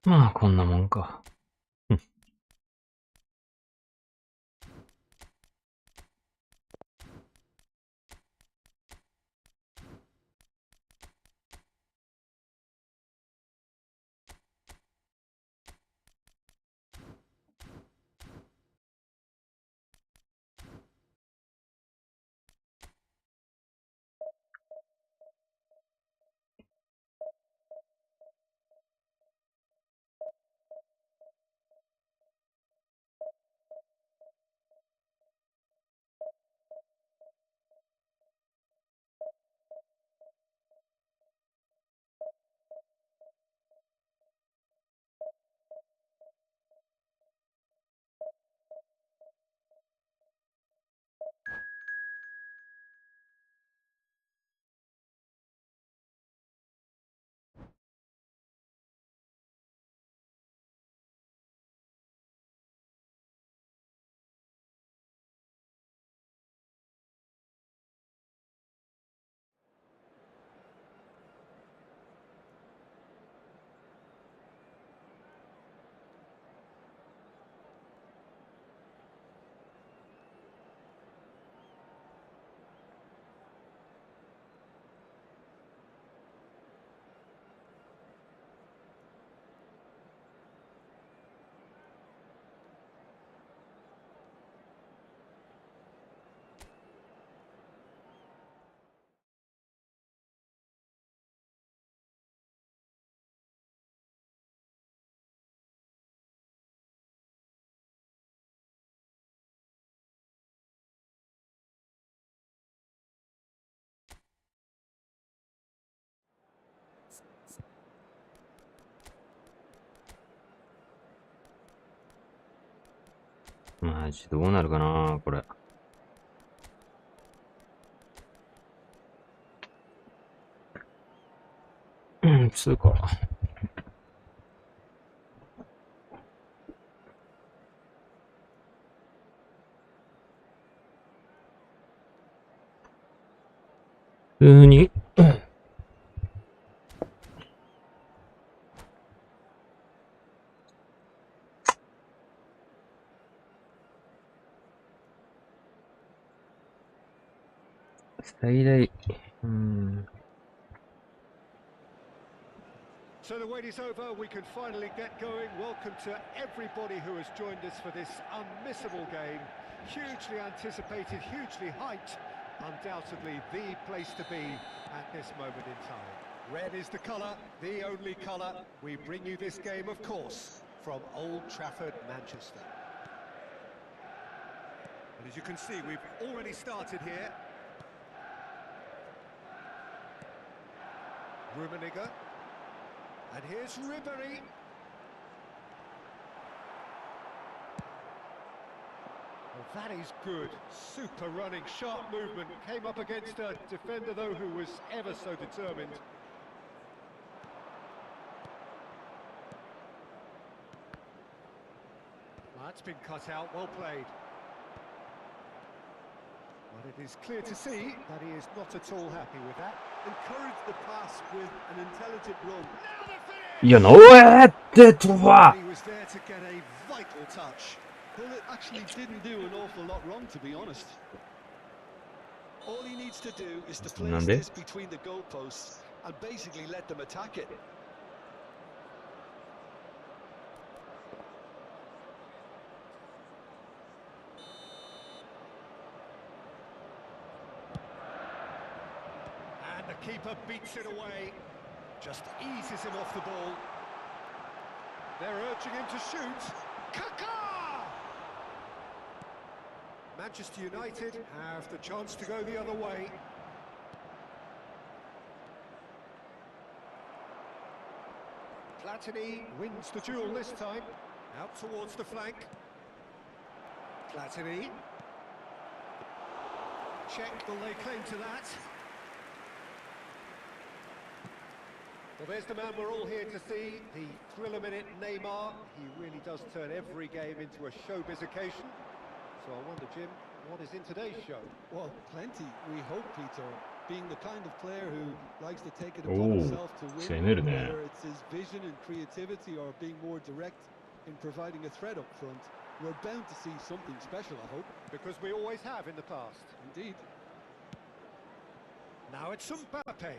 まあこんなもんか。マジどうなるかなこれ。つうか。普通に最大、So the wait is over, we can finally get going. Welcome to everybody who has joined us for this unmissable game. Hugely anticipated, hugely hyped. Undoubtedly the place to be at this moment in time. Red is the colour, the only colour. We bring you this game, of course, from Old Trafford, Manchester. And as you can see, we've already started here. Rummenigge. And here's Ribéry. Well, that is good. Super running, sharp movement. Came up against a defender, though, who was ever so determined. Well, that's been cut out. Well played. But it is clear to see that he is not at all happy with that. Encourage the pass with an intelligent run. Now the finish! いや、どうやって飛ば He was there to get a vital touch. Well, it actually didn't do an awful lot wrong, to be honest. All he needs to do is to place Nande? this between the goalposts and basically let them attack it. And the keeper beats it away. Just eases him off the ball. They're urging him to shoot. Kaká! Manchester United have the chance to go the other way. Platini wins the duel this time. Out towards the flank. Platini. Check, will they claim to that? Well, there's the man we're all here to see, the thriller-minute Neymar. He really does turn every game into a showbiz occasion. So I wonder, Jim, what is in today's show? Well, plenty, we hope, Peter. being the kind of player who likes to take it Oh, upon himself to win, 攻めるね。 whether it's his vision and creativity or being more direct in providing a threat up front. We're bound to see something special, I hope. Because we always have in the past. Indeed. Now it's Mbappe.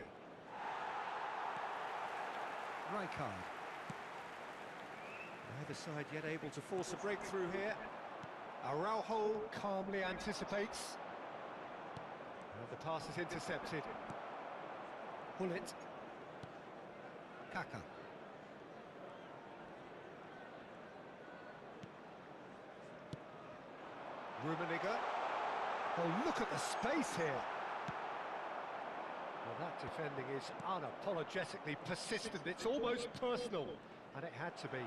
Rijkaard. Neither side yet able to force a breakthrough here. Araujo calmly anticipates. And the pass is intercepted. Gullit. Kaka. Rummenigge. Oh, look at the space here. Well, that defending is unapologetically persistent. It's almost personal, and it had to be.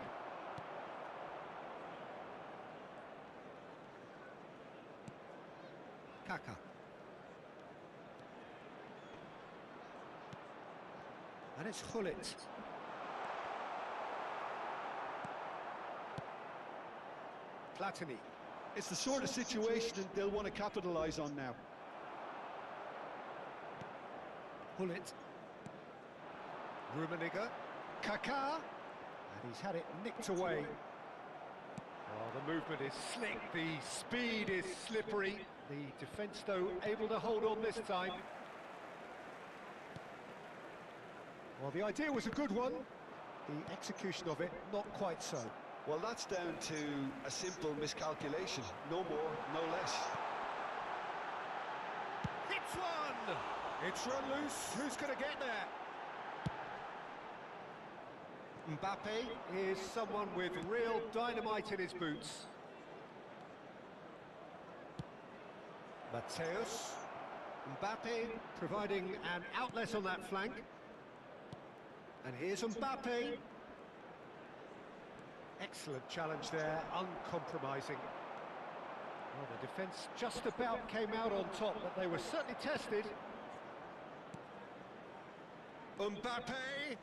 Kaka. And it's Gullit. Platini. It's the sort of situation that they'll want to capitalise on now. Gullit. Rummenigge. Kaka. And he's had it nicked away. Oh, the movement is slick, the speed is slippery. The defence, though, able to hold on this time. Well, the idea was a good one. The execution of it, not quite so. Well, that's down to a simple miscalculation. No more, no less. Hits one! It's run loose. Who's going to get there? Mbappe is someone with real dynamite in his boots. Mateus. Mbappe providing an outlet on that flank. And here's Mbappe. Excellent challenge there, uncompromising. Well, the defence just about came out on top, but they were certainly tested. Mbappe!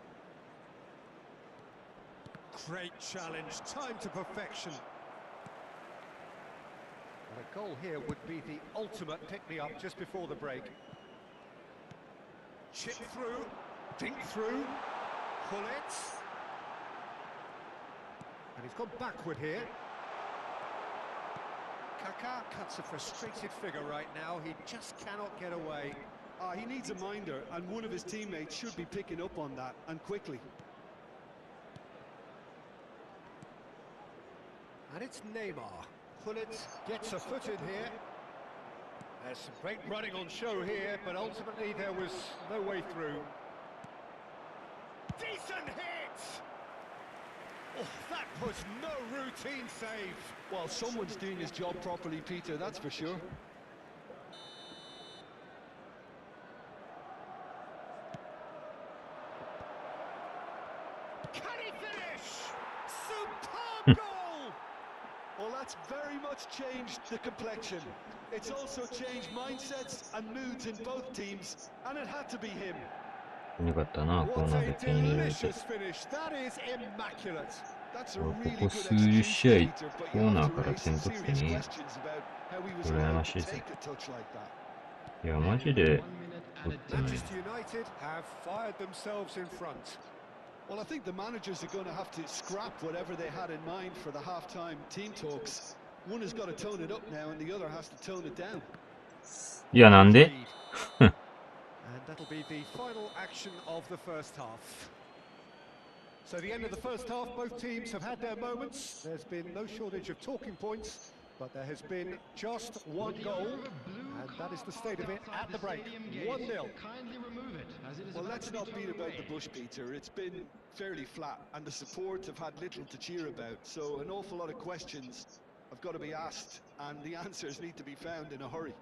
Great challenge, time to perfection. And a goal here would be the ultimate pick-me-up just before the break. Chip through, dink through, pull it. And he's gone backward here. Kaka cuts a frustrated figure right now. He just cannot get away. He needs a minder, and one of his teammates should be picking up on that, and quickly. And it's Neymar. Gullit gets a foot in here. There's some great running on show here, but ultimately there was no way through. Decent hit! Oh, that was no routine save. Well, someone's doing his job properly, Peter, that's for sure. Can he finish? Superb goal! Well, that's very much changed the complexion. It's also changed mindsets and moods in both teams, and it had to be him. よかったな、コー What ナー a で点入れて。 delicious finish. That is immaculate. That's a こ really こ good 数 execution, 試合、 Peter, but コ you ーナ have ー to から raise 点 some 取って serious ね。 questions about how he was 羨ま allowed し to いぜ。 take a touch like that. いや、マジで 1 minute 取 added ってない。 Manchester United have fired themselves in front. Well, I think the managers are going to have to scrap whatever they had in mind for the half-time team talks. One has got to tone it up now, and the other has to tone it down. いや、なんで And that'll be the final action of the first half. So the end of the first half, both teams have had their moments. There's been no shortage of talking points, but there has been just one goal, and that is the state of it at the break. 1-0. Kindly remove it, as it is Well, about let's to be not beat towed about the away. bush, Peter. It's been fairly flat, and the support have had little to cheer about. So an awful lot of questions have got to be asked, and the answers need to be found in a hurry.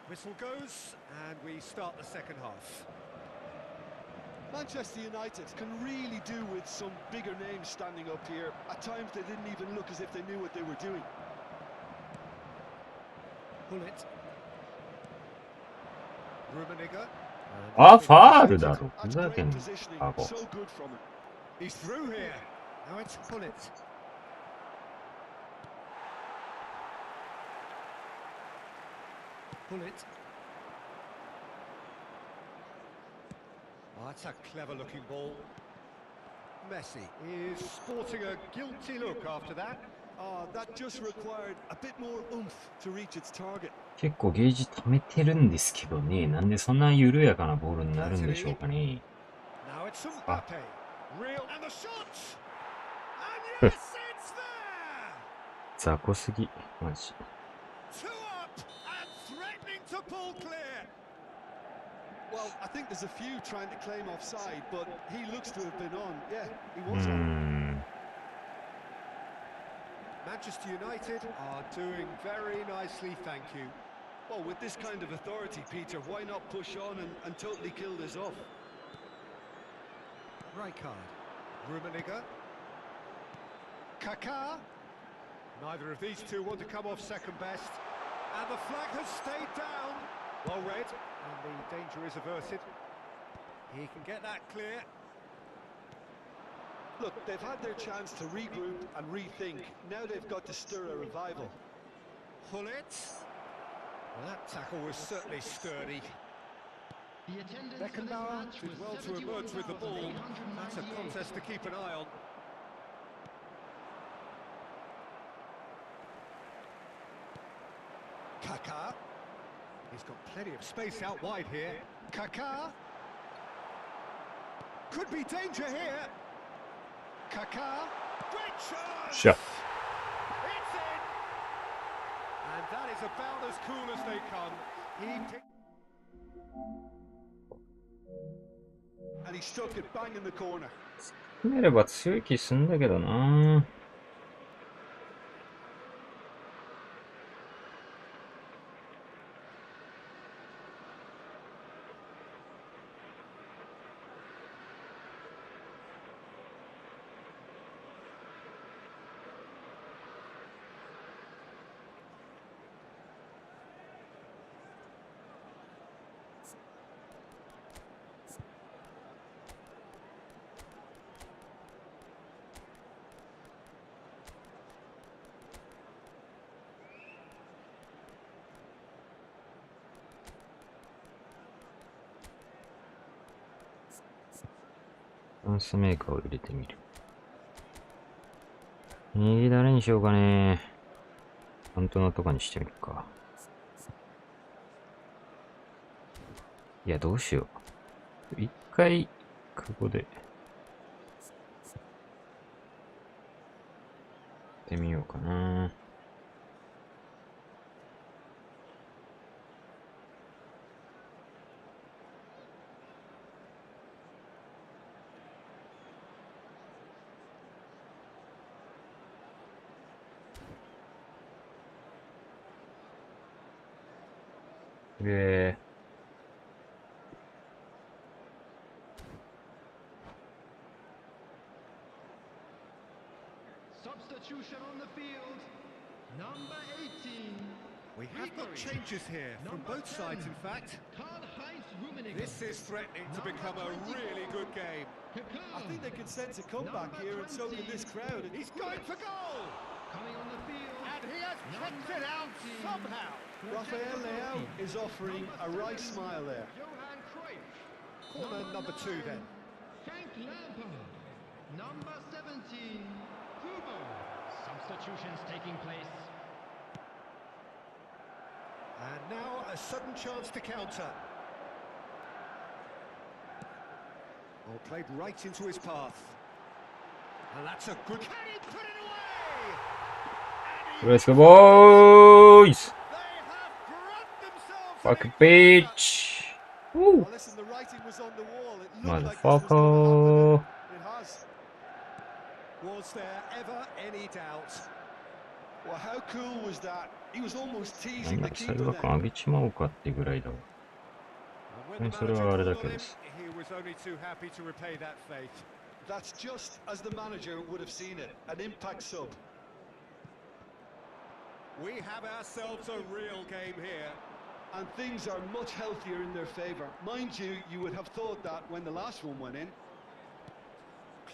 Whistle goes, and we start the second half. Manchester United can really do with some bigger names standing up here. At times they didn't even look as if they knew what they were doing. Pull it. Rummenigge. あ、ファールだろ。ふ That's ざけ great んな。 positioning. バカ。 So good from him. He's through here. Now it's pull it. Pull it. Oh, that's a clever-looking ball. Messi is sporting a guilty look after that. Oh, that just required a bit more oomph to reach its target. 結構ゲージ溜めてるんですけどね。なんでそんな緩やかなボールになるんでしょうかね。Now it's Mbappe. Real and the shot. And yes, it's there. 雑魚すぎ。マジ。Two up and threatening to pull clear. Well, I think there's a few trying to claim offside, but he looks to have been on. Yeah, he was on. Manchester United are doing very nicely, thank you. Well, with this kind of authority, Peter, why not push on and totally kill this off? Rijkaard. Rummenigge. Kaká. Neither of these two want to come off second best. And the flag has stayed down. Well read. And the danger is averted. He can get that clear. Look, they've had their chance to regroup and rethink. Now they've got to stir a revival. Pull it. Well, that tackle was certainly sturdy. The attendance for this Beckenbauer match did was well to emerge with the ball. That's a 71,898. contest to keep an eye on. Kaká. He's got plenty of space out wide here. Kaká. Could be danger here. Kaká. Great chance. Shot. It's in. And that is about as cool as they come. He picked. And he stuck it bang in the corner. 詰めれば強い気すんだけどな。ダンスメーカーを入れてみる。右誰にしようかね。カントナとかにしてみるか。いや、どうしよう。一回、ここで。やってみようかな。Substitution on the field. Number 18. We have got changes here from both sides, in fact. This is threatening to become a really good game. I think they can sense a comeback here, and so can this crowd. He's going for goal! Coming on the field. And he has kicked it out somehow. Rafael Leao is offering a right smile there. Johan Cruyff. Corner number 2 then. Frank Lampard. Number 17. Kubo. Substitutions taking place. And now a sudden chance to counter. Oh, played right into his path. And that's a good... Can he put it away? Let's go, boys! They have grabbed themselves... Fuck bitch! Woo! Well, listen, the writing was on the wall. It looked like this was Motherfucker! going to happen. It has. Was there ever any doubt? Well, how cool was that? He was almost な teasing んな the らサイ keeper ドバック then. 上げちまおうかってぐらいだわ。 And when the それ manager はあれ called だ on け him, です。 he was only too happy to repay that faith. That's just as the manager would have seen it. An impact sub. We have ourselves a real game here. And things are much healthier in their favour. Mind you, you would have thought that when the last one went in.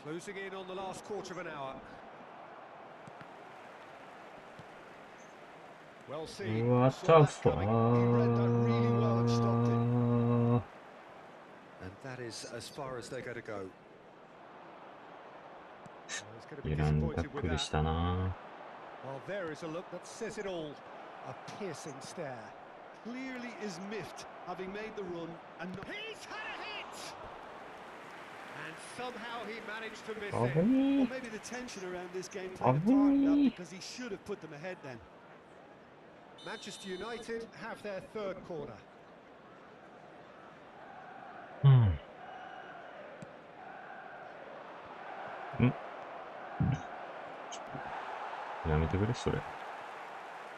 Closing in on the last quarter of an hour. Well seen. What Saw the that coming. He read that really well and stopped it. fuck? And that is as far as they're going to go. He's going to be いらんタッ disappointed with クル that. したな。 Well, there is a look that says it all. A piercing stare. Clearly is miffed, having made the run and not... He's had a hit! And somehow he managed to miss 危 it. ね Well, え。 maybe the tension around this game played a part in that because he should have put them ahead then. Manchester United have their third corner. うん。やめてくれ、それ。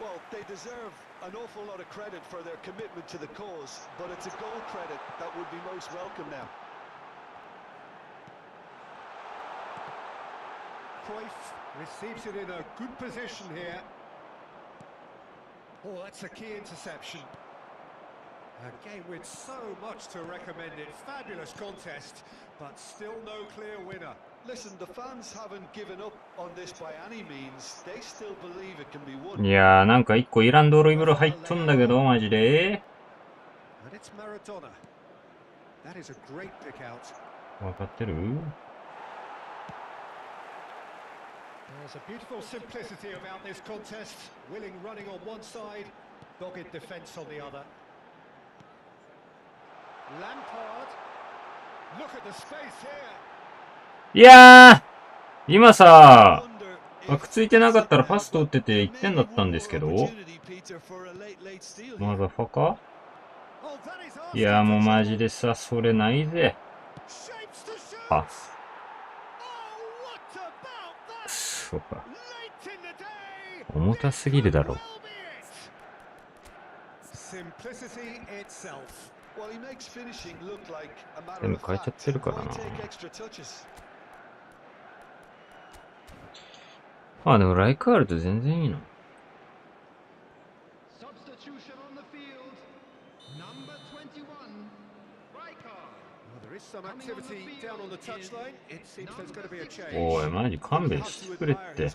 Well, they deserve an awful lot of credit for their commitment to the cause, but it's a goal credit that would be most welcome now. Cruyff receives it in a good position here. Oh, that's a key interception. A game with so much to recommend it. Fabulous contest, but still no clear winner. Listen, the fans haven't given up on this by any means. They still believe it can be won. いやー、なんか一個イランドルイブル入っとんだけど、マジで。 And it's Maradona. That is a great pick out. わかってる？ There's a beautiful simplicity about this contest. Willing running on one side, dogged defence on the other. Lampard. Look at the space here. いやー、今さ、枠ついてなかったらパスと打ってて1点だったんですけど。マザファカ？いやーもうマジでさ、それないぜ。あ。そうか。重たすぎるだろ。でも変えちゃってるからな。あ、でもライカールと全然いいの。おい、マジ勘弁してくれって。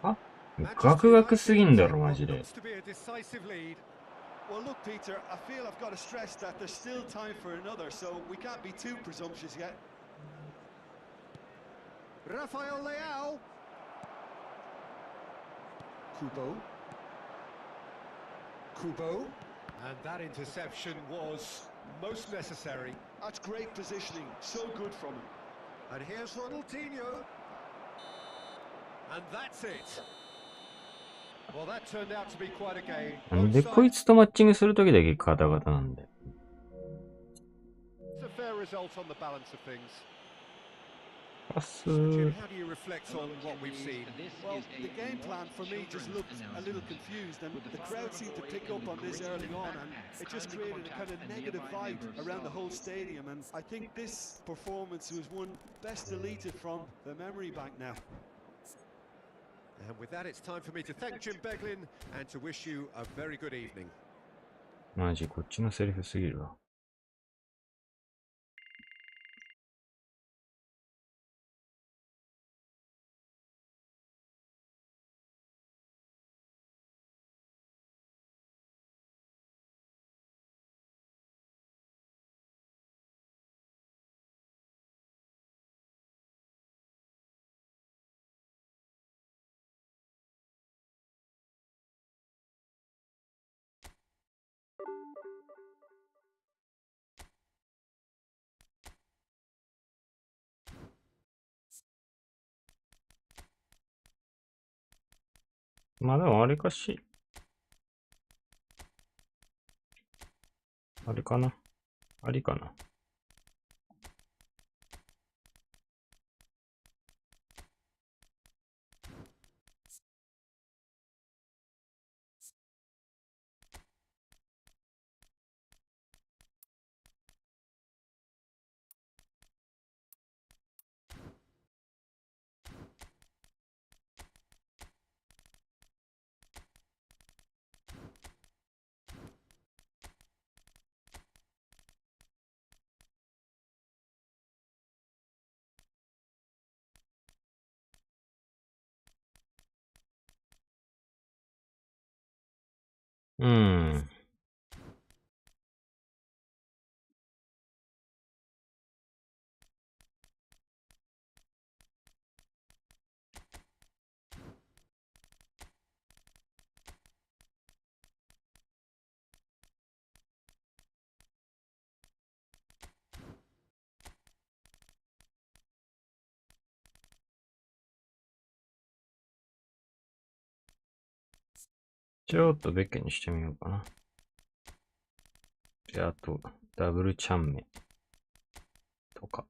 あ、ガクガクすぎんだろ、マジで。Well, look, Peter, I feel I've got to stress that there's still time for another, so we can't be too presumptuous yet. Rafael Leao. Kubo. And that interception was most necessary. That's great positioning, so good from him. And here's Ronaldinho. And that's it. Well, that turned out to be quite a game. なんでこいつとマッチングするときだけガタガタなんだよ。It's a fair result on the balance of things. パス。 Jim, how do you reflect on what we've seen? Well, the game plan for me just looked a little confused, and the crowd seemed to pick up on this early on, and it just created a kind of negative vibe around the whole stadium. And I think this performance was one best deleted from the memory bank now. And with that, it's time for me to thank Jim Beglin and to wish you a very good evening. マジこっちのセリフすぎるわ。まあでもあれかし。あれかな。ありかな。うん。ちょっと別件にしてみようかな。で、あと、ダブルチャンメとか。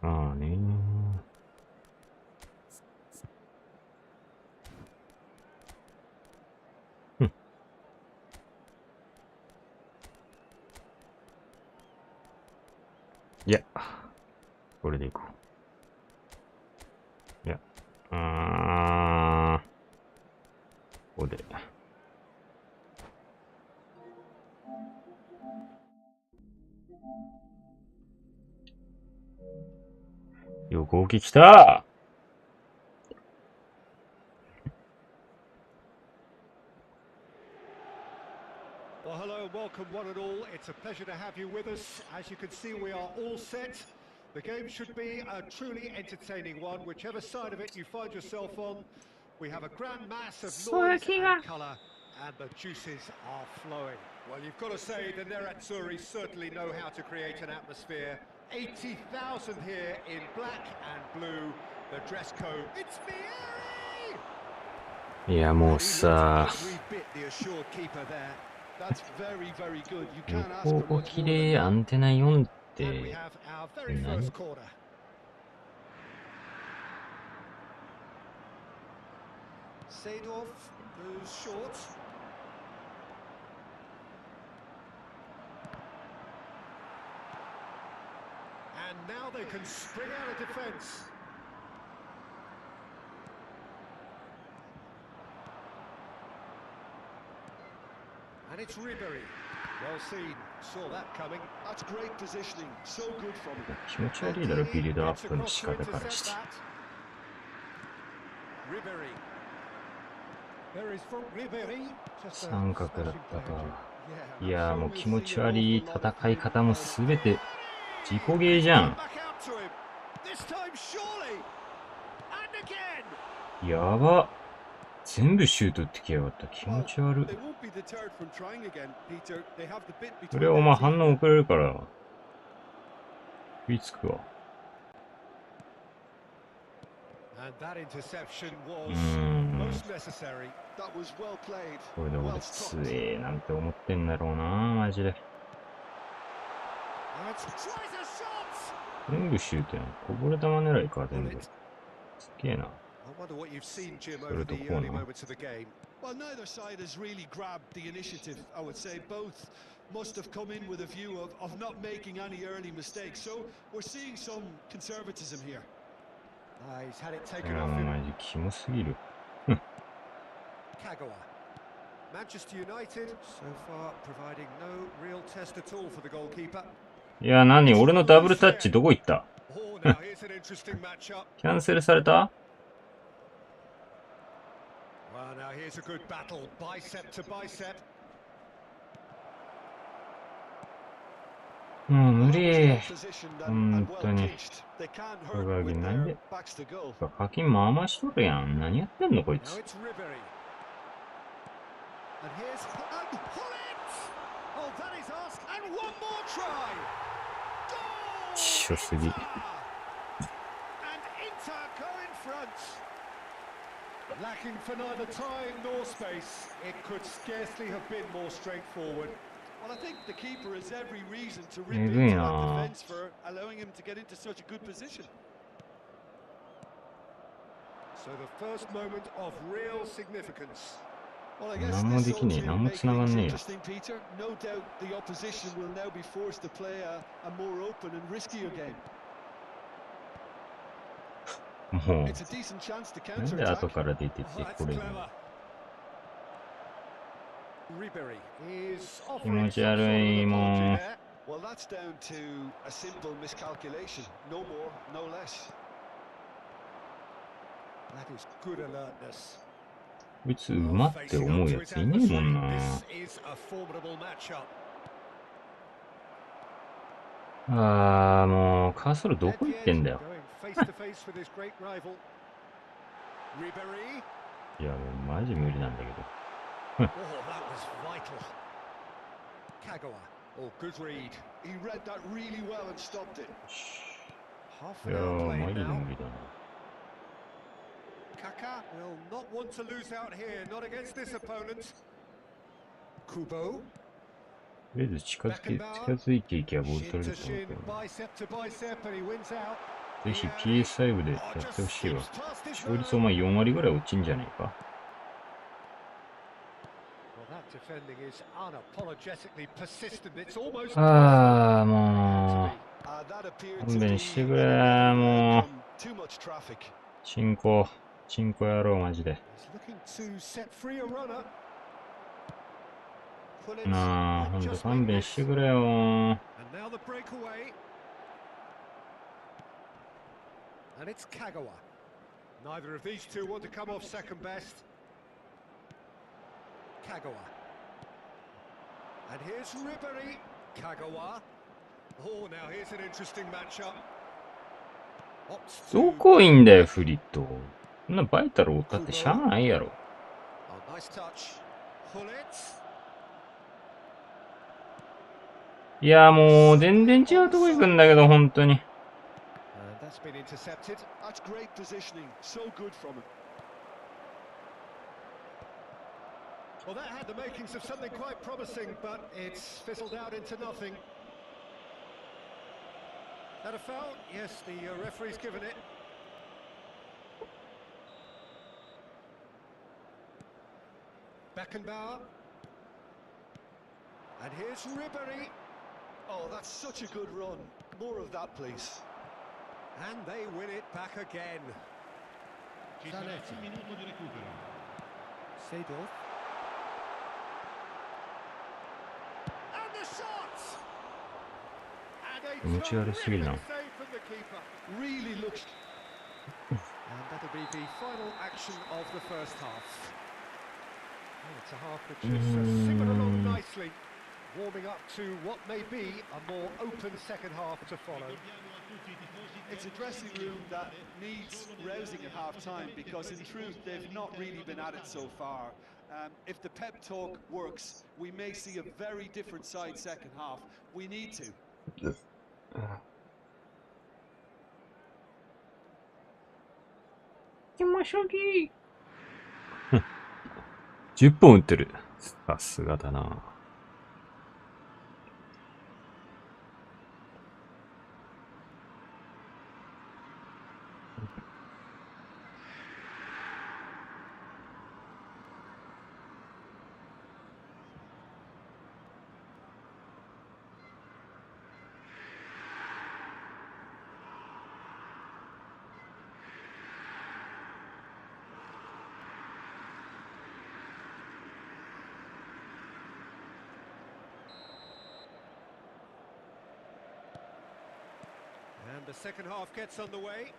まあね。いや、これでいこう。いや、ここで。横置き来た。Well, hello and welcome one and all. It's a pleasure to have you with us. As you can see, we are all set. The game should be a truly entertaining one, whichever side of it you find yourself on. We have a grand mass of noise and colour, and the juices are flowing. Well, you've got to say the Nerazzurri certainly know how to create an atmosphere. 80,000 here in black and blue. The dress code. It's Vieri! いや、もうさ、 That's very, very good. You can't ask 横 for 置 much き more than で that. アンテナ4っ And we て、 have our very No. first corner. Seedorf goes short. And now they can spring out of defence. And it's Ribery. Well seen. Saw that coming. That's great positioning. So good from him. 気持ち悪いだろ、ビルドアップの仕方からして。 Ribery. There is from Ribery. 三角だったか。いやー、もう気持ち悪い戦い方もすべて自己ゲーじゃん。やば。全部シュート打ってきやがった。気持ち悪い。それはお前反応遅れるから。食いつくわ。これで俺強えなんて思ってんだろうな、マジで。全部シュートやん。こぼれ球狙いか、全部。すげえな。I wonder what you've seen, Jim, over the early moments of the game. Well, neither side has really grabbed the initiative, I would say. Both must have come in with a view of not making any early mistakes. So we're seeing some conservatism here. He's had it taken off him. Kagawa. Manchester United so far providing no real test at all for the goalkeeper. いや、何俺のダブルタッチどこ行った？ Oh, now here's an interesting matchup. キャンセルされた？ Well, now here's a good battle, bicep to bicep. もう無理。本当に。上着なんで課金回しとるやん。何やってんのこいつ。しょすぎ。Lacking for neither time nor space, it could scarcely have been more straightforward. Well, I think the keeper has every reason to rip into that defense for allowing him to get into such a good position. So the first moment of real significance. Well, I guess this all interesting, Peter. No doubt the opposition will now be forced to play a more open and riskier game. もう、なんで後から出てってこれるの？気持ち悪いもん。Well, that's down to a simple miscalculation. No more, no less. That is good alertness. こいつ馬って思うやついねえもんな。あーもうカーソルどこ行ってんだよ。いやもうマジ無理なんだけど。Oh, that was vital. Kagawa. Oh, good read. He read that really well and stopped it. Half an hour played now. 無理だな。Kaka will not want to lose out here, not against this opponent. Kubo. とりあえず近づいていけばボール取れると思うけど。ぜひ PS5 でやってほしいわ。勝率お前4割ぐらい落ちんじゃねえか。ああもう勘弁してくれもうチンコ野郎マジでなあほんと勘弁してくれよ。And it's Kagawa. Neither of these two want to come off second best. Kagawa. And here's Ribery. Kagawa. Oh, now here's an interesting matchup. どこいんだよフリット。そんなバイタルおったってしゃあないやろ。Oh, nice touch. Pull it. いやもう全然違うとこ行くんだけど本当に。That's been intercepted. That's great positioning. So good from him. Well, that had the makings of something quite promising, but it's fizzled out into nothing. That a foul? Yes, the referee's given it. Beckenbauer. And here's Ribery. Oh, that's such a good run. More of that, please. And they win it back again. Seedorf. And the shot! And a terrific save from the keeper. Really looks... And that'll be the final action of the first half. Oh, it's a half which is simmered along nicely, warming up to what may be a more open second half to follow. It's a dressing room that needs rousing at half-time because in truth they've not really been at it so far. If the pep talk works, we may see a very different side second half. We need to. 10本打ってる。さすがだな。And the second half gets underway.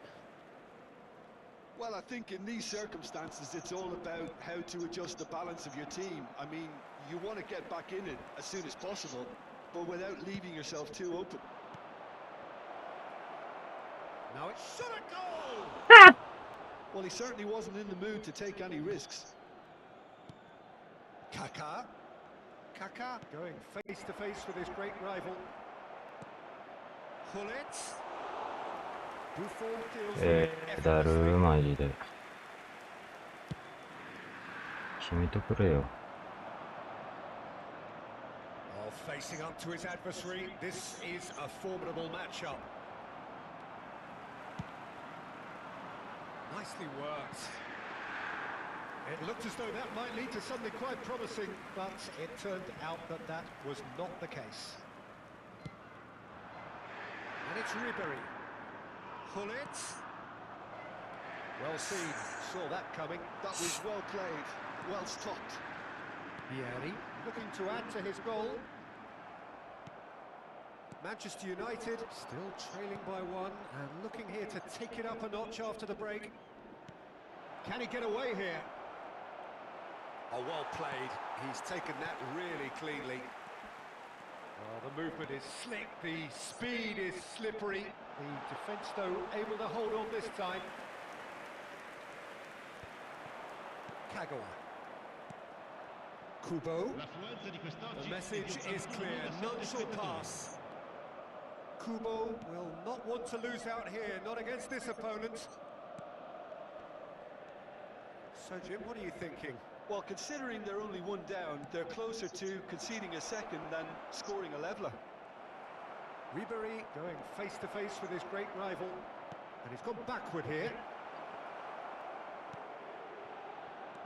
Well, I think in these circumstances, it's all about how to adjust the balance of your team. I mean, you want to get back in it as soon as possible, but without leaving yourself too open. Now it's shot a goal! Well, he certainly wasn't in the mood to take any risks. Kaká going face to face with his great rival. Hullet. Buffon deals with it だる effortlessly. マジで。決めてくれよ。 Oh, facing up to his adversary, this is a formidable matchup. Nicely worked. It looked as though that might lead to something quite promising, but it turned out that that was not the case. And it's Ribéry. Hullet. Well seen, saw that coming. That was well played, well stopped. Vieri looking to add to his goal. Manchester United still trailing by one and looking here to take it up a notch after the break. Can he get away here? Oh, well played. He's taken that really cleanly. Oh, the movement is slick, the speed is slippery. The defence, though, able to hold on this time. Kagawa. Kubo. L'affluenza di The quest'oggi message è is clear, none shall pass. Kubo will not want to lose out here, not against this opponent. So, Jim, what are you thinking? Well, considering they're only one down, they're closer to conceding a second than scoring a leveller. Ribéry going face to face with his great rival, and he's gone backward here.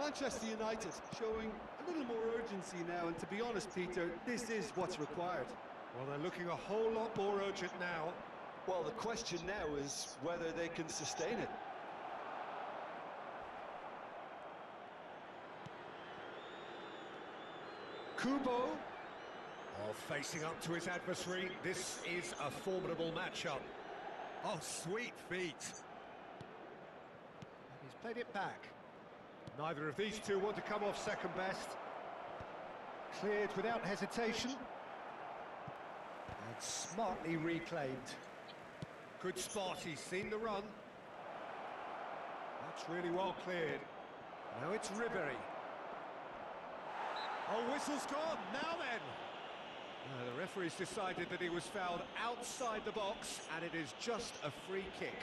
Manchester United showing a little more urgency now, and to be honest, Peter, this is what's required. Well, they're looking a whole lot more urgent now. Well, the question now is whether they can sustain it. Kubo, oh, facing up to his adversary. This is a formidable matchup. Oh, sweet feet. He's played it back. Neither of these two want to come off second best. Cleared without hesitation. And smartly reclaimed. Good spot, he's seen the run. That's really well cleared. Now it's Ribéry. Oh, whistle's gone, now then! The referee's decided that he was fouled outside the box, and it is just a free kick.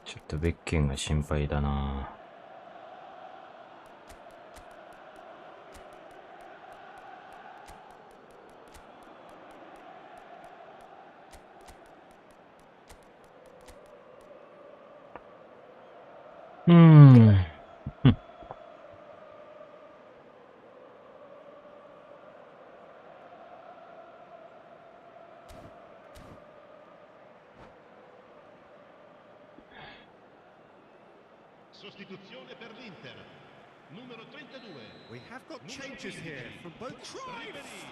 ちょっとベッケンが心配だな。Sostituzione per l'Inter. Numero 32. We have got changes here from both sides. Ribéry.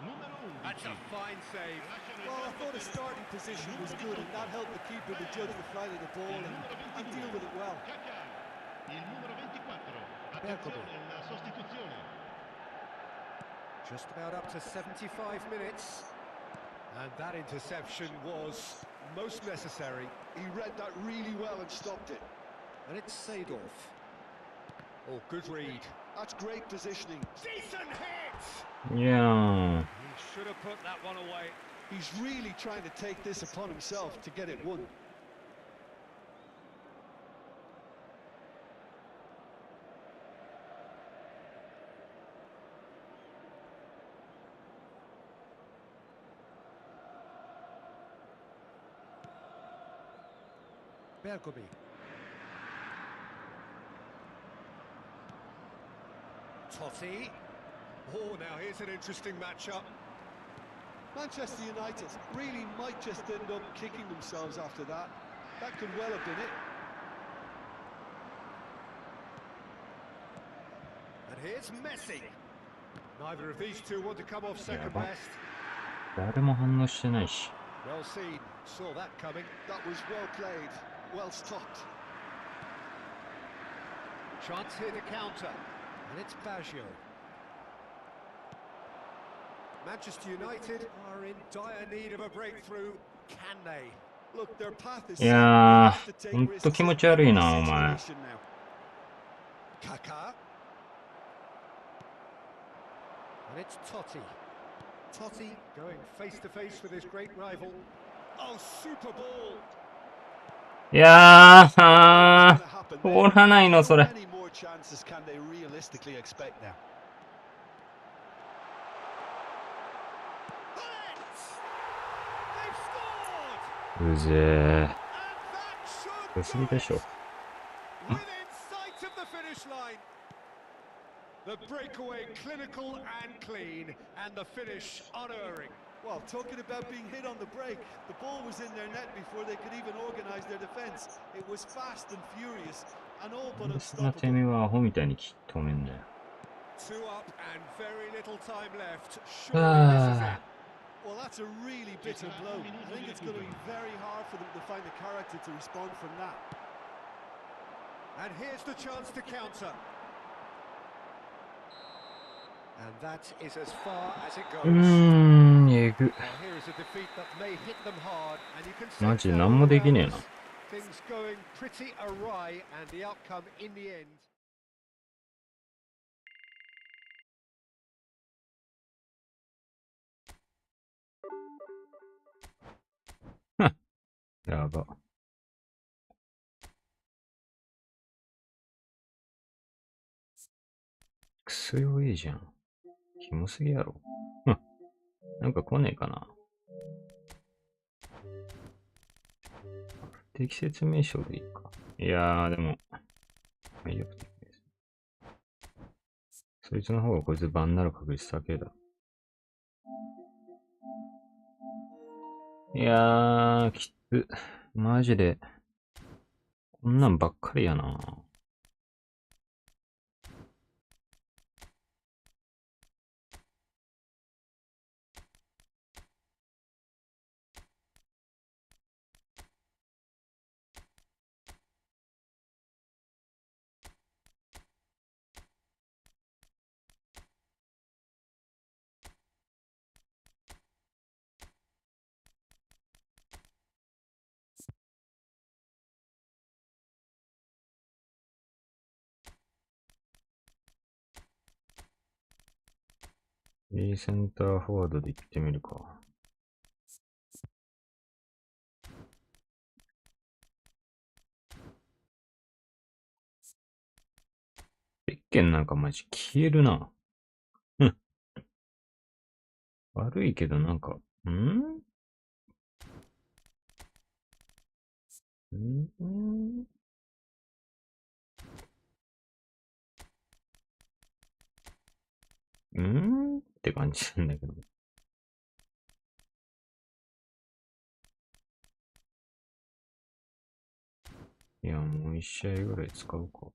Numero 11. That's a fine save. Well, I thought his starting position was good, and that helped the keeper to judge the flight of the ball and deal with it well. Kaká. Il numero 24. Attenzione alla sostituzione. Just about up to 75 minutes. And that interception was most necessary. He read that really well and stopped it. And it's Seedorf. Oh, good read. That's great positioning. Decent hit! いやー。 He should have put that one away. He's really trying to take this upon himself to get it won. Bergomi. Totti. Oh, now here's an interesting matchup. Manchester United really might just end up kicking themselves after that. That could well have been it. And here's Messi. Neither of these two want to come off second Yeah. best. 誰も反応してないし。 Well seen. Saw that coming. That was well played, well stopped. Chance here to counter. And it's Baggio. Manchester United are in dire need of a breakthrough. Can they? Look, their path is いや set. They have to ー、ほん take と risks 気持 in ち悪い every な、お前。 situation now. Kaká. And it's Totti. Totti going face to face with his great rival. Oh, super ball. いやー、What's gonna happen 通 there? らないの、そ How れ。 many more chances can they realistically expect now? うぜー。良すぎでしょ。 Within sight of the finish line. The breakaway clinical and clean, and the finish unerring. Well, talking about being hit on the break, the ball was in their net before they could even organize their defense. It was fast and furious, and all but そんなてめえ unstoppable. はアホみたいに止めんだよ。 Two up and very little time left. Surely this is it. Well, that's a really bitter blow. I think it's going to be very hard for them to find the character to respond from that. And here's the chance to counter. And that is as far as it goes. えぐ。 Well, here is a defeat that may hit them hard, and you can マジ sense 何もできねえな。 things going pretty awry, and the outcome in the end. やば。クソ弱いじゃん。キモすぎやろ。なんか来ねえかな。不適切名称でいいか。いやー、でも、いいよ。そいつの方がこいつバンになる確率高えだろ。いやー、きつ。マジで。こんなんばっかりやな。A センターフォワードで行ってみるか。ベッケンなんかマジ消えるな。悪いけどなんか、んって感じなんだけど。いや、もう一試合ぐらい使うか。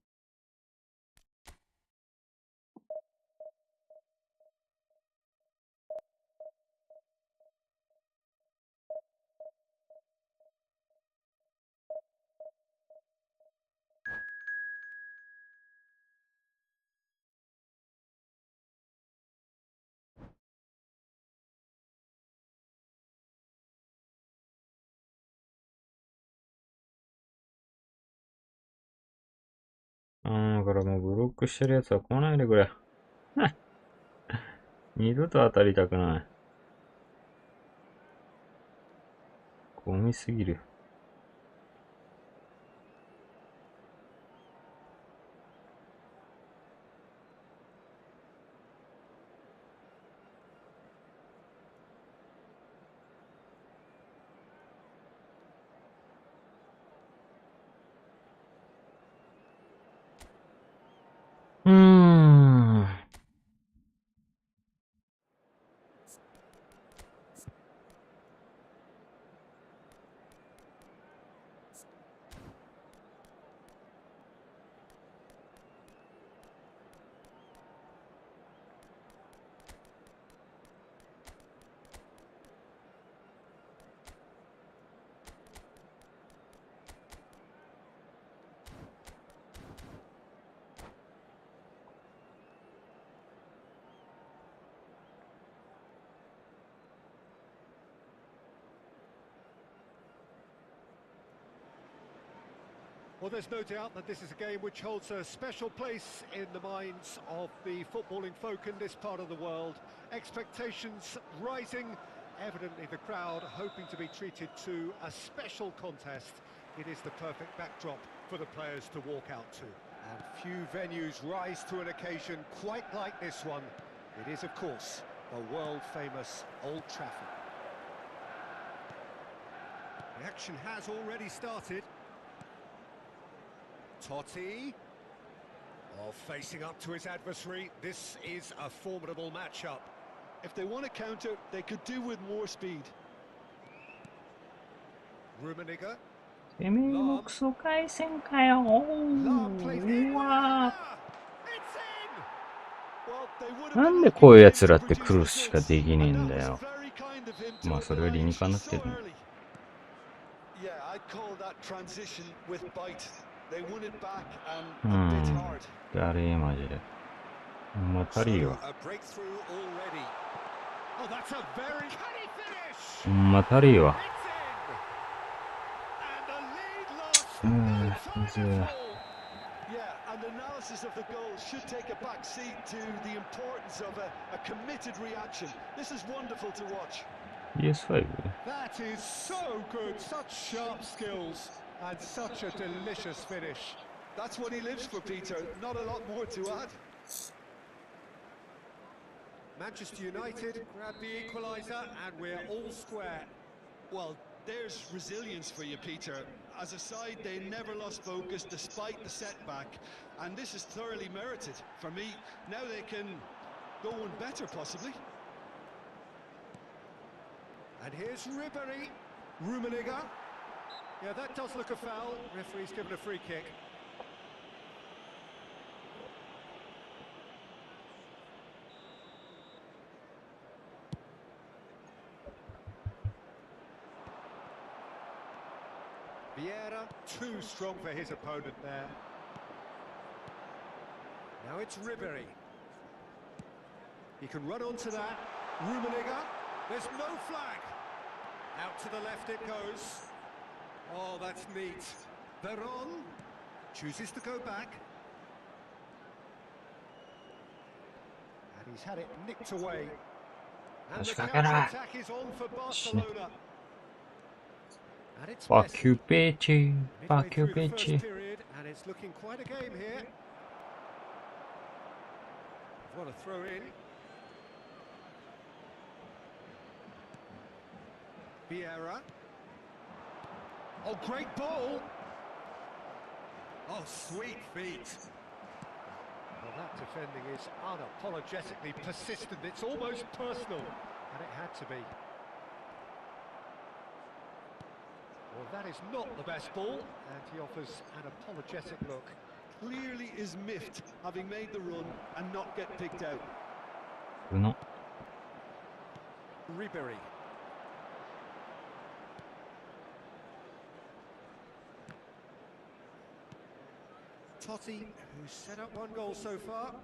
だからもうブロックしてるやつは来ないでくれ。二度と当たりたくない。ゴミすぎる。Well, there's no doubt that this is a game which holds a special place in the minds of the footballing folk in this part of the world. Expectations rising, evidently the crowd hoping to be treated to a special contest. It is the perfect backdrop for the players to walk out to. And few venues rise to an occasion quite like this one. It is, of course, the world-famous Old Trafford. The action has already started. Totti, facing up to his adversary. This is a formidable matchup. If they want to counter, they could do with more speed. Rummenigge. てめえもクソ回線かよ。うわなんでこういう奴らってクロスしかできねえんだよ。まあそれは理にかなってる。だれマジで。またりよ。またりよ。And analysis of the goal should take a back seat to the importance of a committed reaction. This is wonderful to watch. PS5? That is so good, such sharp skills and such a delicious finish. That's what he lives for, Peter. Not a lot more to add. Manchester United grab the equaliser and we're all square. Well, there's resilience for you, Peter. As a side, they never lost focus despite the setback, and this is thoroughly merited. For me, now they can go on better, possibly. And here's Rummenigge. Yeah, that does look a foul. Referee's given a free kick. Vieira, too strong for his opponent there. Now it's Ribéry. He can run onto that. Rummenigge. There's no flag. Out to the left it goes. Oh, that's neat. Veron chooses to go back. And he's had it nicked away. And the counter-attack is on for Barcelona. Fuck you, bitchy. Fuck you, bitchy. And it's looking quite a game here. What a throw in. Vieira. Oh, great ball. Oh, sweet feet. Well, that defending is unapologetically persistent. It's almost personal. And it had to be. Well, that is not the best ball, and he offers an apologetic look. Clearly is miffed, having made the run and not get picked out. No. Ribéry. Totti, who's set up one goal so far.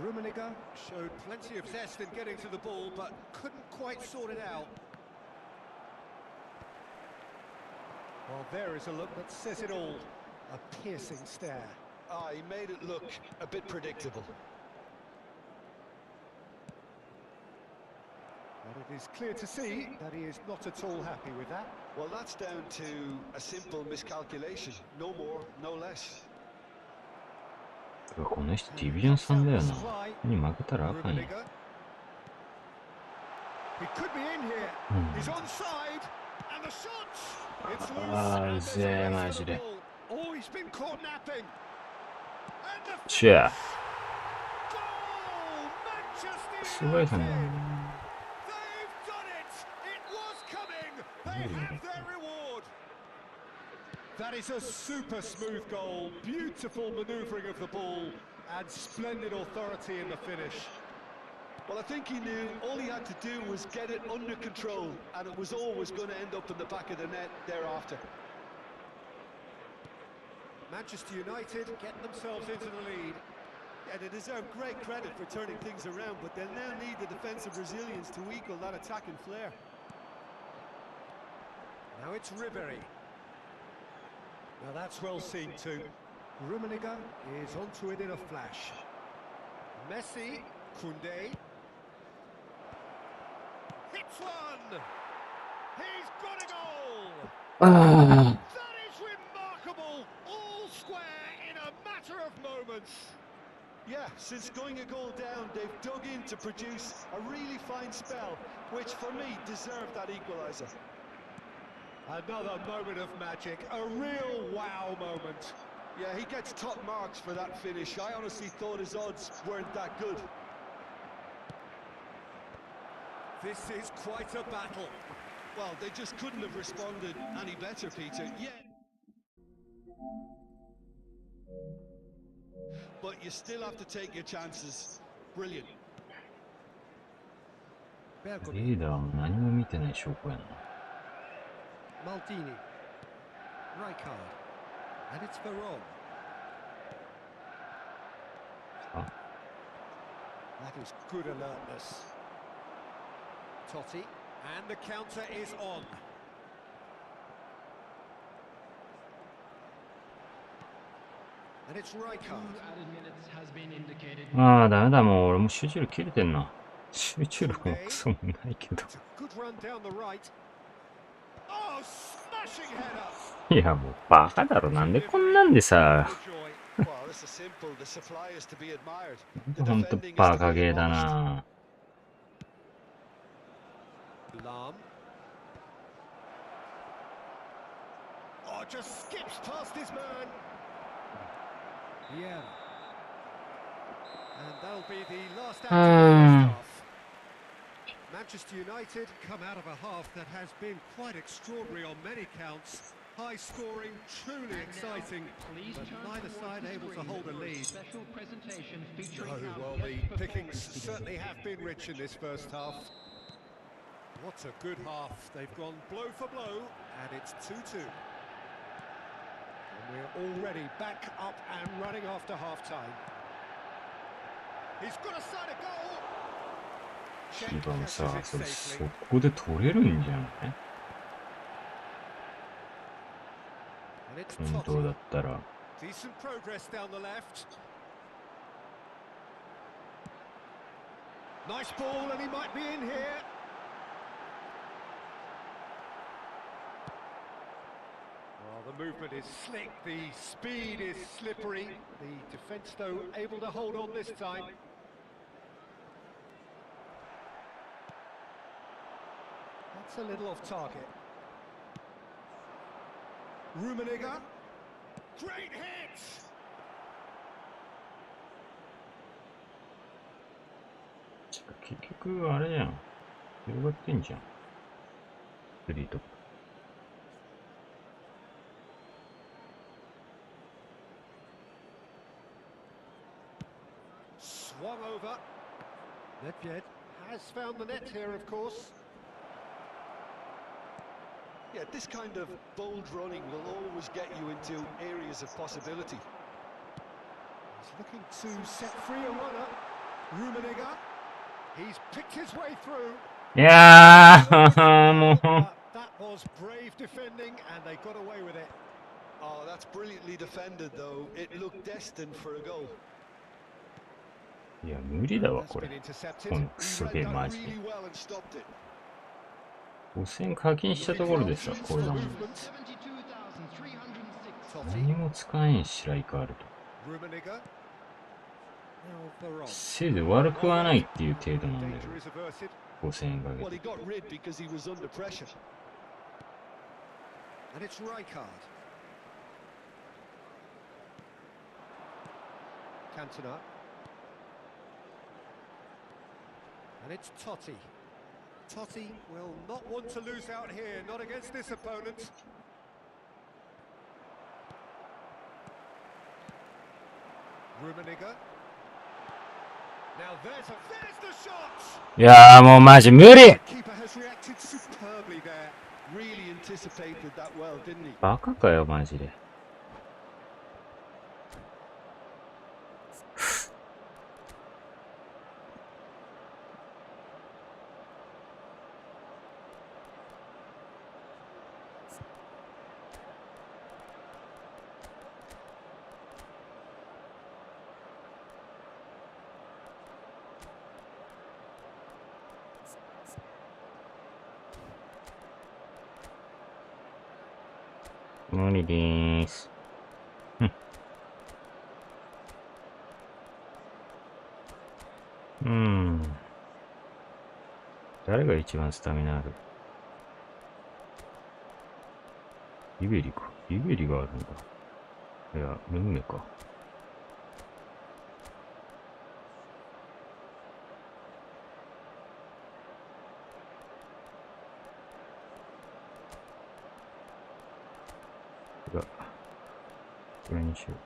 Rummenigge showed plenty of zest in getting to the ball, but couldn't quite sort it out. Well, there is a look that says it all. A piercing stare. Ah, he made it look a bit predictable. But it is clear to see that he is not at all happy with that. Well, that's down to a simple miscalculation. No more, no less. この人ディビジョン3だよな。に負けたらあかんよ。ああ、うぜえ、マジで。シェア。すごいさね。That is a super smooth goal, beautiful manoeuvring of the ball, and splendid authority in the finish. Well, I think he knew all he had to do was get it under control, and it was always going to end up in the back of the net thereafter. Manchester United get themselves into the lead. Yeah, they deserve great credit for turning things around, but they'll now need the defensive resilience to equal that attacking flair. Now it's Ribery. Now that's well seen too. Rummenigge is onto it in a flash. Messi, Koundé. Hits one! He's got a goal! That is remarkable! All square in a matter of moments. Yeah, since going a goal down, they've dug in to produce a really fine spell, which for me deserved that equaliser. Another moment of magic, a real wow moment. Yeah, he gets top marks for that finish. I honestly thought his odds weren't that good. This is quite a battle. Well, they just couldn't have responded any better, Peter. Yeah. But you still have to take your chances. Brilliant. リーダーも何も見てない証拠やんな。Maldini. Rijkaard. And it's Veron. That is good alertness. Totti. And the counter is on. And it's Rijkaard. Added minutes has been indicated. ああ、ダメだ、もう俺も集中力切れてんな。集中力もクソもないけど。Good run down the right. Oh, smashing header. いや、もうバカだろ。なんでこんなんでさ。Well, this is simple. The supply is to be admired. ほんとバカゲーだな。Lam. Oh, just skips past his man. Yeah. And that'll be the last act of the first half. Manchester United come out of a half that has been quite extraordinary on many counts. High scoring, truly exciting, but neither side able to hold a lead. Special presentation featuring Oh, well, the pickings certainly have been rich in this first half. What a good half. They've gone blow for blow, and it's 2-2. And we're already back up and running after half-time. He's got a side of goal. 一番さ、それそこで取れるんじゃない？ And it's 本当だ Totti. ったら。 Decent progress down the left. Nice ball, and he might be in here. Well, the movement is slick, the speed is slippery. The defence, though, able to hold on this time. That's a little off target. Rummenigge. Great hit!結局あれじゃん。広がってんじゃん。スリーとか。Swung over. Nedved has found the net here, of course. Yeah, this kind of bold running will always get you into areas of possibility. He's looking to set free a runner. Rummenigge. He's picked his way through. いやー、もう。 That was brave defending, and they got away with it. Oh, that's brilliantly defended, though. It looked destined for a goal. いや、無理だわ、 That's これ。 been intercepted. このクソゲーマジで。 Really well and stopped it. 5000課金したところでさ、これだもん。 72,306. 何も使えんし、ライカールと。 Rummenigge. Now Veron. せいぜい悪くはないっていう程度なんだよ。 Danger is averted. 5000円か Well, け he て。 got rid because he was under pressure. And it's Rijkaard. Cantona. And it's Totti. Totti will not want to lose out here, not against this opponent. Rummenigge. Now there's the shot! いやー、もうマジ無理！ Keeper has reacted superbly there. Really anticipated that well, didn't he? バカかよ、マジで。無理でーす。誰が一番スタミナある？リベリか。リベリがあるんだ。いや、ルンメか。これにしよう。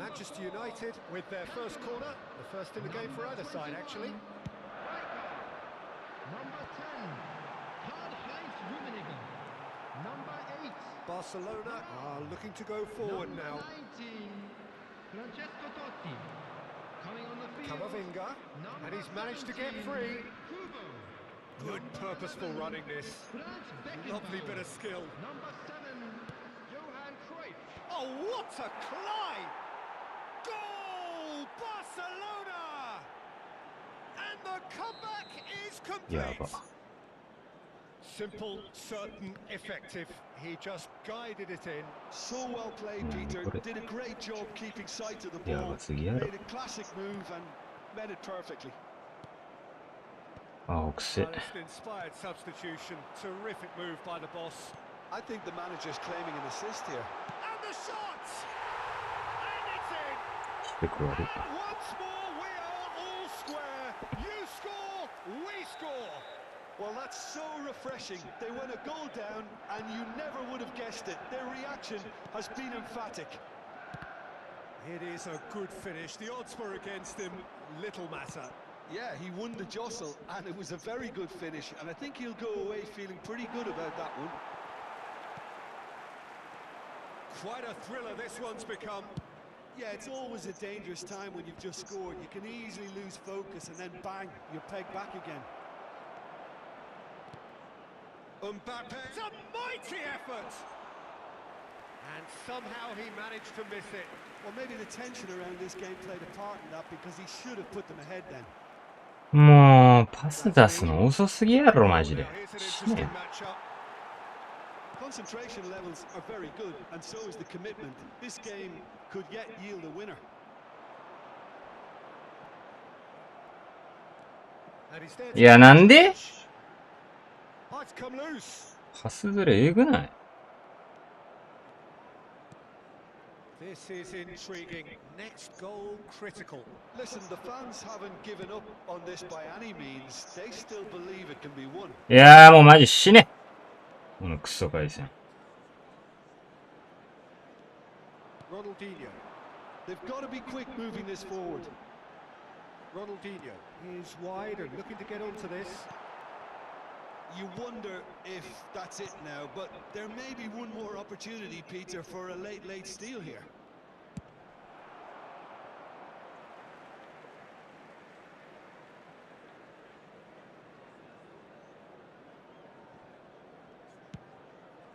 Manchester United with their first corner, the first in the game for either side, actually. Number 10, Karl-Heinz Rummenigge. Number 8, Barcelona are looking to go forward number now. 19, Francesco Totti. Coming on the field, Camavinga, number and he's managed to get 17, free. Kubo. Good purposeful running this. Franz Beckenbauer. Lovely bit of skill. Number 7, Johan Cruyff. Oh, what a climb! Goal! Barcelona! And the comeback is complete. Simple, certain, effective. He just guided it in. So well played, Peter. Did a great job keeping sight of the ball. Made a classic move and met it perfectly. Well, it's an inspired substitution. Terrific move by the boss. I think the manager's claiming an assist here. And the shot! And it's in! And once more, we are all square. You score, we score. Well, that's so refreshing. They went a goal down, and you never would have guessed it. Their reaction has been emphatic. It is a good finish. The odds were against him. Little matter. Yeah, he won the jostle, and it was a very good finish, and I think he'll go away feeling pretty good about that one. Quite a thriller this one's become. Yeah, it's always a dangerous time when you've just scored. You can easily lose focus, and then bang, you're pegged back again. Mbappe, it's a mighty effort! And somehow he managed to miss it. Well, maybe the tension around this game played a part in that, because he should have put them ahead then. もう、パス出すの遅すぎやろ、マジで。Concentration levels are very good, and so is the commitment. This game could yet yield a winner. いや、なんで？ It's come loose. パスずれえぐない？ This is intriguing. Next goal critical. Listen, the fans haven't given up on this by any means. They still believe it can be won. いやー、もうマジ死ね。このクソ回線。Ronaldinho. They've got to be quick moving this forward. Ronaldinho is wide and looking to get onto this. You wonder if that's it now, but there may be one more opportunity, Peter, for a late steal here.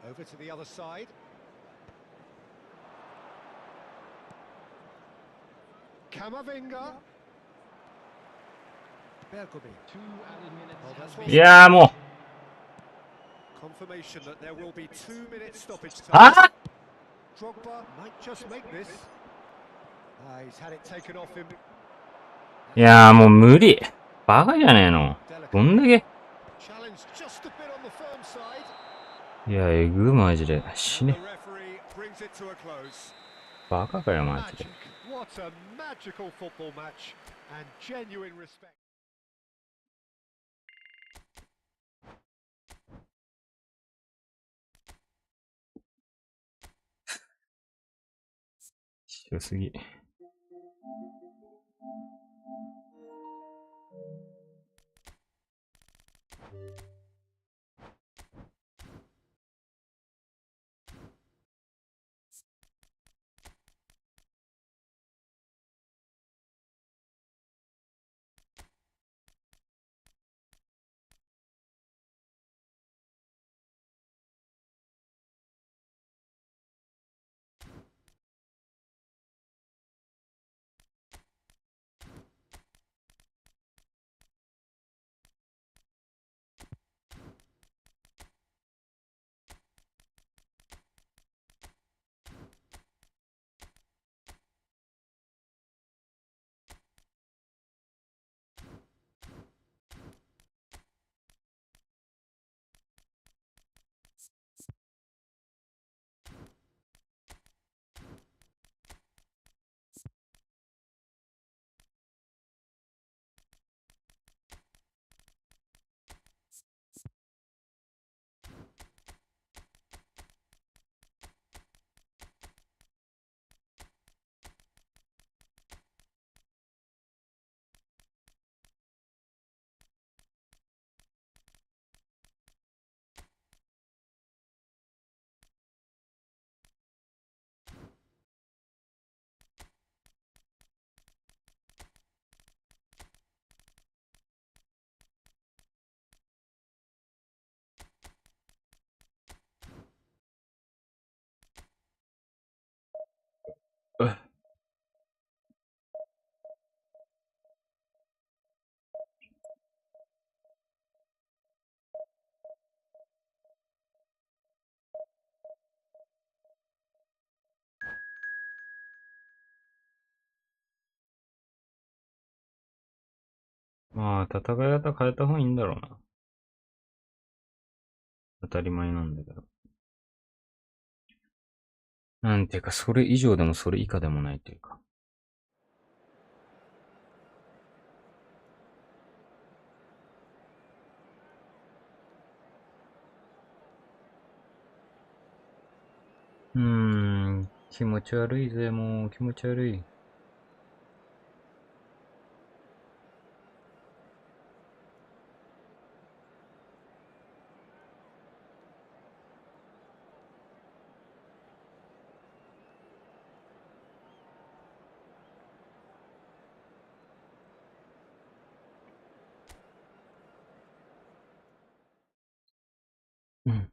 Over to the other side. Camavinga. Bergomi. 2 added minutes has been いやー、もう。 Confirmation that there will be 2 minute stoppage time. あ？ Drogba might just make this. He's had it taken off him. いやー、もう無理。バカじゃねえの。どんだけ。 Challenge just a bit on the firm side. いや、えぐマジで。死 The ね。 referee brings it to a close. バカかよ、マジで。 Magic. What a magical football match and genuine respect. 強すぎ。まあ、戦い方変えた方がいいんだろうな。当たり前なんだけど。なんていうか、それ以上でもそれ以下でもないというか。気持ち悪いぜ、もう気持ち悪い。うん。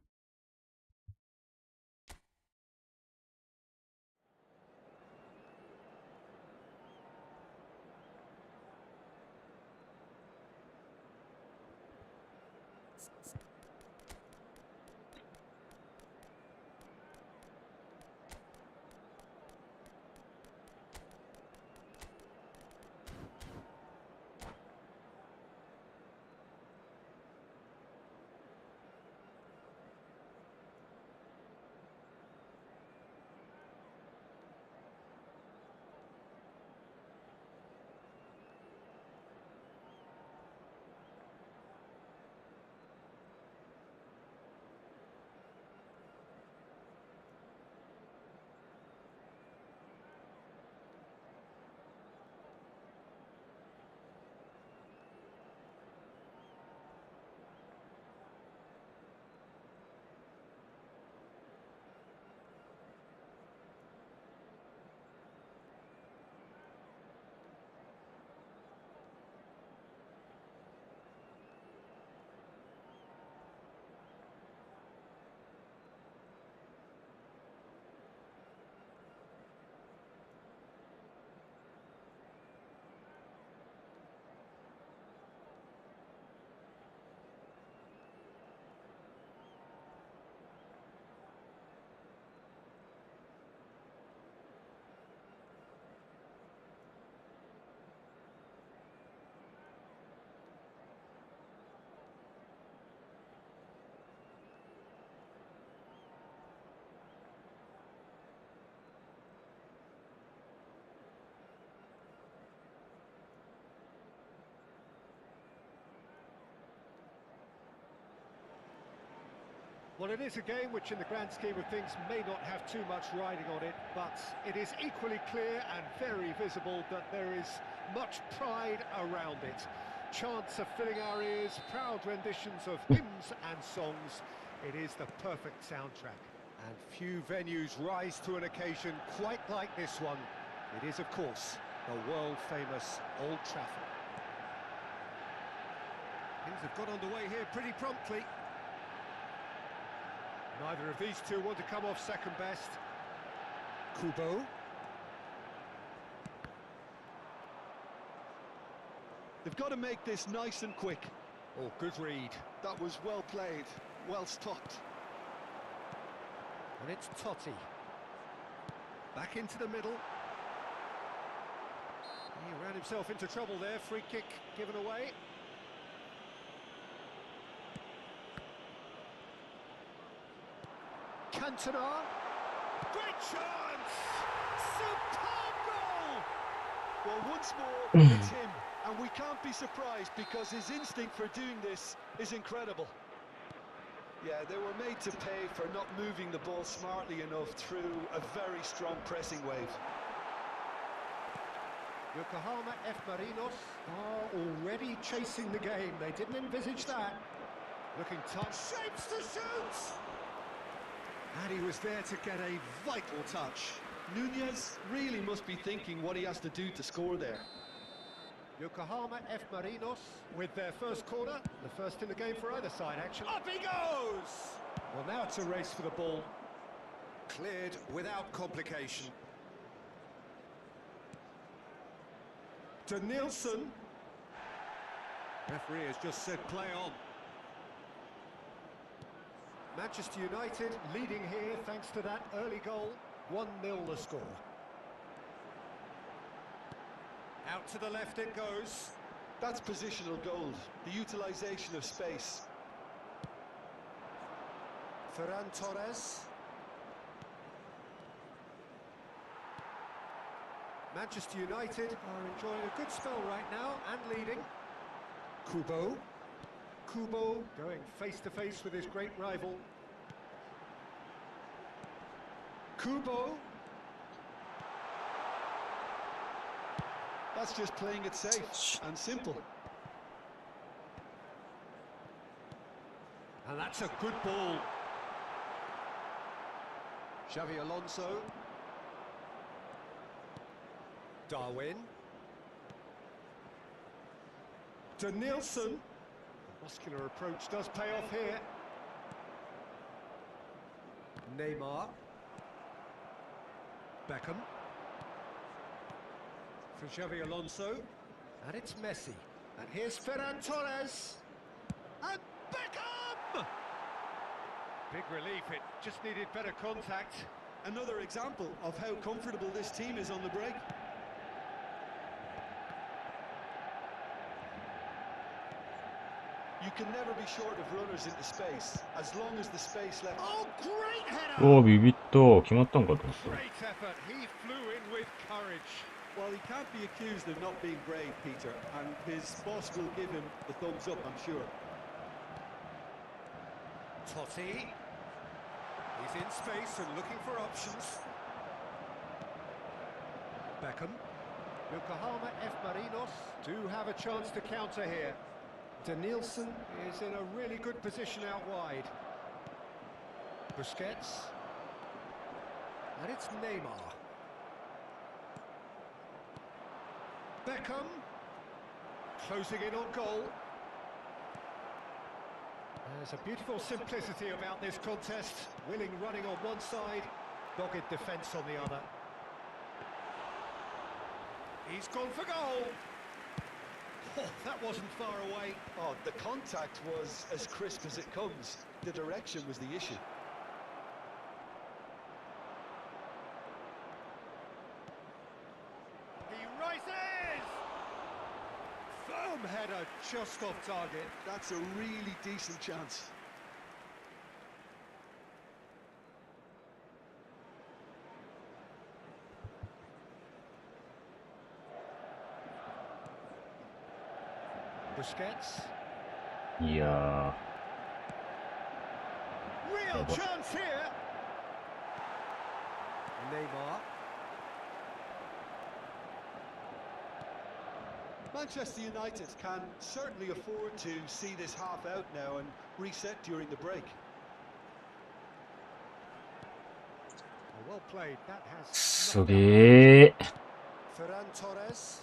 Well, it is a game which in the grand scheme of things may not have too much riding on it, but it is equally clear and very visible that there is much pride around it. Chants are filling our ears, proud renditions of hymns and songs. It is the perfect soundtrack. And few venues rise to an occasion quite like this one. It is, of course, the world-famous Old Trafford. Things have got underway here pretty promptly. Neither of these two want to come off second best. Kubo. They've got to make this nice and quick. Oh, good read. That was well played, well stopped. And it's Totti. Back into the middle. He ran himself into trouble there. Free kick given away. Cantona. Great chance! Superb goal! Well, once more, it's him. And we can't be surprised because his instinct for doing this is incredible. Yeah, they were made to pay for not moving the ball smartly enough through a very strong pressing wave. Yokohama F. Marinos are already chasing the game. They didn't envisage that. Looking tight, shapes to shoot! And he was there to get a vital touch. Nunez really must be thinking what he has to do to score there. Yokohama F. Marinos with their first corner, the first in the game for either side, actually. Up he goes! Well, now it's a race for the ball. Cleared without complication. To Nielsen. Referee has just said play on. Manchester United leading here thanks to that early goal. 1-0 the score. Out to the left it goes. That's positional gold, the utilisation of space. Ferran Torres. Manchester United are enjoying a good spell right now and leading. Kubo. Kubo going face to face with his great rival. Kubo. That's just playing it safe and simple. And that's a good ball. Xavi Alonso. Darwin. Denilson. The muscular approach does pay off here. Neymar. Beckham. For Xavi Alonso. And it's Messi. And here's Ferran Torres. And Beckham! Big relief, it just needed better contact. Another example of how comfortable this team is on the break. You can never be short of runners into space, as long as the space left. Oh, great header! おお、ビビッと決まったんかと思った。 Great effort, he flew in with courage. Well, he can't be accused of not being brave, Peter, and his boss will give him the thumbs up, I'm sure. Totti. He's in space and looking for options. Beckham. Yokohama F. Marinos do have a chance to counter here. Denilson is in a really good position out wide. Busquets. And it's Neymar. Beckham. Closing in on goal. There's a beautiful simplicity about this contest. Willing running on one side, dogged defence on the other. He's gone for goal. Oh, that wasn't far away. Oh, the contact was as crisp as it comes. The direction was the issue. He rises! Firm header just off target. That's a really decent chance. Busquets. いや Real chance here. Neymar. Manchester United can certainly afford to see this half out now and reset during the break. Well played. That ー、 has すげえ。 Ferran Torres.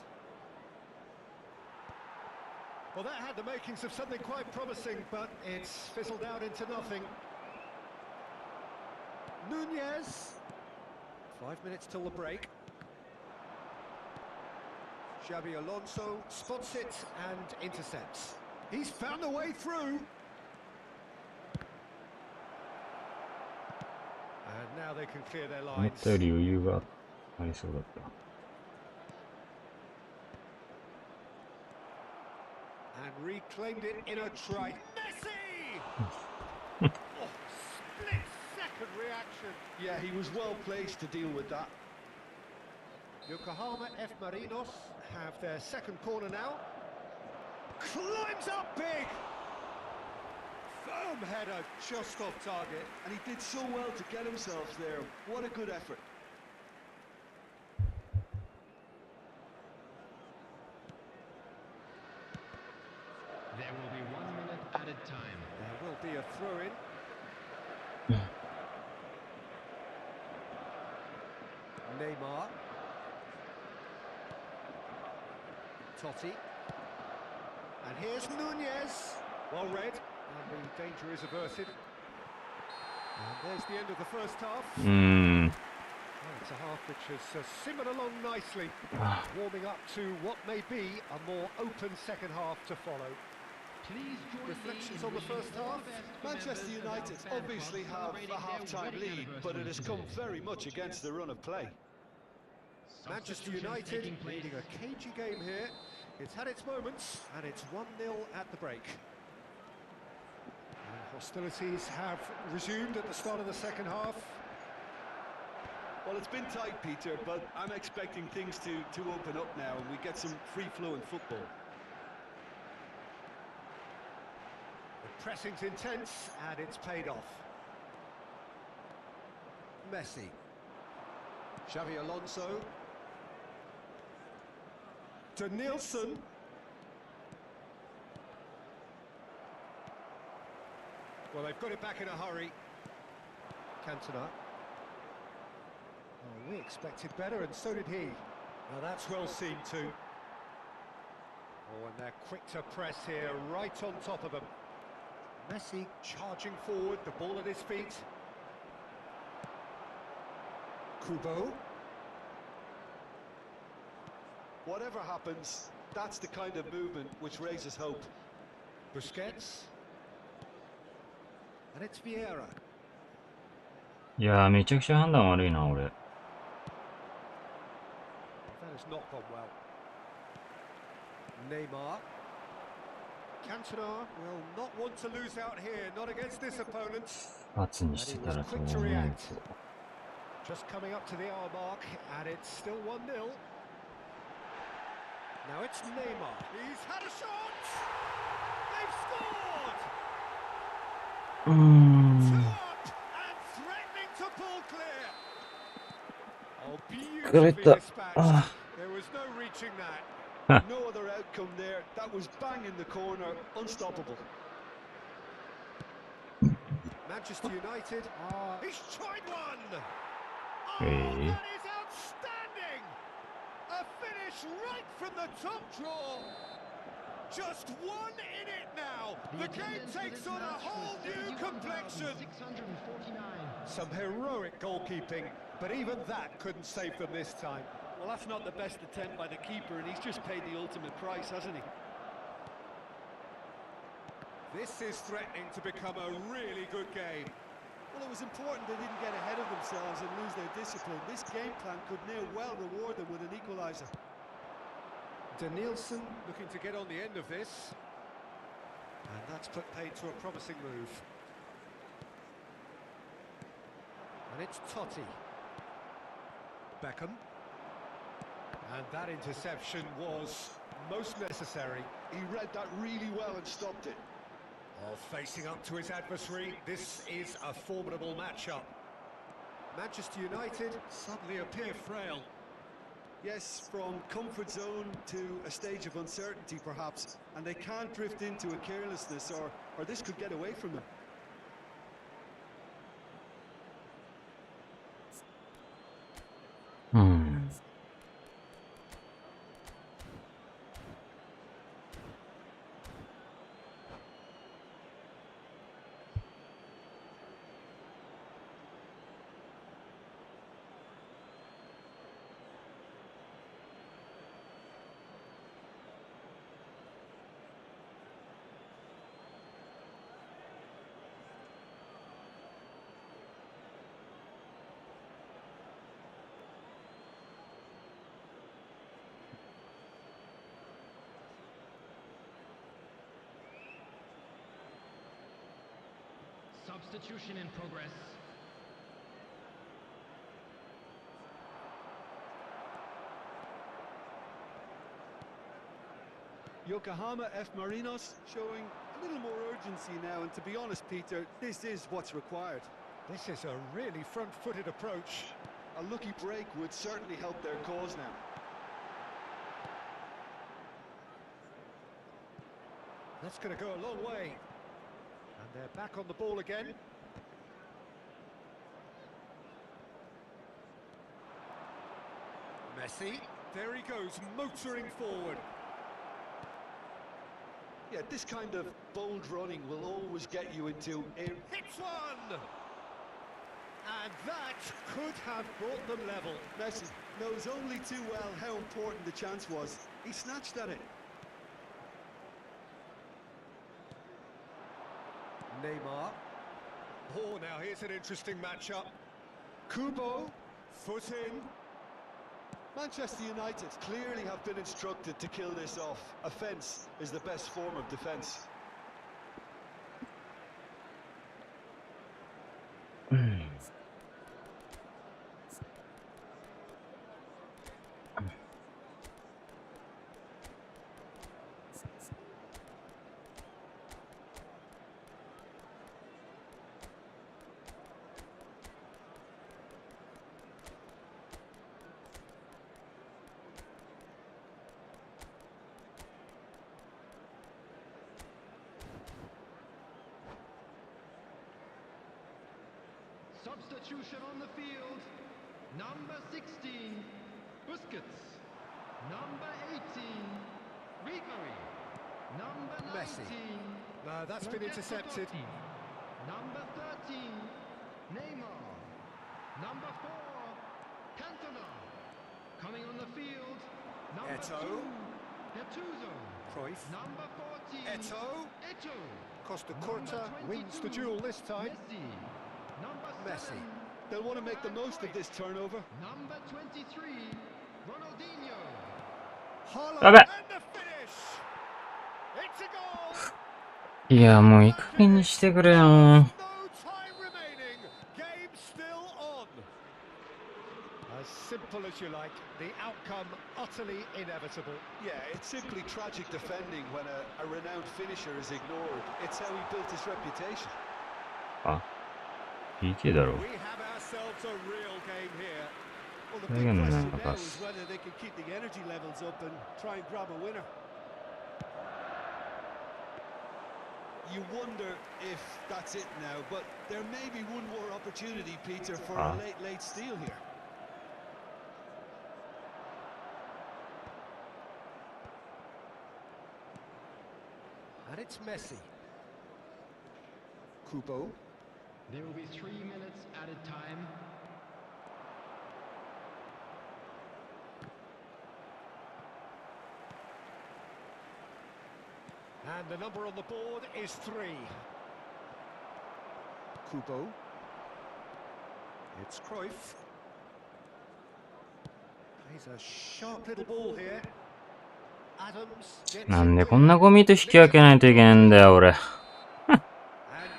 Well, that had the makings of something quite promising, but it's fizzled out into nothing. Nunez. 5 minutes till the break. Xavi Alonso spots it and intercepts. He's found a way through. And now they can clear their 思っ lines. たより余裕がありそうだった。 And reclaimed it in a try. Messi! Oh, split-second reaction. Yeah, he was well placed to deal with that. Yokohama F. Marinos have their second corner now. Climbs up big! Firm header just off target. And he did so well to get himself there. What a good effort. There will be 1 minute added time. There will be a throw-in. Neymar. Totti. And here's Nunez. Well read. And the danger is averted. And there's the end of the first half. うーん。 Well, it's a half which has simmered along nicely, warming up to what may be a more open second half to follow. Please join Reflections me on the in first wishing all half? the best to Manchester members of our United fan obviously club have celebrating a their half-time wedding lead, but it has come very much against the run of play. Manchester Substitutions United taking place. leading a cagey game here. It's had its moments, and it's 1-0 at the break. And hostilities have resumed at the start of the second half. Well, it's been tight, Peter, but I'm expecting things to open up now and we get some free-flowing football. The pressing's intense, and it's paid off. Messi. Xavi Alonso. Danielson. Well, they've got it back in a hurry. Cantona. Oh, we expected better, and so did he. Now that's well seen too. Oh, and they're quick to press here, right on top of them. Messi charging forward, the ball at his feet. Kubo. Whatever happens, that's the kind of movement which raises hope. Busquets. And it's Vieira. いやー、めちゃくちゃ判断悪いな、俺。That has not gone well. Neymar. Cantona will not want to lose out here, not against this opponent. 罰にしてたらと思うと。 Just coming up to the hour mark, and it's still 1-0. Now it's Neymar. He's had a shot! They've scored! 2 up and threatening to pull clear. Oh, beautifully dispatched. There was no reaching that. No other outcome there. That was bang in the corner, unstoppable. Manchester United. He's tried one! Oh, Hey. that is outstanding! A finish right from the top draw. Just one in it now. The game takes on a whole new complexion. 649. Some heroic goalkeeping, but even that couldn't save them this time. Well, that's not the best attempt by the keeper, and he's just paid the ultimate price, hasn't he? This is threatening to become a really good game. Well, it was important they didn't get ahead of themselves and lose their discipline. This game plan could now well reward them with an equaliser. Danielson looking to get on the end of this. And that's put paid to a promising move. And it's Totti. Beckham. And that interception was most necessary. He read that really well and stopped it. Oh, facing up to his adversary, this is a formidable matchup. Manchester United suddenly appear frail. Yes, from comfort zone to a stage of uncertainty perhaps, and they can't drift into a carelessness or this could get away from them. Substitution in progress. Yokohama F. Marinos showing a little more urgency now, and to be honest, Peter, this is what's required. This is a really front-footed approach. A lucky break would certainly help their cause now. That's going to go a long way. And they're back on the ball again. Messi, there he goes, motoring forward. Yeah, this kind of bold running will always get you into air. Hits one! And that could have brought them level. Messi knows only too well how important the chance was. He snatched at it. Neymar. Oh, now here's an interesting matchup. Kubo, foot in. Manchester United clearly have been instructed to kill this off. Offence is the best form of defence. ？Substitution on the field. Number 16, Busquets. Number 18, Ribery. Number 19, Messi. No, that's been intercepted. Number 13, Neymar. Number 4, Cantona. Coming on the field, number Eto'o. 2, Gattuso. Cruyff. Number 14, Eto'o. Eto. Costa Number Curta wins the 22, duel this time. Messi. Number Messi. 7, They'll want to make the most of this turnover. Number 23, Ronaldinho. Haaland Vabbè. and the finish. It's a goal. いや、もういい加減にしてくれよ。No time remaining. Game still on. As simple as you like. The outcome utterly inevitable. Yeah, it's simply tragic defending when a renowned finisher is ignored. It's how he built his reputation. あ、PK だろ。 We have ourselves a real game here. Well, the だ big けど question なん now か is whether they can keep the energy levels up and try and grab a winner. You wonder if that's it now, but there may be one more opportunity, Peter, for a late steal here. And it's Messi. Kubo. There will be 3 minutes added time. And the number on the board is 3. Kubo. It's Cruyff. Plays a sharp little ball here. Adams gets なんで it こんな clear. ゴミと引き分けないといけないんだよ、俺。 And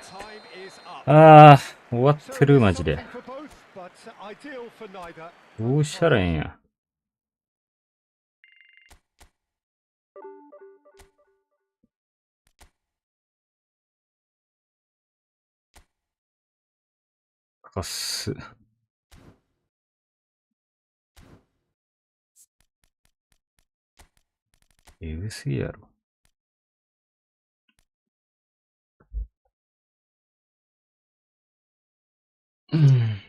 time is up. ああ、終わっ So てる、 it's マジで。 something for both, but ideal for neither. どうしたらええんや。かっす。えぐすぎやろ。うん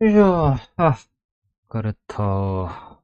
よいしょ。あ、疲れた。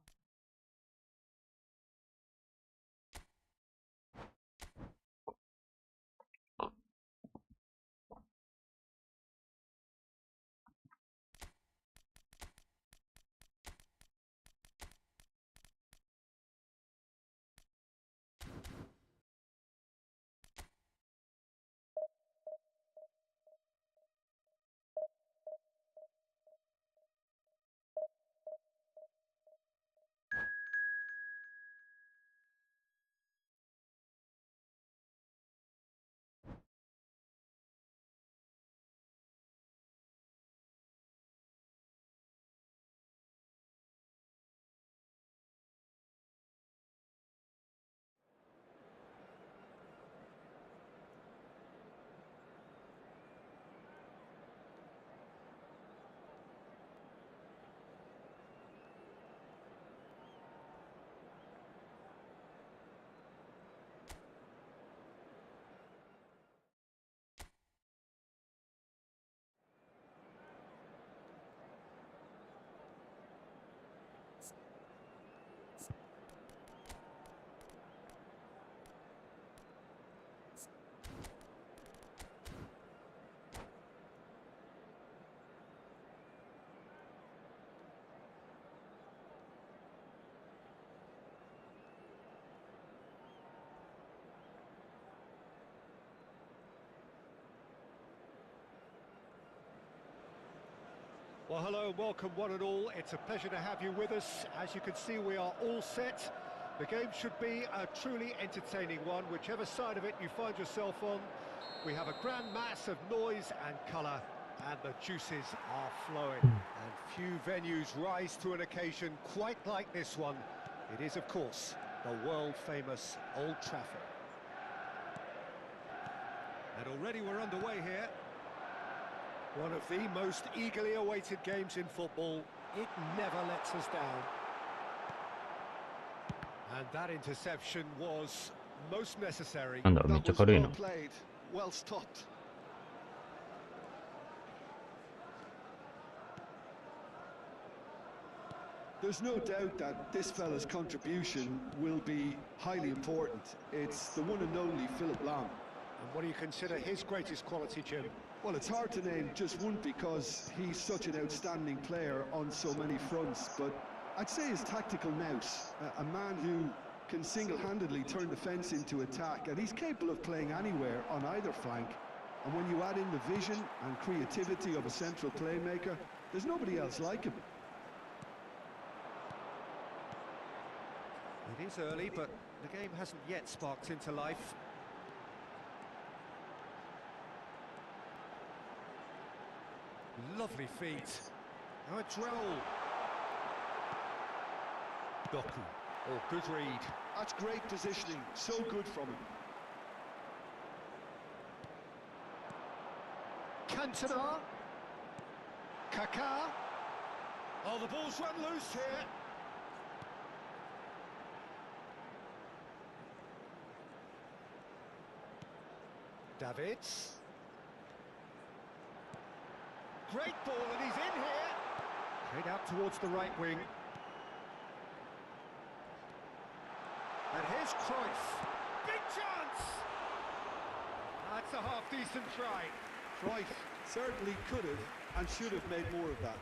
Well, hello and welcome one and all. It's a pleasure to have you with us. As you can see, we are all set. The game should be a truly entertaining one, whichever side of it you find yourself on. We have a grand mass of noise and colour, and the juices are flowing. And few venues rise to an occasion quite like this one. It is, of course, the world-famous Old Trafford. And already we're underway here. One of the most eagerly awaited games in football. It never lets us down. And that interception was most necessary. なんだ、めっちゃ軽いな。 Well played, well stopped. There's no doubt that this fella's contribution will be highly important. It's the one and only Philip Lahm. And what do you consider his greatest quality, Jim? Well, it's hard to name just one because he's such an outstanding player on so many fronts, but I'd say his tactical nous, a man who can single-handedly turn defence into attack, and he's capable of playing anywhere on either flank. And when you add in the vision and creativity of a central playmaker, there's nobody else like him. It is early, but the game hasn't yet sparked into life. Lovely feet. Now a drill. Doku. Oh, good read. That's great positioning, so good from him. Cantona. Kaká. Oh, the ball's run loose here. Davids. Great ball, and he's in here. Played out towards the right wing. And here's Cruyff. Big chance! That's a half-decent try. Cruyff certainly could have and should have made more of that.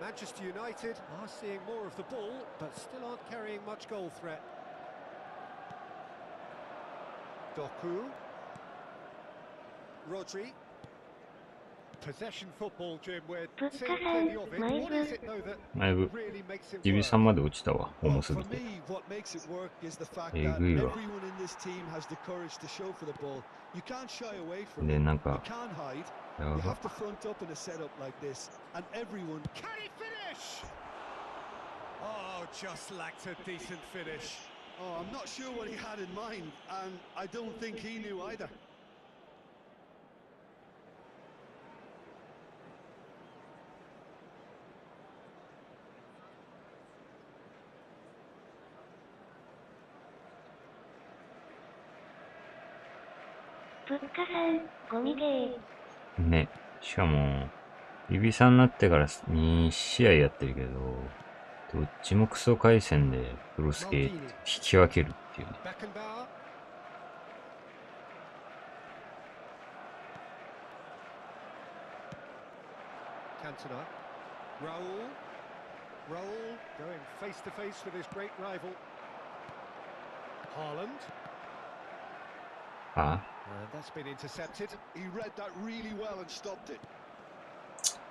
Manchester United are seeing more of the ball, but still aren't carrying much goal threat. Doku. Rodri. Possession football, Jim, we're seeing plenty of it. What is it, though, that だいぶ really makes it デビ work? 3まで落ちたわ、重 Well, す for ぎて。 me, what makes it work is the fact え that ぐいわ。 everyone in this team has the courage to show for the ball. You can't shy away from で、 it. なん You か、 can't hide. や You ば have to front up in a setup like this, and everyone. Can he finish? Oh, just lacked a decent finish. Oh, I'm not sure what he had in mind, and I don't think he knew either. ふっかさん、ゴミゲー。ね。しかも、指3になってから2試合やってるけど、どっちもクソ回戦でクロスゲー引き分けるっていうね。Cantona. Raul. Raul going face to face with his great rival. Haaland. あ And that's been intercepted. He read that really well and stopped it.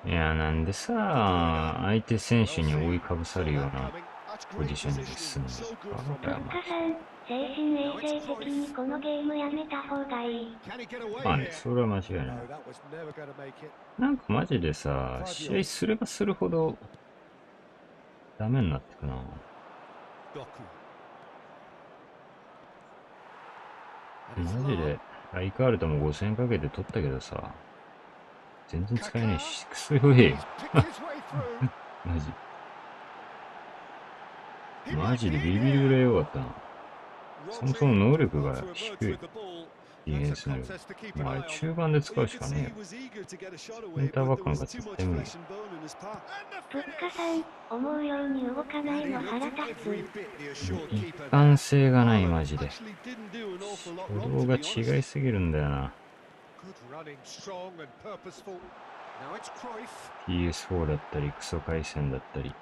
いや、なんでさ、相手選手に覆いかぶさるような That's ポジ great ションにす positioning. んの So good か。 from いや、 ふっまかさん、精神衛生的にこのゲームやめた方がいい。Can he get away あ、まあね、 here? それは間違いない No,。that was never going to make it. なんかマジでさ、試合すればするほどダメになってくな。Doku. マジで、ライカールとも5000円かけて取ったけどさ、全然使えねえし、クソ弱えよ。 He's picked his way through. マジ。マジでビビるぐらい弱かったな。そもそも能力が低い。ディフェンスの。もうあれ中盤で使うしかねえよ。センターバックなんか絶対無理。ふっかさん、思うように動かないの腹立つ。一貫性がないマジで。初動が違いすぎるんだよな。PS4 だったり、クソ回線だったり。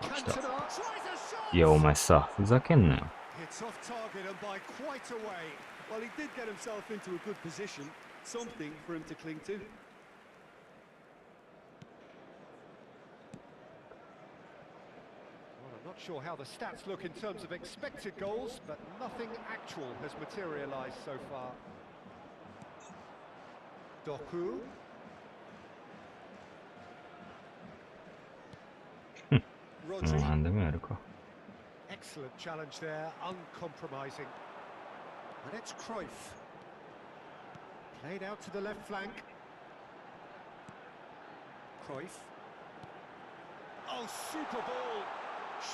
来た。いや、お前さ、ふざけんなよ。It's off target and by quite a way. Well, he did get himself into a good position. Something for him to cling to. Well, I'm not sure how the stats look in terms of expected goals, but nothing actual has materialised so far. Doku. もう何でもやるか。 Excellent challenge there, uncompromising. And it's Cruyff. Played out to the left flank. Cruyff. Oh, super ball.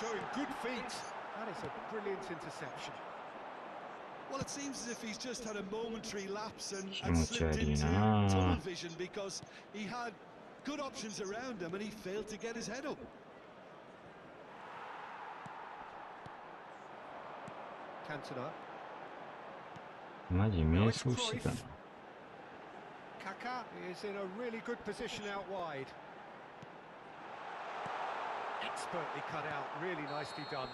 Showing good feet. That is a brilliant interception. Well, it seems as if he's just had a momentary lapse and気持ち悪 slipped い into な。 tunnel vision because he had good options around him and he failed to get his head up. Cantona. マジ迷走してたな。 Kaká is in a really good position out wide. Expertly cut out, really nicely done.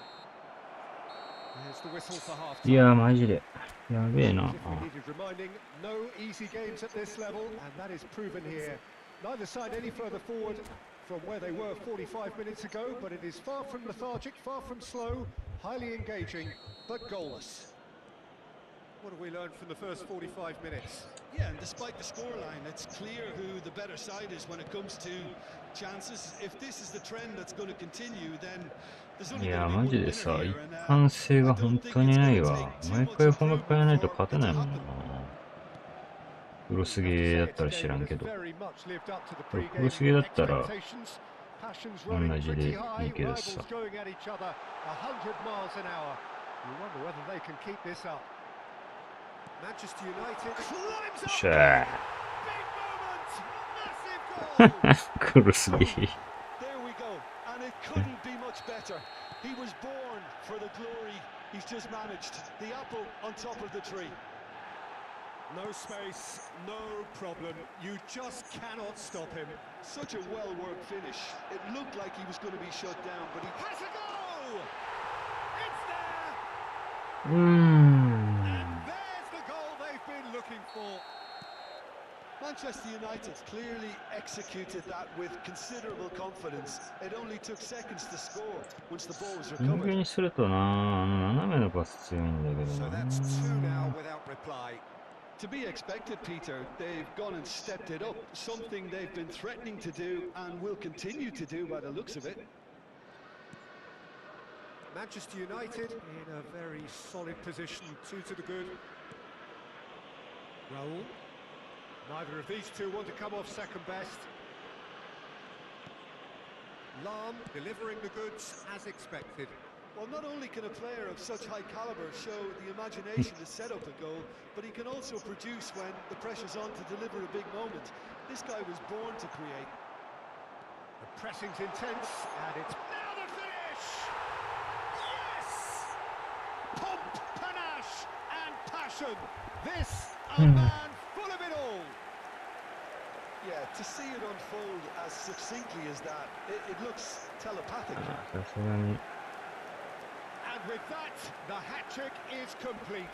There's the whistle for half time. いや、マジで。やべえな。 If we needed reminding, no easy games at this level, and that is proven here. Neither side any further forward from where they were 45 minutes ago, but it is far from lethargic, far from slow, highly engaging, but goalless. What have we learned from the first 45 minutes? Yeah, and despite the scoreline, it's clear who the better side is when it comes to chances. If this is the trend that's going to continue, then there's い only や、 going to be マ one ジで winner さ、 here. 一 And 貫性 I が don't 本 think 当に it's ない going to わ。 take too 毎 much 回フォーマット変えないと improvement 勝て for ない it も to んな。 happen. クロスゲーだったら知らんけど。 Very much lived up to the ク pre-game ロスゲーだったら expectations. Passions 同 running じで pretty い high, いけどさ。 rivals going at each other 100 miles an hour. You wonder whether they can keep this up. Manchester United climbs up. しゃ Big moment, massive goal. ー。クロスゲー。 There we go, and it couldn't be much better. He was born for the glory he's just managed. The apple on top of the tree. No space, no problem. You just cannot stop him. Such a well-worked finish. It looked like he was going to be shut down, but he Has a goal. It's there. うーん。 And there's the goal they've been looking for. Manchester United clearly executed that with considerable confidence. It only took seconds to score once the ball was 人間 recovered. にするとな、斜めのパス強いんだけ So どな。 that's two now without reply. To be expected, Peter, they've gone and stepped it up, something they've been threatening to do and will continue to do by the looks of it. Manchester United in a very solid position, two to the good. Raul. Neither of these two want to come off second best. Lahm delivering the goods as expected. Well, not only can a player of such high caliber show the imagination to set up a goal, but he can also produce when the pressure's on to deliver a big moment. This guy was born to create. The pressing's intense, and it's now the finish! Yes! Pomp, panache, and passion. This a man full of it all. Yeah, to see it unfold as succinctly as that, it looks telepathic. さすがに。And with that, the hat-trick is complete.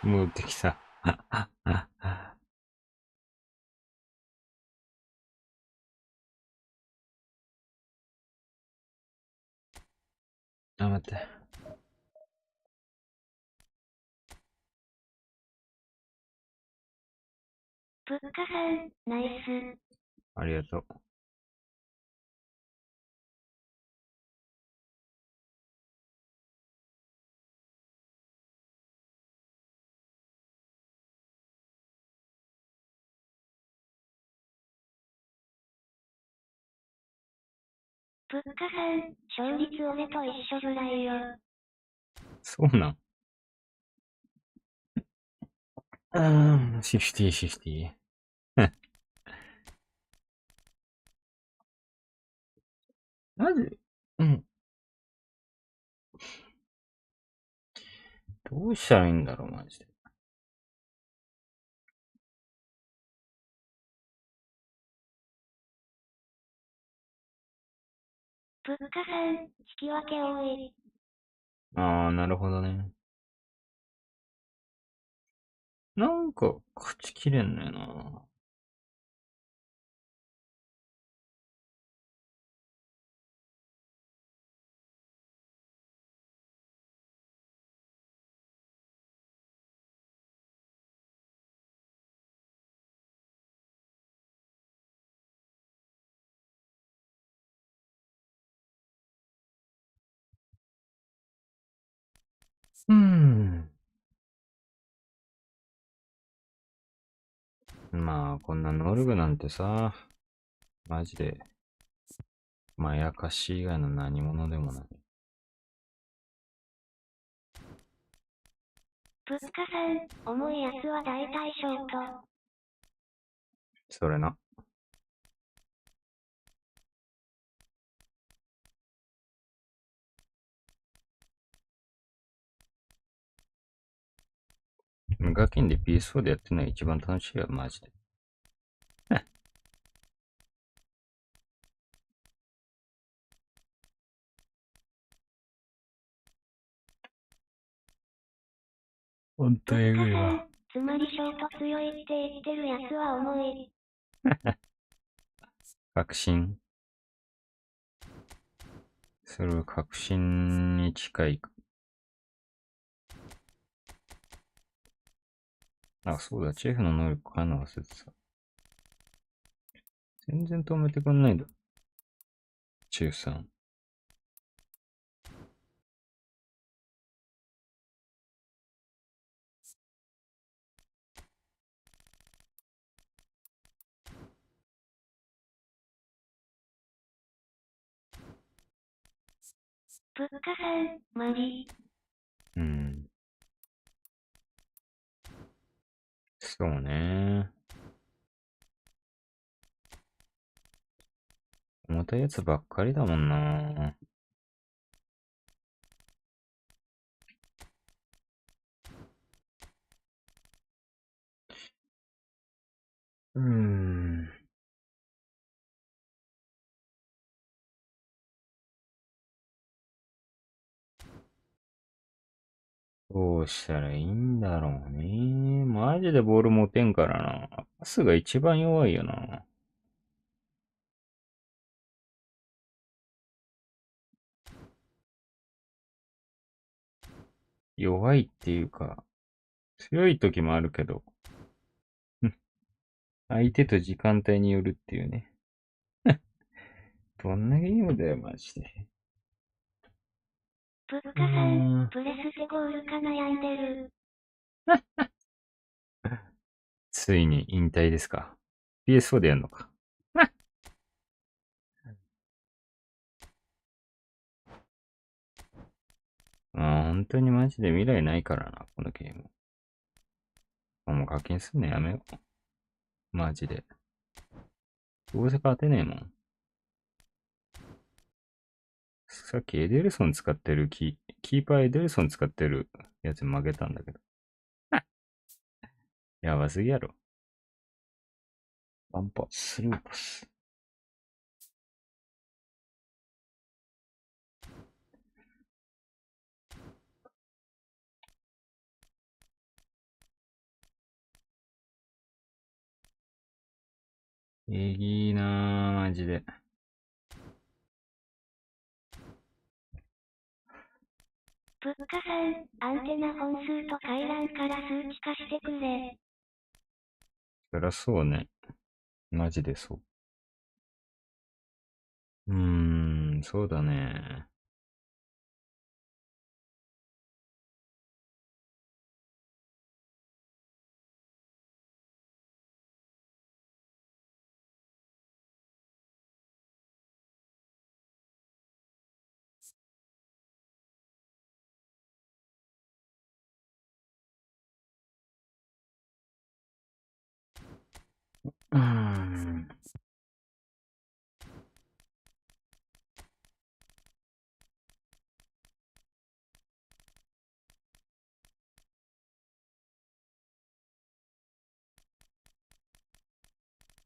戻ってきた。あ、待って。プッカさん、ナイス。ありがとう。プッカさん、勝率俺と一緒ぐらいよ。そうなん。50-50。マジうん。どうしたらいいんだろう、マジで。プッカさん、引き分け多い。あー、なるほどね。なんか、勝ちきれんのよな。まあ、こんなノルグなんてさ、マジで、まやかし以外の何者でもない。プッカさん、重いやつは大体ショート。それな。無課金で PS4 でやってるのが一番楽しいわ、マジで。ほんとえぐいわ。つまりショート強いって言ってるやつは重い。確信。それは確信に近い。あ、そうだ、チェフの能力変えるの忘れてた。全然止めてくんないんだ。チェフさん。プッカさん、マリ。そうね。重たいやつばっかりだもんな。どうしたらいいんだろうね。マジでボール持てんからな。パスが一番弱いよな。弱いっていうか、強い時もあるけど、相手と時間帯によるっていうね。どんなゲームだよ、マジで。プッカさん、プレステゴールか悩んでる。ついに引退ですか。PS4 でやるのか。本当にマジで未来ないからな、このゲーム。もう課金すんのやめよう。マジで。どうせ勝てねえもん。さっきエデルソン使ってるキーパーエデルソン使ってるやつに負けたんだけど。やばすぎやろ。ワンパス、ルーパス。えぎーなー、マジで。プッカさん、アンテナ本数と回覧から数値化してくれ。そりゃそうね。マジでそう。そうだね。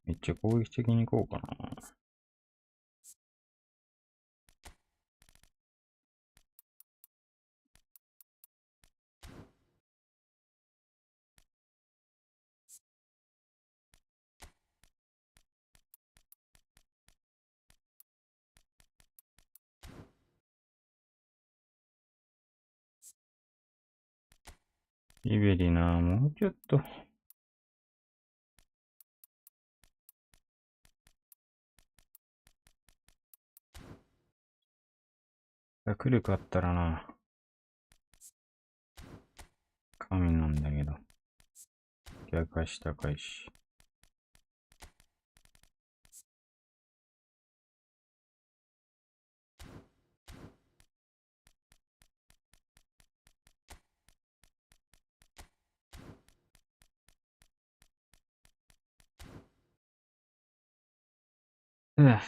めっちゃ攻撃的にいこうかな。イベリな、もうちょっと。学力あったらな。神なんだけど。逆足高いし。うん。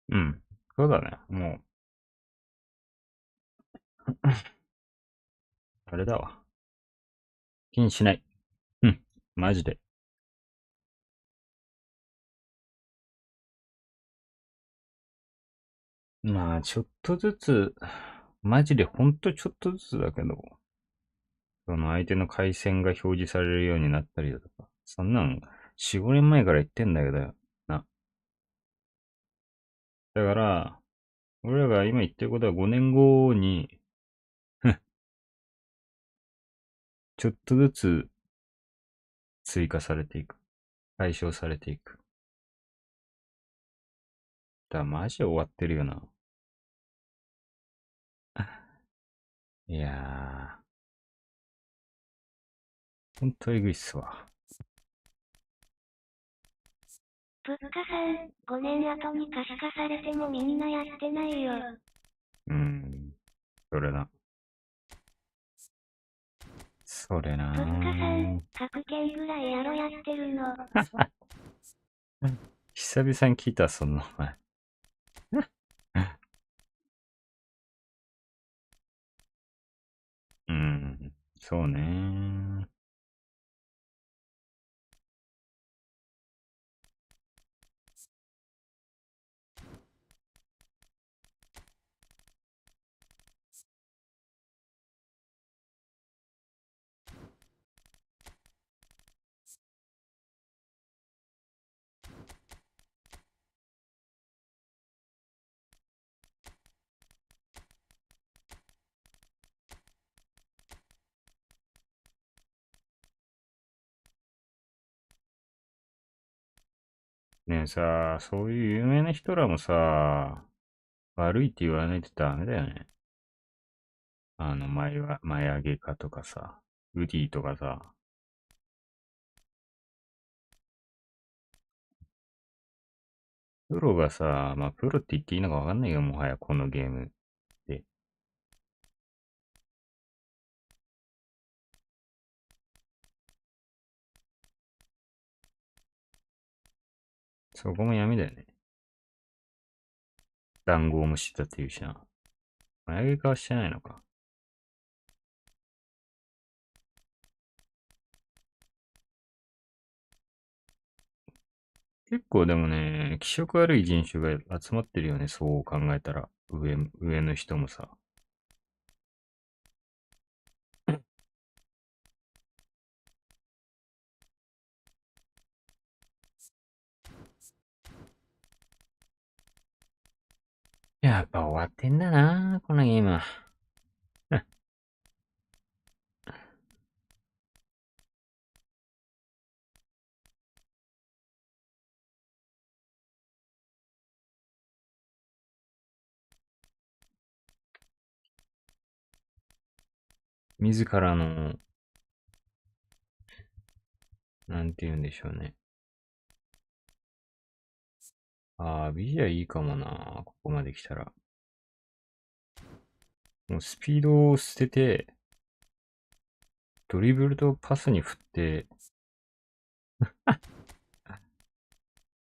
うん。そうだね。もう、あれだわ。気にしない。うん。マジで。まあ、ちょっとずつ、マジでほんとちょっとずつだけど、その相手の回線が表示されるようになったりだとか、そんなん、4、5年前から言ってんだけどよ。な。だから、俺らが今言ってることは5年後に、ちょっとずつ追加されていく。解消されていく。だからマジで終わってるよな。いやー、ほんとえぐいっすわ。プッカさん、5年後に可視化されてもみんなやってないよ。それな。それなプッカさん、各県ぐらいやろやってるの。久々に聞いた、そんなお前。そうね。ねえさ、そういう有名な人らもさ、悪いって言わないとダメだよね。前上げかとかさ、ウディとかさ、プロがさ、まあプロって言っていいのかわかんないよ、もはやこのゲームって。そこも闇だよね。談合もしてたっていうしな。前上げかはしてないのか。結構でもね、気色悪い人種が集まってるよね、そう考えたら。上の人もさ。やっぱ終わってんだな、このゲームは。自らの、なんて言うんでしょうね。ああ、ビジュアいいかもな、ここまで来たら。もうスピードを捨てて、ドリブルとパスに振って、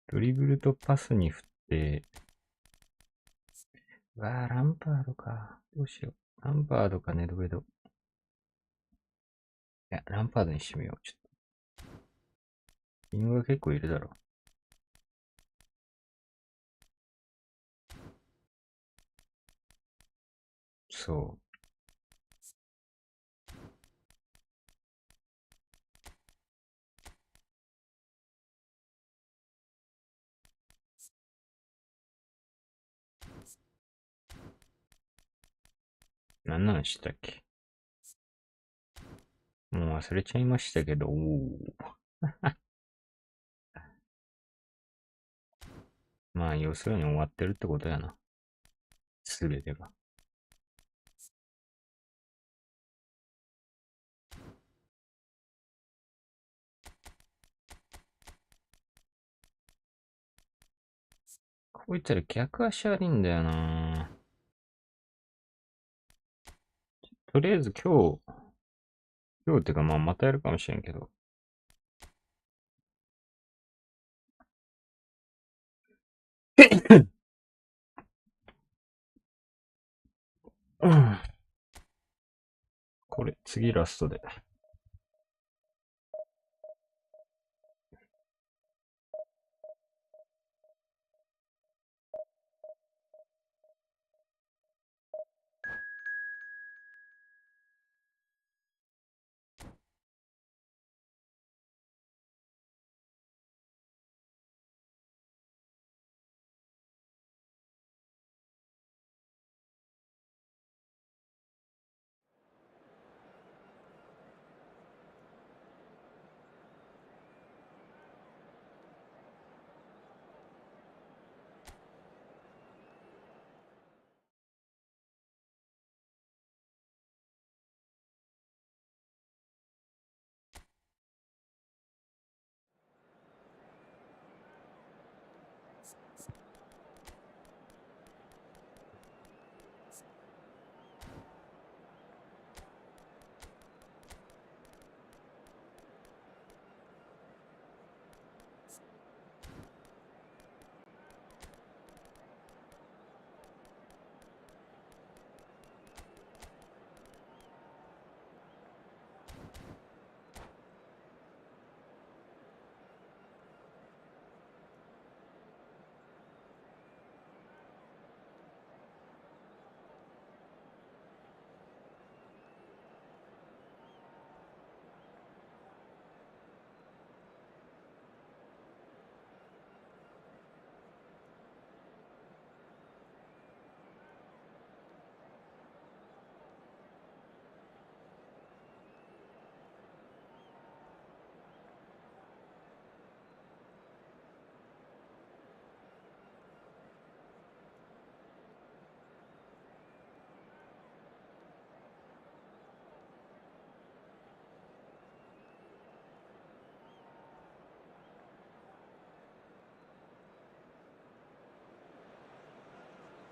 ドリブルとパスに振って、ランパードか。どうしよう。ランパードかネドベド。いや、ランパードにしてみよう。ちょっと。リングが結構いるだろう。そう。何なのしたっけ。もう忘れちゃいましたけど、まあ、要するに終わってるってことやな。すべてが。こいつら逆足悪いんだよな。とりあえず今日ってかまあまたやるかもしれんけど。うん。これ、次ラストで。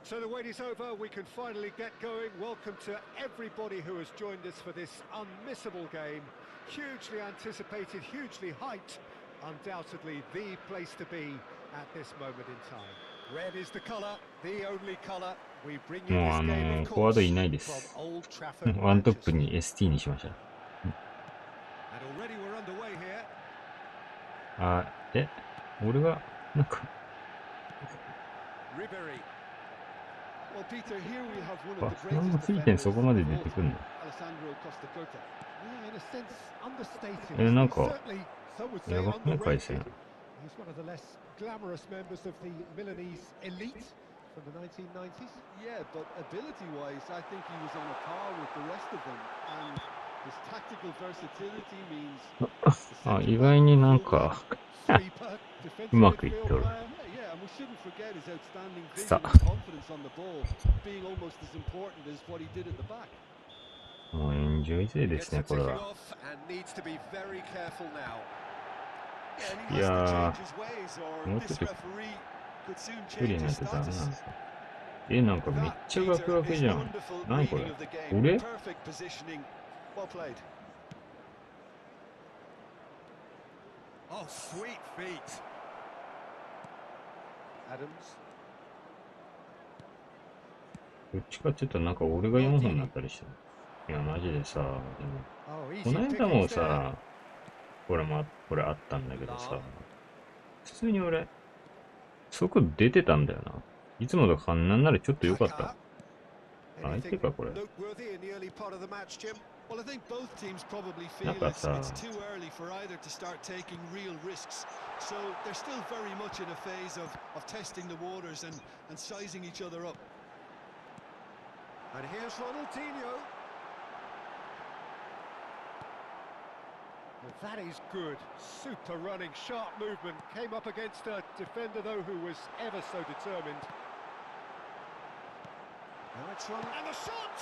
So the wait is over, we can finally get going. Welcome to everybody who has joined us for this unmissable game. Hugely anticipated, hugely hyped. Undoubtedly the place to be at this moment in time. Red is the colour, the only colour. We bring you this game, of フォワード course, いないで from す。 Old Trafford, ワントップ Manchester. に ST にしました。And already we're underway here. あ、俺が、なんか、Ribery. Well, Peter, here we have one あ of the そんな greatest ついてん defenders そ of こまで all 出てくん time, の Alessandro Costacurta. Yeah, in a sense, understated. なん He's か、 certainly, some would say, やばくない回線。 He's one of the less glamorous members of the Milanese elite from the 1990s. Yeah, but ability-wise, I think he was on a par with the rest of them, and his tactical versatility means あ、意外になんか、 Sweeper, う defensive まくいっと midfield る。 player. yeah, and we shouldn't forget his outstanding vision さ and confidence on the ball, being almost as important as what he did at the back. もうエンジョイ勢で Gets すね、 the これ ticking は。 off and needs to be very careful now. Yeah, and い he has や to change his ways, ー、 or もうちょ this っと referee could soon 距離 change ない his とダメなんで status. すか。なんかめっ That, ちゃガク Peter, ガク is じゃん。 wonderful 何これ reading of the game. 俺 Perfect positioning. Well played. Oh, sweet feet. Adams. どっちかって言ったらなんか俺が4本になったりしてる。いや、マジでさ、でも、 Oh, こ easy の間 pickings も there. さ、これあったんだけどさ、普通に俺、そこ出てたんだよな。いつもとかなんならちょっと良かった。相手 Anything か、これ。 noteworthy in the early part of the match, Jim? Well, I think both teams probably feel なんか it's さ、 too early for either to start taking real risks. So they're still very much in a phase of testing the waters and sizing each other up. And here's Ronaldinho. Well, that is good. Super running, sharp movement. Came up against a defender, though, who was ever so determined. Now it's run. And the shot!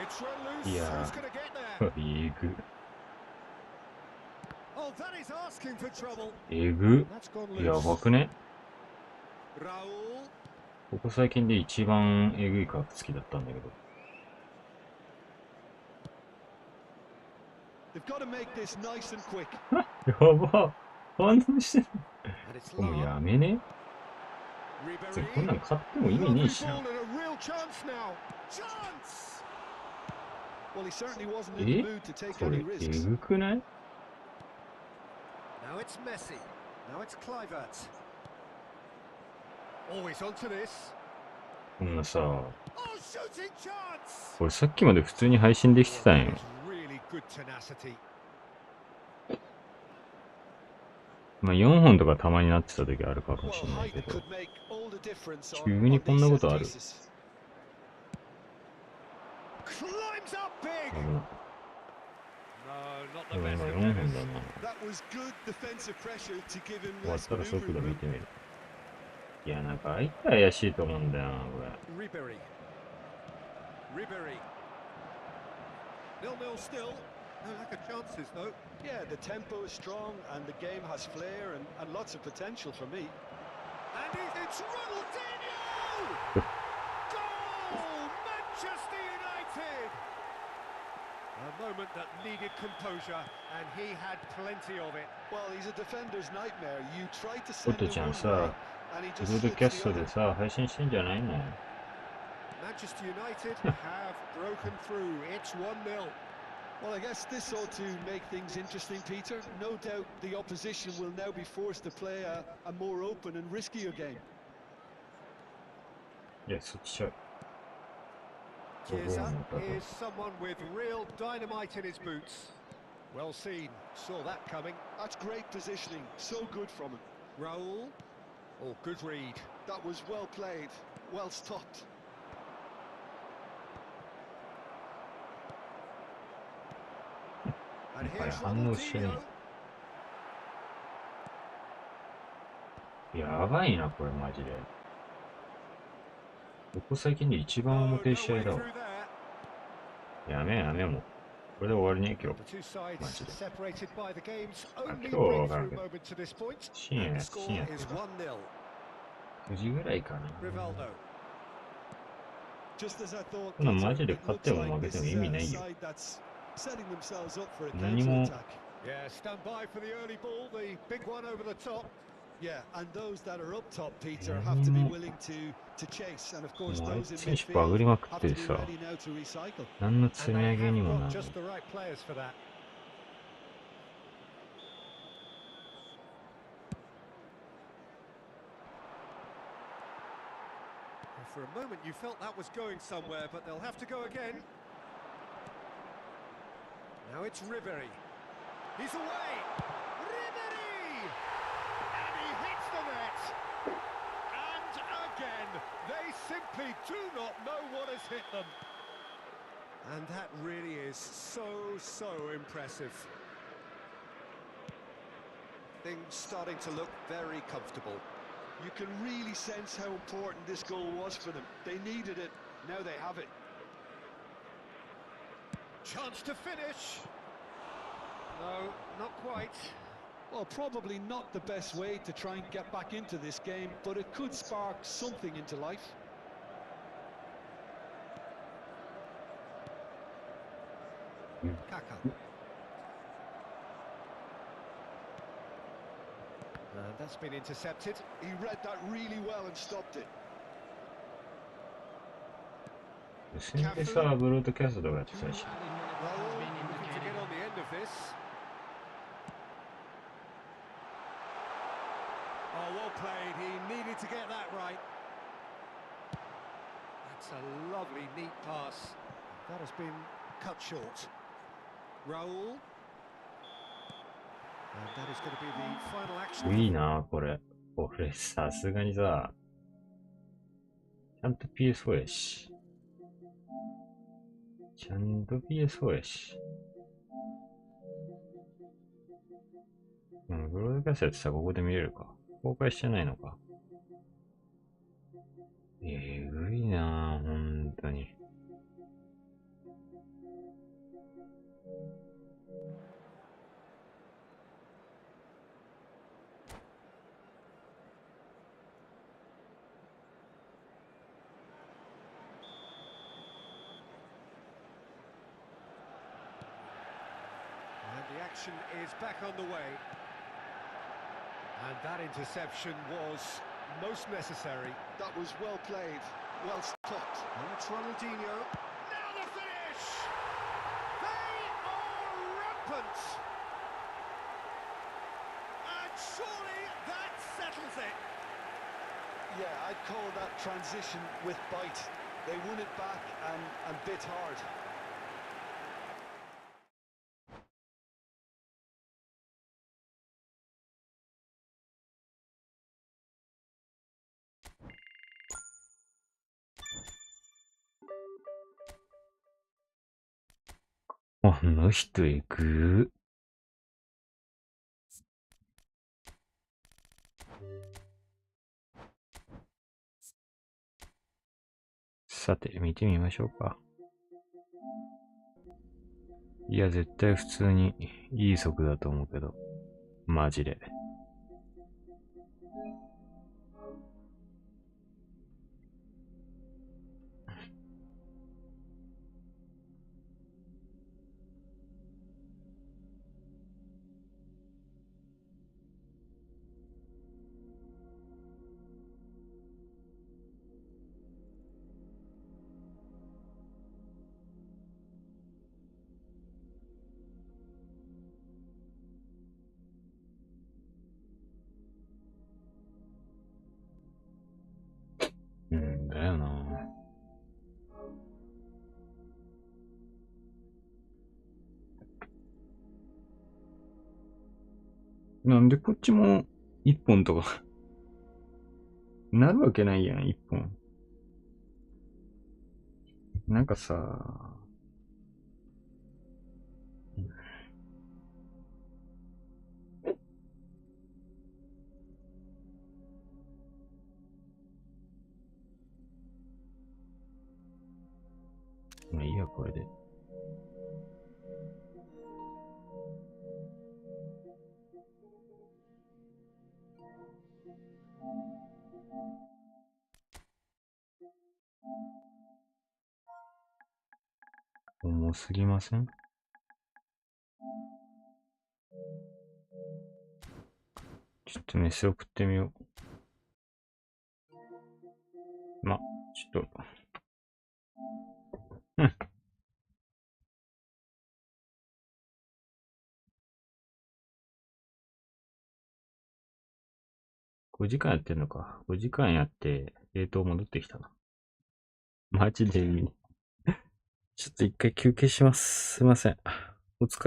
It's run loose. Yeah. Who's going to get there? えぐ。 Oh, that is asking for trouble. えぐ。 That's gone やば loose. くね。 Raul. ここ最近で一番えぐいカード好きだったんだけど。 They've got to make this nice and quick. やば。反応してる。 And it's もう Lar. やめね。 Ribery. こんなん買っても意味ねえ Lovely しな。 ball and a real chance now. Chance! Well, he certainly wasn't in the え mood to take これ any え risks. ぐくない？ Now it's Messi. Now it's Kluivert. Always onto this. こんなさ、 Oh, shooting chance! これさっきまで普通に配信できてたんよ。 Really good tenacity. まあ4本とかたまになってた時あるかも Well, しれないけ height ど、 could make all the difference 急 on にこん these なこ set とある。 pieces. Climbs up big. 危ない No, not で the も best 今 of 4本 defenders. だな。 That was good defensive pressure to give him 終わっ less たら速 maneuvering 度見 room. てみる。いや、なんか相手怪しいと思うんだよな、これ。 Ribery. Ribery. 0-0 still. No lack of chances, though. Yeah, the tempo is strong and the game has flair and lots of potential for me. And it's Ronaldinho! Goal! Manchester United! A moment that needed composure, and he had plenty of it. Well, he's a defender's nightmare. You try to コ send ト him ちゃん one さ、 way and he ブ just ロード slips キャス the トで other. さ、配信してんじゃないの？ Manchester United have broken through. It's 1-0. Well, I guess this ought to make things interesting, Peter. No doubt the opposition will now be forced to play a more open and riskier game. いや、そっちちゃう。 Chiesa is someone with real dynamite in his boots. Well seen. Saw that coming. That's great positioning. So good from him. Raul. Oh, good read. That was well played. Well stopped. And Phải here's hắn ngồi xem. Ronaldinho. やばいな、これマジで。ここ最近で一番 Oh, 重 no てえ試合 way だわ。 through there. やめやめもう。これで終わりね、今日。 The two sides Macie. separated by the game's only Akio, breakthrough Wagner. moment to this point. 深夜 And や the 深夜 score is 1-0. 9時ぐらいかな。 Rivaldo. Just as I thought, こんなんマ Peter, ジで it 勝って looks も like 負けて this も is 意味 a ないよ。 side that's setting themselves up for a 何も counter-attack. Yeah, stand by for the early ball, the big one over the top. Yeah, and those that are up top, Peter, 何 have to be も willing to chase, and of course もう相 those 手 in 選手バグ midfield りまくっ have て to て be さ、 ready now to recycle. 何の積 And み they 上げに have も got なる。 just the right players for that. For a moment you felt that was going somewhere, but they'll have to go again. Now it's Ribery. He's away! Ribery! And he hits the net! And again, they simply do not know what has hit them. And that really is so impressive. Things starting to look very comfortable. You can really sense how important this goal was for them. They needed it, now they have it. Chance to finish. No, not quite. Well, probably not the best way to try and get back into this game, but it could spark something into life. Kaka. That's been intercepted. He read that really well and stopped it. 先でさ、ブロードキャストとかやって Two たし。 added minutes Raul has been looking to indicated. get on the end of this. Oh, well played. He needed to get that right. That's a lovely, neat pass. That has been cut short. Raul. And that is going to be the final action. いいなこれ。これさすがにさ、ちゃんと PS4 やし。ちゃんと PS4 やし。うん、ブロードキャストやってさ、ここで見れるか。公開してないのか。えぐいなぁ、ほんとに。And the action is back on the way. And that interception was most necessary. That was well played, well stopped. And it's Ronaldinho. Now the finish! They are rampant! And surely that settles it. Yeah, I'd call that transition with bite. They won it back and bit hard.あの人えぐー。さて、見てみましょうか。いや、絶対普通にいい速だと思うけど。マジで。うんだよな。なんでこっちも一本とかなるわけないやん、一本。なんかさ、まあいいや、これで。重すぎません？ちょっとメス送ってみよう。ま、ちょっと。5時間やってんのか。5時間やって、冷凍戻ってきたな。マジでいい。ちょっと一回休憩します。すいません。お疲れ。